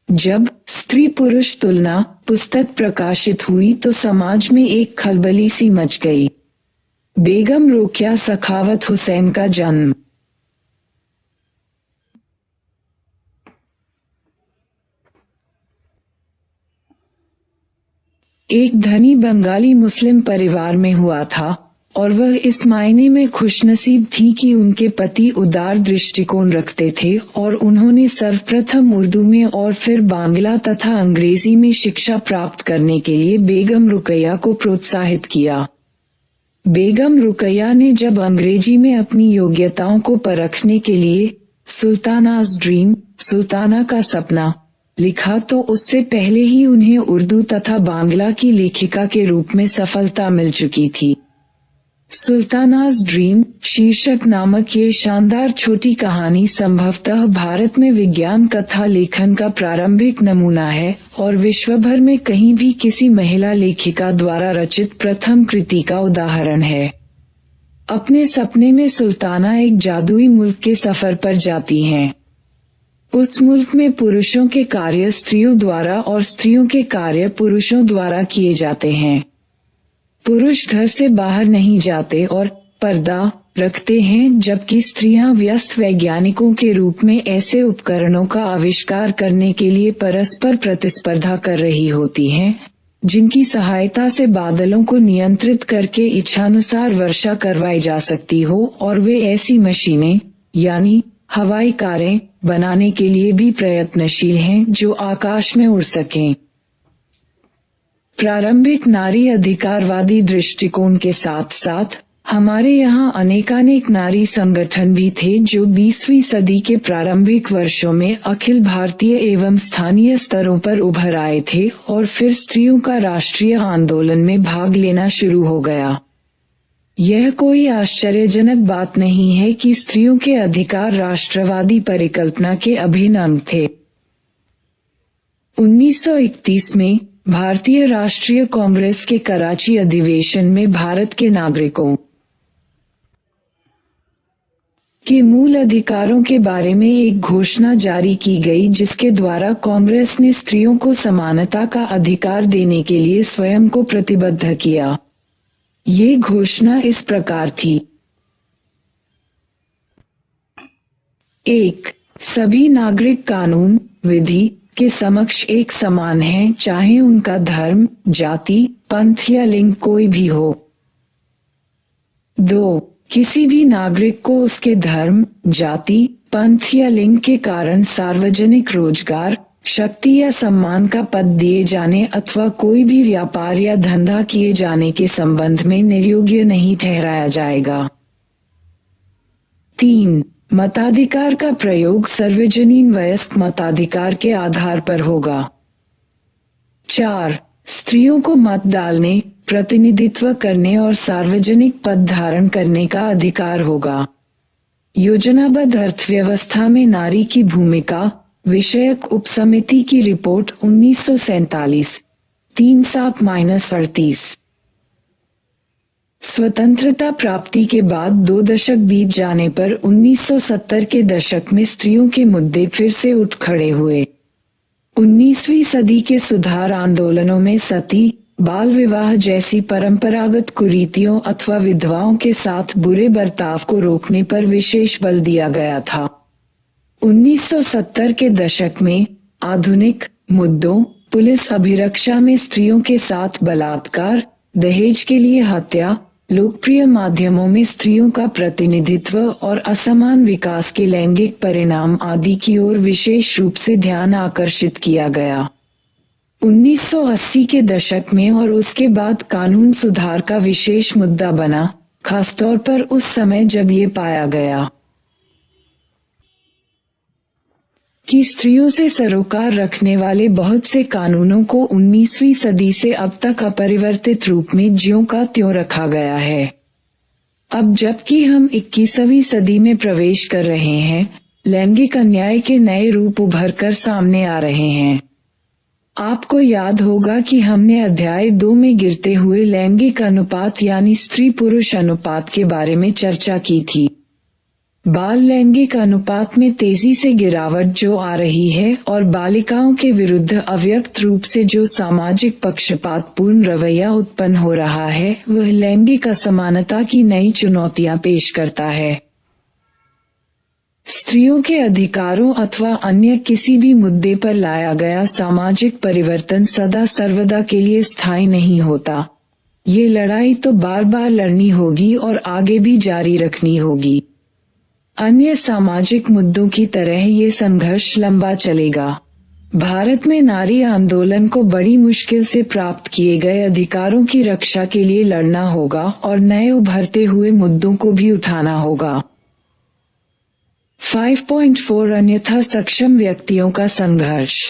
जब स्त्री पुरुष तुलना पुस्तक प्रकाशित हुई तो समाज में एक खलबली सी मच गई। बेगम रोकेया सखावत हुसैन का जन्म। एक धनी बंगाली मुस्लिम परिवार में हुआ था, और वह इस मायने में खुशनसीब थी कि उनके पति उदार दृष्टिकोण रखते थे और उन्होंने सर्वप्रथम उर्दू में और फिर बांग्ला तथा अंग्रेजी में शिक्षा प्राप्त करने के लिए बेगम रुकैया को प्रोत्साहित किया। बेगम रुकैया ने जब अंग्रेजी में अपनी योग्यताओं को परखने के लिए सुल्तानास ड्रीम, सुल्ताना का सपना लिखा तो उससे पहले ही उन्हें उर्दू तथा बांग्ला की लेखिका के रूप में सफलता मिल चुकी थी। सुल्तानास ड्रीम शीर्षक नामक ये शानदार छोटी कहानी संभवतः भारत में विज्ञान कथा लेखन का प्रारंभिक नमूना है और विश्वभर में कहीं भी किसी महिला लेखिका द्वारा रचित प्रथम कृति का उदाहरण है। अपने सपने में सुल्ताना एक जादुई मुल्क के सफर पर जाती हैं। उस मुल्क में पुरुषों के कार्य स्त्रियों द्वारा और स्त्रियों के कार्य पुरुषों द्वारा किए जाते हैं। पुरुष घर से बाहर नहीं जाते और पर्दा रखते हैं, जबकि स्त्रियां व्यस्त वैज्ञानिकों के रूप में ऐसे उपकरणों का आविष्कार करने के लिए परस्पर प्रतिस्पर्धा कर रही होती हैं, जिनकी सहायता से बादलों को नियंत्रित करके इच्छानुसार वर्षा करवाई जा सकती हो, और वे ऐसी मशीनें यानी हवाई कारें बनाने के लिए भी प्रयत्नशील हैं जो आकाश में उड़ सकें। प्रारंभिक नारी अधिकारवादी दृष्टिकोण के साथ साथ हमारे यहाँ अनेकानेक नारी संगठन भी थे जो 20वीं सदी के प्रारंभिक वर्षों में अखिल भारतीय एवं स्थानीय स्तरों पर उभर आए थे और फिर स्त्रियों का राष्ट्रीय आंदोलन में भाग लेना शुरू हो गया। यह कोई आश्चर्यजनक बात नहीं है कि स्त्रियों के अधिकार राष्ट्रवादी परिकल्पना के अभिन्न अंग थे। 1931 में भारतीय राष्ट्रीय कांग्रेस के कराची अधिवेशन में भारत के नागरिकों के मूल अधिकारों के बारे में एक घोषणा जारी की गई जिसके द्वारा कांग्रेस ने स्त्रियों को समानता का अधिकार देने के लिए स्वयं को प्रतिबद्ध किया। ये घोषणा इस प्रकार थी। 1. सभी नागरिक कानून विधि के समक्ष एक समान हैं, चाहे उनका धर्म, जाति, पंथ या लिंग कोई भी हो। 2. किसी भी नागरिक को उसके धर्म, जाति, पंथ या लिंग के कारण सार्वजनिक रोजगार, शक्ति या सम्मान का पद दिए जाने अथवा कोई भी व्यापार या धंधा किए जाने के संबंध में निर्योग्य नहीं ठहराया जाएगा। 3. मताधिकार का प्रयोग सार्वजनीन वयस्क मताधिकार के आधार पर होगा। 4. स्त्रियों को मत डालने, प्रतिनिधित्व करने और सार्वजनिक पद धारण करने का अधिकार होगा। योजनाबद्ध अर्थव्यवस्था में नारी की भूमिका विषयक उपसमिति की रिपोर्ट 1947 37-38। स्वतंत्रता प्राप्ति के बाद 2 दशक बीत जाने पर 1970 के दशक में स्त्रियों के मुद्दे फिर से उठ खड़े हुए। 19वीं सदी के सुधार आंदोलनों में सती, बाल विवाह जैसी परंपरागत कुरीतियों अथवा विधवाओं के साथ बुरे बर्ताव को रोकने पर विशेष बल दिया गया था। 1970 के दशक में आधुनिक मुद्दों, पुलिस अभिरक्षा में स्त्रियों के साथ बलात्कार, दहेज के लिए हत्या, लोकप्रिय माध्यमों में स्त्रियों का प्रतिनिधित्व और असमान विकास के लैंगिक परिणाम आदि की ओर विशेष रूप से ध्यान आकर्षित किया गया। 1980 के दशक में और उसके बाद कानून सुधार का विशेष मुद्दा बना, खासतौर पर उस समय जब ये पाया गया कि स्त्रियों से सरोकार रखने वाले बहुत से कानूनों को 19वीं सदी से अब तक अपरिवर्तित रूप में ज्यों का त्यों रखा गया है। अब जबकि हम 21वीं सदी में प्रवेश कर रहे हैं, लैंगिक अन्याय के नए रूप उभर कर सामने आ रहे हैं। आपको याद होगा कि हमने अध्याय 2 में गिरते हुए लैंगिक अनुपात यानी स्त्री पुरुष अनुपात के बारे में चर्चा की थी। बाल लैंगिक अनुपात में तेजी से गिरावट जो आ रही है और बालिकाओं के विरुद्ध अव्यक्त रूप से जो सामाजिक पक्षपातपूर्ण रवैया उत्पन्न हो रहा है, वह लैंगिक असमानता की नई चुनौतियां पेश करता है। स्त्रियों के अधिकारों अथवा अन्य किसी भी मुद्दे पर लाया गया सामाजिक परिवर्तन सदा सर्वदा के लिए स्थायी नहीं होता। ये लड़ाई तो बार बार लड़नी होगी और आगे भी जारी रखनी होगी। अन्य सामाजिक मुद्दों की तरह ये संघर्ष लंबा चलेगा। भारत में नारी आंदोलन को बड़ी मुश्किल से प्राप्त किए गए अधिकारों की रक्षा के लिए लड़ना होगा और नए उभरते हुए मुद्दों को भी उठाना होगा। 5.4 अन्यथा सक्षम व्यक्तियों का संघर्ष।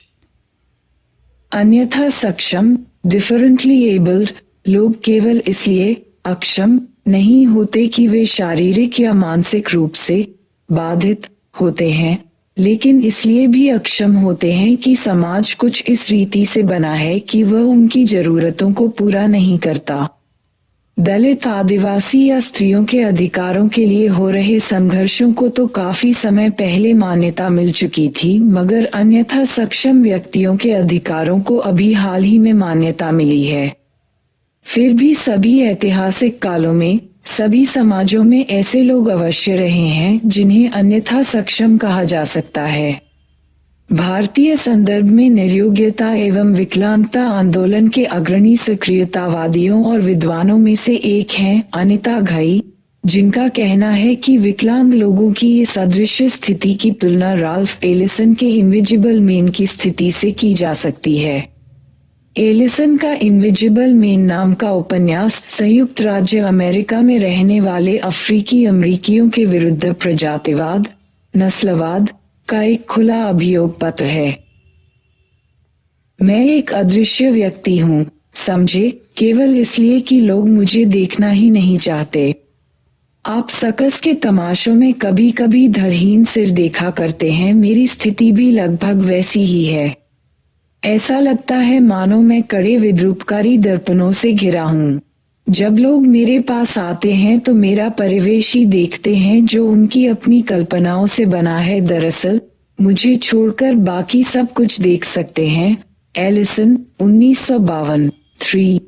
अन्यथा सक्षम डिफरेंटली एबल्ड लोग केवल इसलिए अक्षम नहीं होते कि वे शारीरिक या मानसिक रूप से बाधित होते हैं, लेकिन इसलिए भी अक्षम होते हैं कि समाज कुछ इस रीति से बना है कि वह उनकी जरूरतों को पूरा नहीं करता। दलित, आदिवासी या स्त्रियों के अधिकारों के लिए हो रहे संघर्षों को तो काफी समय पहले मान्यता मिल चुकी थी, मगर अन्यथा सक्षम व्यक्तियों के अधिकारों को अभी हाल ही में मान्यता मिली है। फिर भी सभी ऐतिहासिक कालों में सभी समाजों में ऐसे लोग अवश्य रहे हैं जिन्हें अन्यथा सक्षम कहा जा सकता है। भारतीय संदर्भ में निर्योग्यता एवं विकलांगता आंदोलन के अग्रणी सक्रियतावादियों और विद्वानों में से एक हैं अनिता घई, जिनका कहना है कि विकलांग लोगों की इस अदृश्य स्थिति की तुलना राल्फ एलिसन के इनविजिबल मैन की स्थिति से की जा सकती है। एलिसन का इनविजिबल मैन नाम का उपन्यास संयुक्त राज्य अमेरिका में रहने वाले अफ्रीकी अमेरिकियों के विरुद्ध प्रजातिवाद, नस्लवाद का एक खुला अभियोग पत्र है। मैं एक अदृश्य व्यक्ति हूँ, समझे, केवल इसलिए कि लोग मुझे देखना ही नहीं चाहते। आप सर्कस के तमाशों में कभी कभी धड़हीन सिर देखा करते हैं, मेरी स्थिति भी लगभग वैसी ही है। ऐसा लगता है मानो मैं कड़े विद्रूपकारी दर्पणों से घिरा हूँ। जब लोग मेरे पास आते हैं तो मेरा परिवेश ही देखते हैं जो उनकी अपनी कल्पनाओं से बना है। दरअसल मुझे छोड़कर बाकी सब कुछ देख सकते हैं। एलिसन 1952। 3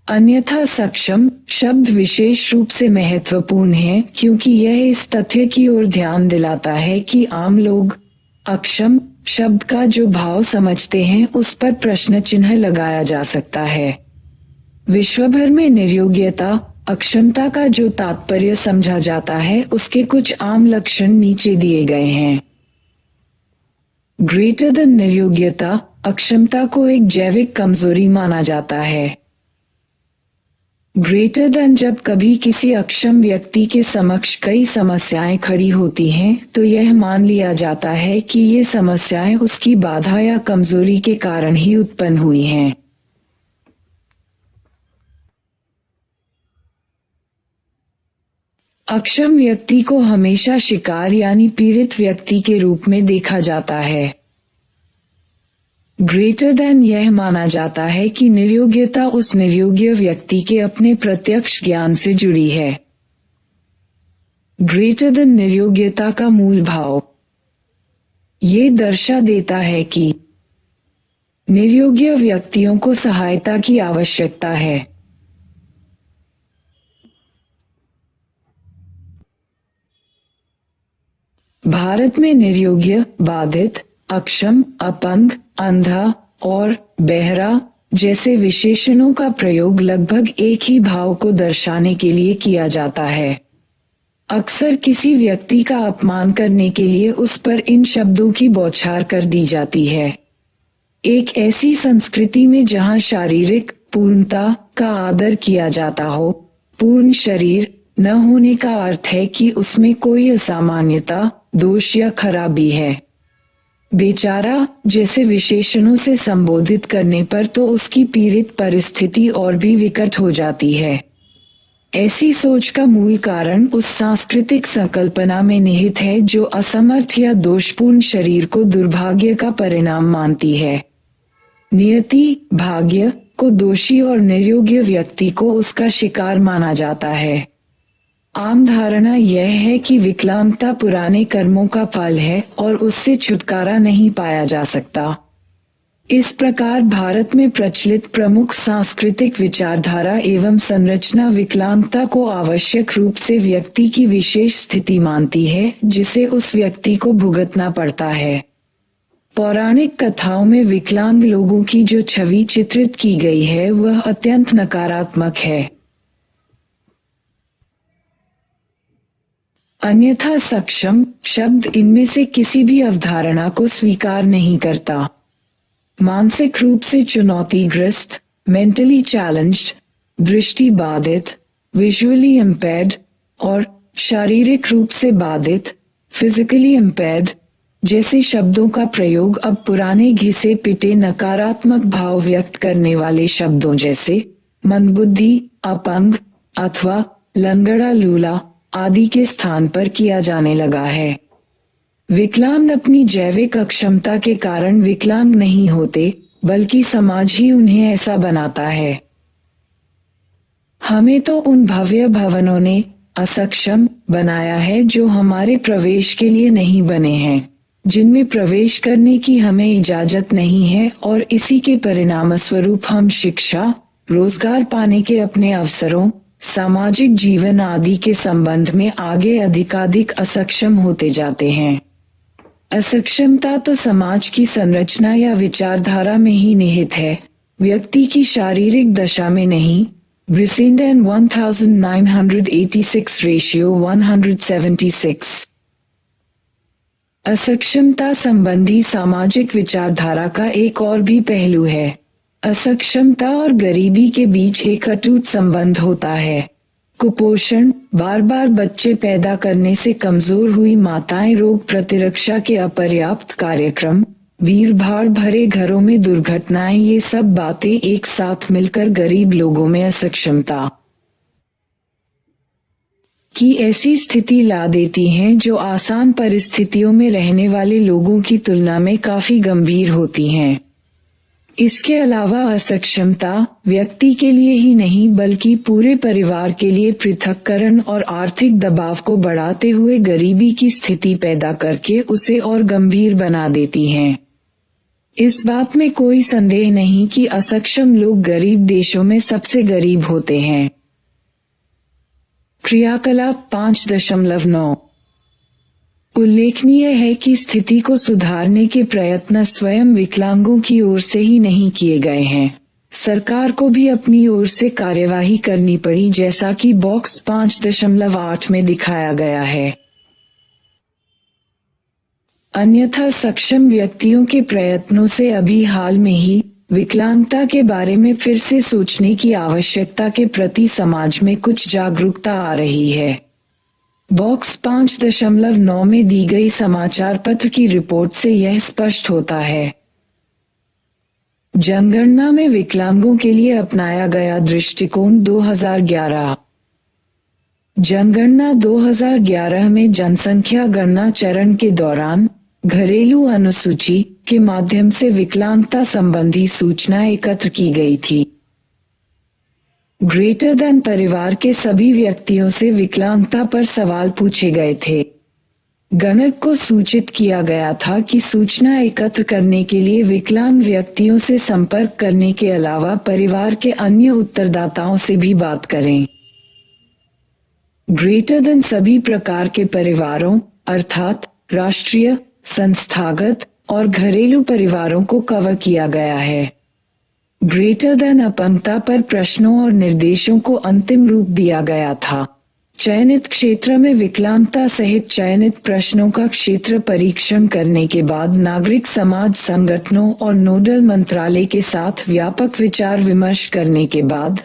अन्यथा सक्षम शब्द विशेष रूप से महत्वपूर्ण है क्योंकि यह इस तथ्य की ओर ध्यान दिलाता है कि आम लोग अक्षम शब्द का जो भाव समझते हैं उस पर प्रश्न चिन्ह लगाया जा सकता है। विश्वभर में निर्योग्यता, अक्षमता का जो तात्पर्य समझा जाता है उसके कुछ आम लक्षण नीचे दिए गए हैं। ग्रेटर देन निर्योग्यता, अक्षमता को एक जैविक कमजोरी माना जाता है। ग्रेटर देन जब कभी किसी अक्षम व्यक्ति के समक्ष कई समस्याएं खड़ी होती हैं तो यह मान लिया जाता है कि ये समस्याएं उसकी बाधा या कमजोरी के कारण ही उत्पन्न हुई हैं। अक्षम व्यक्ति को हमेशा शिकार यानी पीड़ित व्यक्ति के रूप में देखा जाता है। ग्रेटर देन यह माना जाता है कि निर्योग्यता उस निर्योग्य व्यक्ति के अपने प्रत्यक्ष ज्ञान से जुड़ी है। ग्रेटर देन निर्योग्यता का मूल भाव ये दर्शा देता है कि निर्योग्य व्यक्तियों को सहायता की आवश्यकता है। भारत में निर्योग्य, बाधित, अक्षम, अपंग, अंधा और बहरा जैसे विशेषणों का प्रयोग लगभग एक ही भाव को दर्शाने के लिए किया जाता है। अक्सर किसी व्यक्ति का अपमान करने के लिए उस पर इन शब्दों की बौछार कर दी जाती है। एक ऐसी संस्कृति में जहां शारीरिक पूर्णता का आदर किया जाता हो, पूर्ण शरीर न होने का अर्थ है कि उसमें कोई असामान्यता, दोष या खराबी है। बेचारा जैसे विशेषणों से संबोधित करने पर तो उसकी पीड़ित परिस्थिति और भी विकट हो जाती है। ऐसी सोच का मूल कारण उस सांस्कृतिक संकल्पना में निहित है जो असमर्थ या दोषपूर्ण शरीर को दुर्भाग्य का परिणाम मानती है। नियति, भाग्य को दोषी और निर्योग्य व्यक्ति को उसका शिकार माना जाता है। आम धारणा यह है कि विकलांगता पुराने कर्मों का फल है और उससे छुटकारा नहीं पाया जा सकता। इस प्रकार भारत में प्रचलित प्रमुख सांस्कृतिक विचारधारा एवं संरचना विकलांगता को आवश्यक रूप से व्यक्ति की विशेष स्थिति मानती है जिसे उस व्यक्ति को भुगतना पड़ता है। पौराणिक कथाओं में विकलांग लोगों की जो छवि चित्रित की गई है वह अत्यंत नकारात्मक है। अन्यथा सक्षम शब्द इनमें से किसी भी अवधारणा को स्वीकार नहीं करता। मानसिक रूप से चुनौतीग्रस्त, मेंटली चैलेंज्ड, दृष्टि बाधित, विजुअली इम्पेयर्ड और शारीरिक रूप से बाधित, फिजिकली इम्पेयर्ड जैसे शब्दों का प्रयोग अब पुराने घिसे पिटे नकारात्मक भाव व्यक्त करने वाले शब्दों जैसे मंदबुद्धि, अपंग अथवा लंगड़ा लूला आदि के स्थान पर किया जाने लगा है। विकलांग अपनी जैविक अक्षमता के कारण विकलांग नहीं होते, बल्कि समाज ही उन्हें ऐसा बनाता है। हमें तो उन भव्य भवनों ने असक्षम बनाया है जो हमारे प्रवेश के लिए नहीं बने हैं, जिनमें प्रवेश करने की हमें इजाजत नहीं है और इसी के परिणामस्वरूप हम शिक्षा, रोजगार पाने के अपने अवसरों, सामाजिक जीवन आदि के संबंध में आगे अधिकाधिक असक्षम होते जाते हैं। असक्षमता तो समाज की संरचना या विचारधारा में ही निहित है, व्यक्ति की शारीरिक दशा में नहीं। ब्रिसेंडन 1986 रेशियो 176। असक्षमता संबंधी सामाजिक विचारधारा का एक और भी पहलू है। असक्षमता और गरीबी के बीच एक अटूट संबंध होता है। कुपोषण, बार बार बच्चे पैदा करने से कमजोर हुई माताएं, रोग प्रतिरक्षा के अपर्याप्त कार्यक्रम, भीड़-भाड़ भरे घरों में दुर्घटनाएं, ये सब बातें एक साथ मिलकर गरीब लोगों में असक्षमता की ऐसी स्थिति ला देती हैं जो आसान परिस्थितियों में रहने वाले लोगों की तुलना में काफी गंभीर होती हैं। इसके अलावा असक्षमता व्यक्ति के लिए ही नहीं बल्कि पूरे परिवार के लिए पृथक्करण और आर्थिक दबाव को बढ़ाते हुए गरीबी की स्थिति पैदा करके उसे और गंभीर बना देती हैं। इस बात में कोई संदेह नहीं कि असक्षम लोग गरीब देशों में सबसे गरीब होते हैं। क्रियाकलाप 5.9 उल्लेखनीय है कि स्थिति को सुधारने के प्रयत्न स्वयं विकलांगों की ओर से ही नहीं किए गए हैं। सरकार को भी अपनी ओर से कार्यवाही करनी पड़ी, जैसा कि बॉक्स 5.8 में दिखाया गया है। अन्यथा सक्षम व्यक्तियों के प्रयत्नों से अभी हाल में ही विकलांगता के बारे में फिर से सोचने की आवश्यकता के प्रति समाज में कुछ जागरूकता आ रही है। बॉक्स 5.9 में दी गई समाचार पत्र की रिपोर्ट से यह स्पष्ट होता है। जनगणना में विकलांगों के लिए अपनाया गया दृष्टिकोण 2011। जनगणना 2011 में जनसंख्या गणना चरण के दौरान घरेलू अनुसूची के माध्यम से विकलांगता संबंधी सूचना एकत्र की गई थी। ग्रेटर देन परिवार के सभी व्यक्तियों से विकलांगता पर सवाल पूछे गए थे। गणक को सूचित किया गया था कि सूचना एकत्र करने के लिए विकलांग व्यक्तियों से संपर्क करने के अलावा परिवार के अन्य उत्तरदाताओं से भी बात करें। ग्रेटर देन सभी प्रकार के परिवारों अर्थात राष्ट्रीय, संस्थागत और घरेलू परिवारों को कवर किया गया है। ग्रेटर देन अपंगता पर प्रश्नों और निर्देशों को अंतिम रूप दिया गया था। चयनित क्षेत्र में विकलांगता सहित चयनित प्रश्नों का क्षेत्र परीक्षण करने के बाद नागरिक समाज संगठनों और नोडल मंत्रालय के साथ व्यापक विचार विमर्श करने के बाद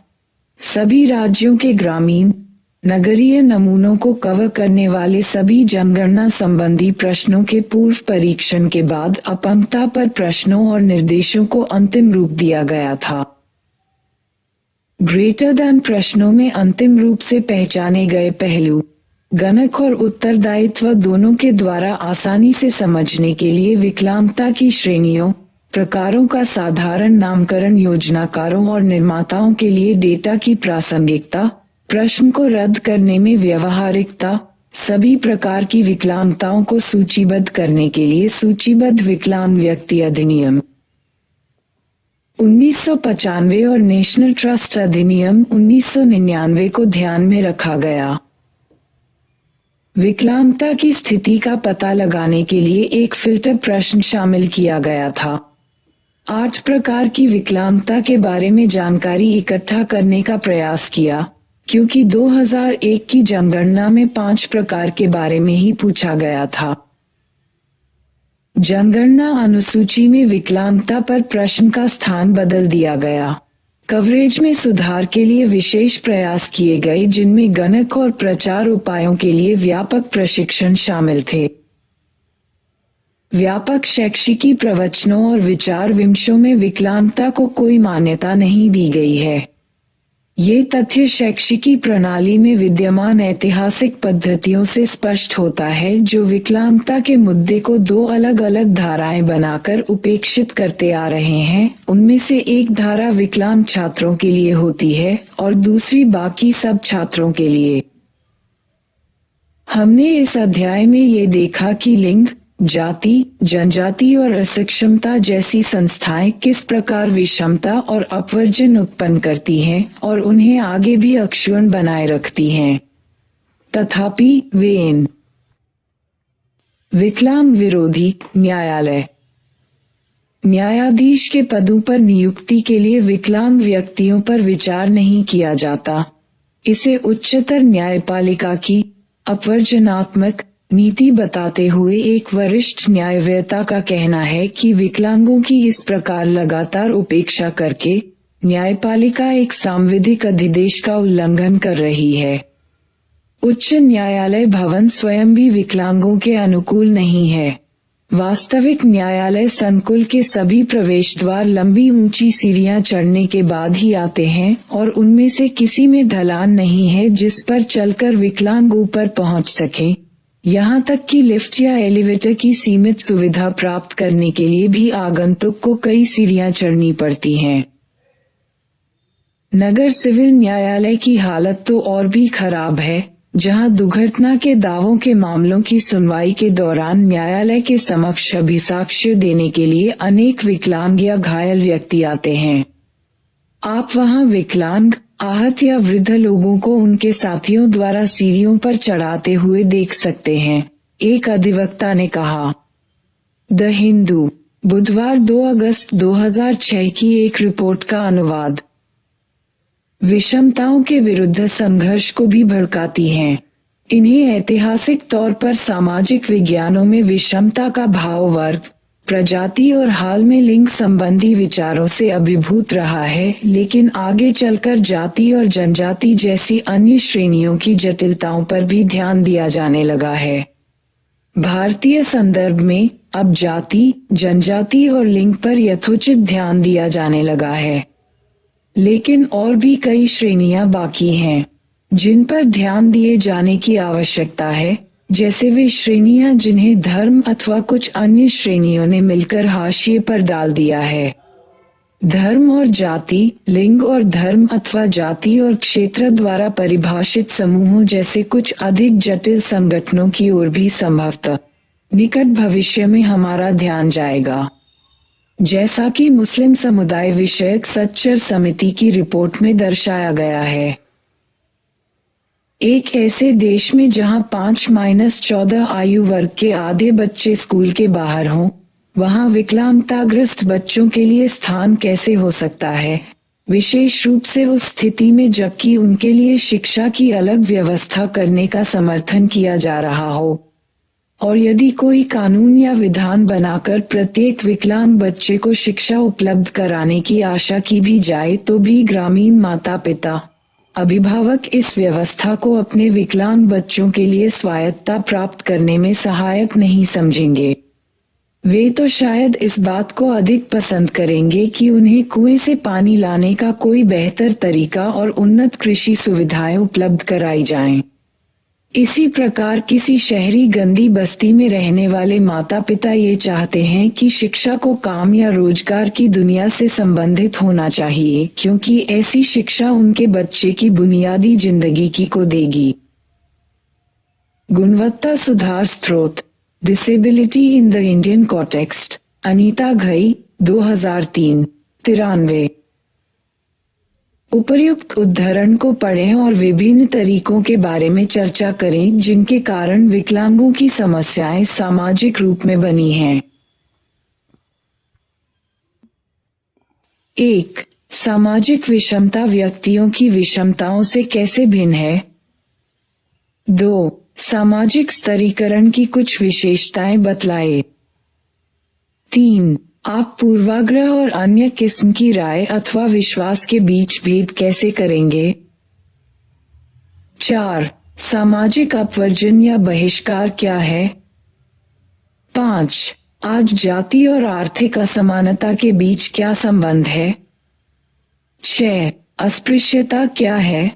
सभी राज्यों के ग्रामीण नगरीय नमूनों को कवर करने वाले सभी जनगणना संबंधी प्रश्नों के पूर्व परीक्षण के बाद अपंगता पर प्रश्नों और निर्देशों को अंतिम रूप दिया गया था। ग्रेटर देन प्रश्नों में अंतिम रूप से पहचाने गए पहलू गणक और उत्तरदायित्व दोनों के द्वारा आसानी से समझने के लिए विकलांगता की श्रेणियों प्रकारों का साधारण नामकरण, योजनाकारों और निर्माताओं के लिए डेटा की प्रासंगिकता, प्रश्न को रद्द करने में व्यवहारिकता, सभी प्रकार की विकलांगताओं को सूचीबद्ध करने के लिए सूचीबद्ध विकलांग व्यक्ति अधिनियम 1995 और नेशनल ट्रस्ट अधिनियम 1999 को ध्यान में रखा गया। विकलांगता की स्थिति का पता लगाने के लिए एक फिल्टर प्रश्न शामिल किया गया था। 8 प्रकार की विकलांगता के बारे में जानकारी इकट्ठा करने का प्रयास किया, क्योंकि 2001 की जनगणना में 5 प्रकार के बारे में ही पूछा गया था। जनगणना अनुसूची में विकलांगता पर प्रश्न का स्थान बदल दिया गया। कवरेज में सुधार के लिए विशेष प्रयास किए गए, जिनमें गणक और प्रचार उपायों के लिए व्यापक प्रशिक्षण शामिल थे। व्यापक शैक्षिकी प्रवचनों और विचार विमर्शों में विकलांगता को कोई मान्यता नहीं दी गई है। ये तथ्य शैक्षिकी प्रणाली में विद्यमान ऐतिहासिक पद्धतियों से स्पष्ट होता है, जो विकलांगता के मुद्दे को 2 अलग-अलग धाराएं बनाकर उपेक्षित करते आ रहे हैं। उनमें से एक धारा विकलांग छात्रों के लिए होती है और दूसरी बाकी सब छात्रों के लिए। हमने इस अध्याय में ये देखा कि लिंग, जाति, जनजाति और असक्षमता जैसी संस्थाएं किस प्रकार विषमता और अपवर्जन उत्पन्न करती हैं और उन्हें आगे भी अक्षुण्ण बनाए रखती हैं। तथापि वे इन विकलांग विरोधी न्यायालय न्यायाधीश के पदों पर नियुक्ति के लिए विकलांग व्यक्तियों पर विचार नहीं किया जाता। इसे उच्चतर न्यायपालिका की अपवर्जनात्मक नीति बताते हुए एक वरिष्ठ न्यायवेत्ता का कहना है कि विकलांगों की इस प्रकार लगातार उपेक्षा करके न्यायपालिका एक सांविधिक अधिदेश का उल्लंघन कर रही है। उच्च न्यायालय भवन स्वयं भी विकलांगों के अनुकूल नहीं है। वास्तविक न्यायालय संकुल के सभी प्रवेश द्वार लंबी ऊंची सीढ़ियां चढ़ने के बाद ही आते हैं और उनमें से किसी में ढलान नहीं है जिस पर चलकर विकलांग ऊपर पहुंच सके। यहाँ तक कि लिफ्ट या एलिवेटर की सीमित सुविधा प्राप्त करने के लिए भी आगंतुक को कई सीढ़ियां चढ़नी पड़ती हैं। नगर सिविल न्यायालय की हालत तो और भी खराब है, जहां दुर्घटना के दावों के मामलों की सुनवाई के दौरान न्यायालय के समक्ष अभिसाक्ष्य देने के लिए अनेक विकलांग या घायल व्यक्ति आते हैं। आप वहां विकलांग, आहत या वृद्ध लोगों को उनके साथियों द्वारा सीढ़ियों पर चढ़ाते हुए देख सकते हैं, एक अधिवक्ता ने कहा। द हिंदू, बुधवार 2 अगस्त 2006 की एक रिपोर्ट का अनुवाद। विषमताओं के विरुद्ध संघर्ष को भी भड़काती हैं। इन्हें ऐतिहासिक तौर पर सामाजिक विज्ञानों में विषमता का भाव वर्ग, प्रजाति और हाल में लिंग संबंधी विचारों से अभिभूत रहा है, लेकिन आगे चलकर जाति और जनजाति जैसी अन्य श्रेणियों की जटिलताओं पर भी ध्यान दिया जाने लगा है। भारतीय संदर्भ में अब जाति, जनजाति और लिंग पर यथोचित ध्यान दिया जाने लगा है, लेकिन और भी कई श्रेणियां बाकी हैं जिन पर ध्यान दिए जाने की आवश्यकता है, जैसे वे श्रेणियां जिन्हें धर्म अथवा कुछ अन्य श्रेणियों ने मिलकर हाशिए पर डाल दिया है। धर्म और जाति, लिंग और धर्म अथवा जाति और क्षेत्र द्वारा परिभाषित समूहों जैसे कुछ अधिक जटिल संगठनों की ओर भी संभवतः निकट भविष्य में हमारा ध्यान जाएगा, जैसा कि मुस्लिम समुदाय विषयक सच्चर समिति की रिपोर्ट में दर्शाया गया है। एक ऐसे देश में जहां 5-14 आयु वर्ग के आधे बच्चे स्कूल के बाहर हों, वहां विकलांगताग्रस्त बच्चों के लिए स्थान कैसे हो सकता है, विशेष रूप से उस स्थिति में जबकि उनके लिए शिक्षा की अलग व्यवस्था करने का समर्थन किया जा रहा हो। और यदि कोई कानून या विधान बनाकर प्रत्येक विकलांग बच्चे को शिक्षा उपलब्ध कराने की आशा की भी जाए तो भी ग्रामीण माता पिता, अभिभावक इस व्यवस्था को अपने विकलांग बच्चों के लिए स्वायत्तता प्राप्त करने में सहायक नहीं समझेंगे। वे तो शायद इस बात को अधिक पसंद करेंगे कि उन्हें कुएं से पानी लाने का कोई बेहतर तरीका और उन्नत कृषि सुविधाएं उपलब्ध कराई जाएं। इसी प्रकार किसी शहरी गंदी बस्ती में रहने वाले माता पिता ये चाहते हैं कि शिक्षा को काम या रोजगार की दुनिया से संबंधित होना चाहिए, क्योंकि ऐसी शिक्षा उनके बच्चे की बुनियादी जिंदगी की को देगी। गुणवत्ता सुधार स्रोत, disability in the Indian context, Anita Ghai, 2003, 93। उपर्युक्त उद्धरण को पढ़ें और विभिन्न तरीकों के बारे में चर्चा करें जिनके कारण विकलांगों की समस्याएं सामाजिक रूप में बनी हैं। 1. सामाजिक विषमता व्यक्तियों की विषमताओं से कैसे भिन्न है? 2. सामाजिक स्तरीकरण की कुछ विशेषताएं बतलाएं। 3. आप पूर्वाग्रह और अन्य किस्म की राय अथवा विश्वास के बीच भेद कैसे करेंगे? 4. सामाजिक अपवर्जन या बहिष्कार क्या है? 5. आज जाति और आर्थिक असमानता के बीच क्या संबंध है? 6. अस्पृश्यता क्या है?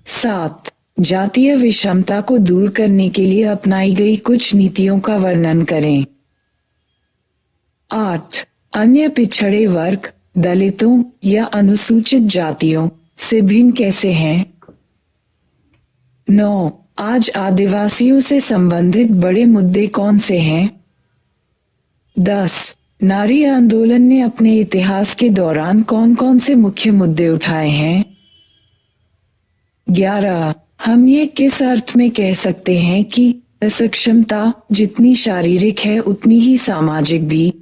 7. जातीय विषमता को दूर करने के लिए अपनाई गई कुछ नीतियों का वर्णन करें। 8. अन्य पिछड़े वर्ग, दलितों या अनुसूचित जातियों से भिन्न कैसे हैं? 9. आज आदिवासियों से संबंधित बड़े मुद्दे कौन से हैं? 10. नारी आंदोलन ने अपने इतिहास के दौरान कौन कौन से मुख्य मुद्दे उठाए हैं? 11. हम ये किस अर्थ में कह सकते हैं कि असक्षमता जितनी शारीरिक है उतनी ही सामाजिक भी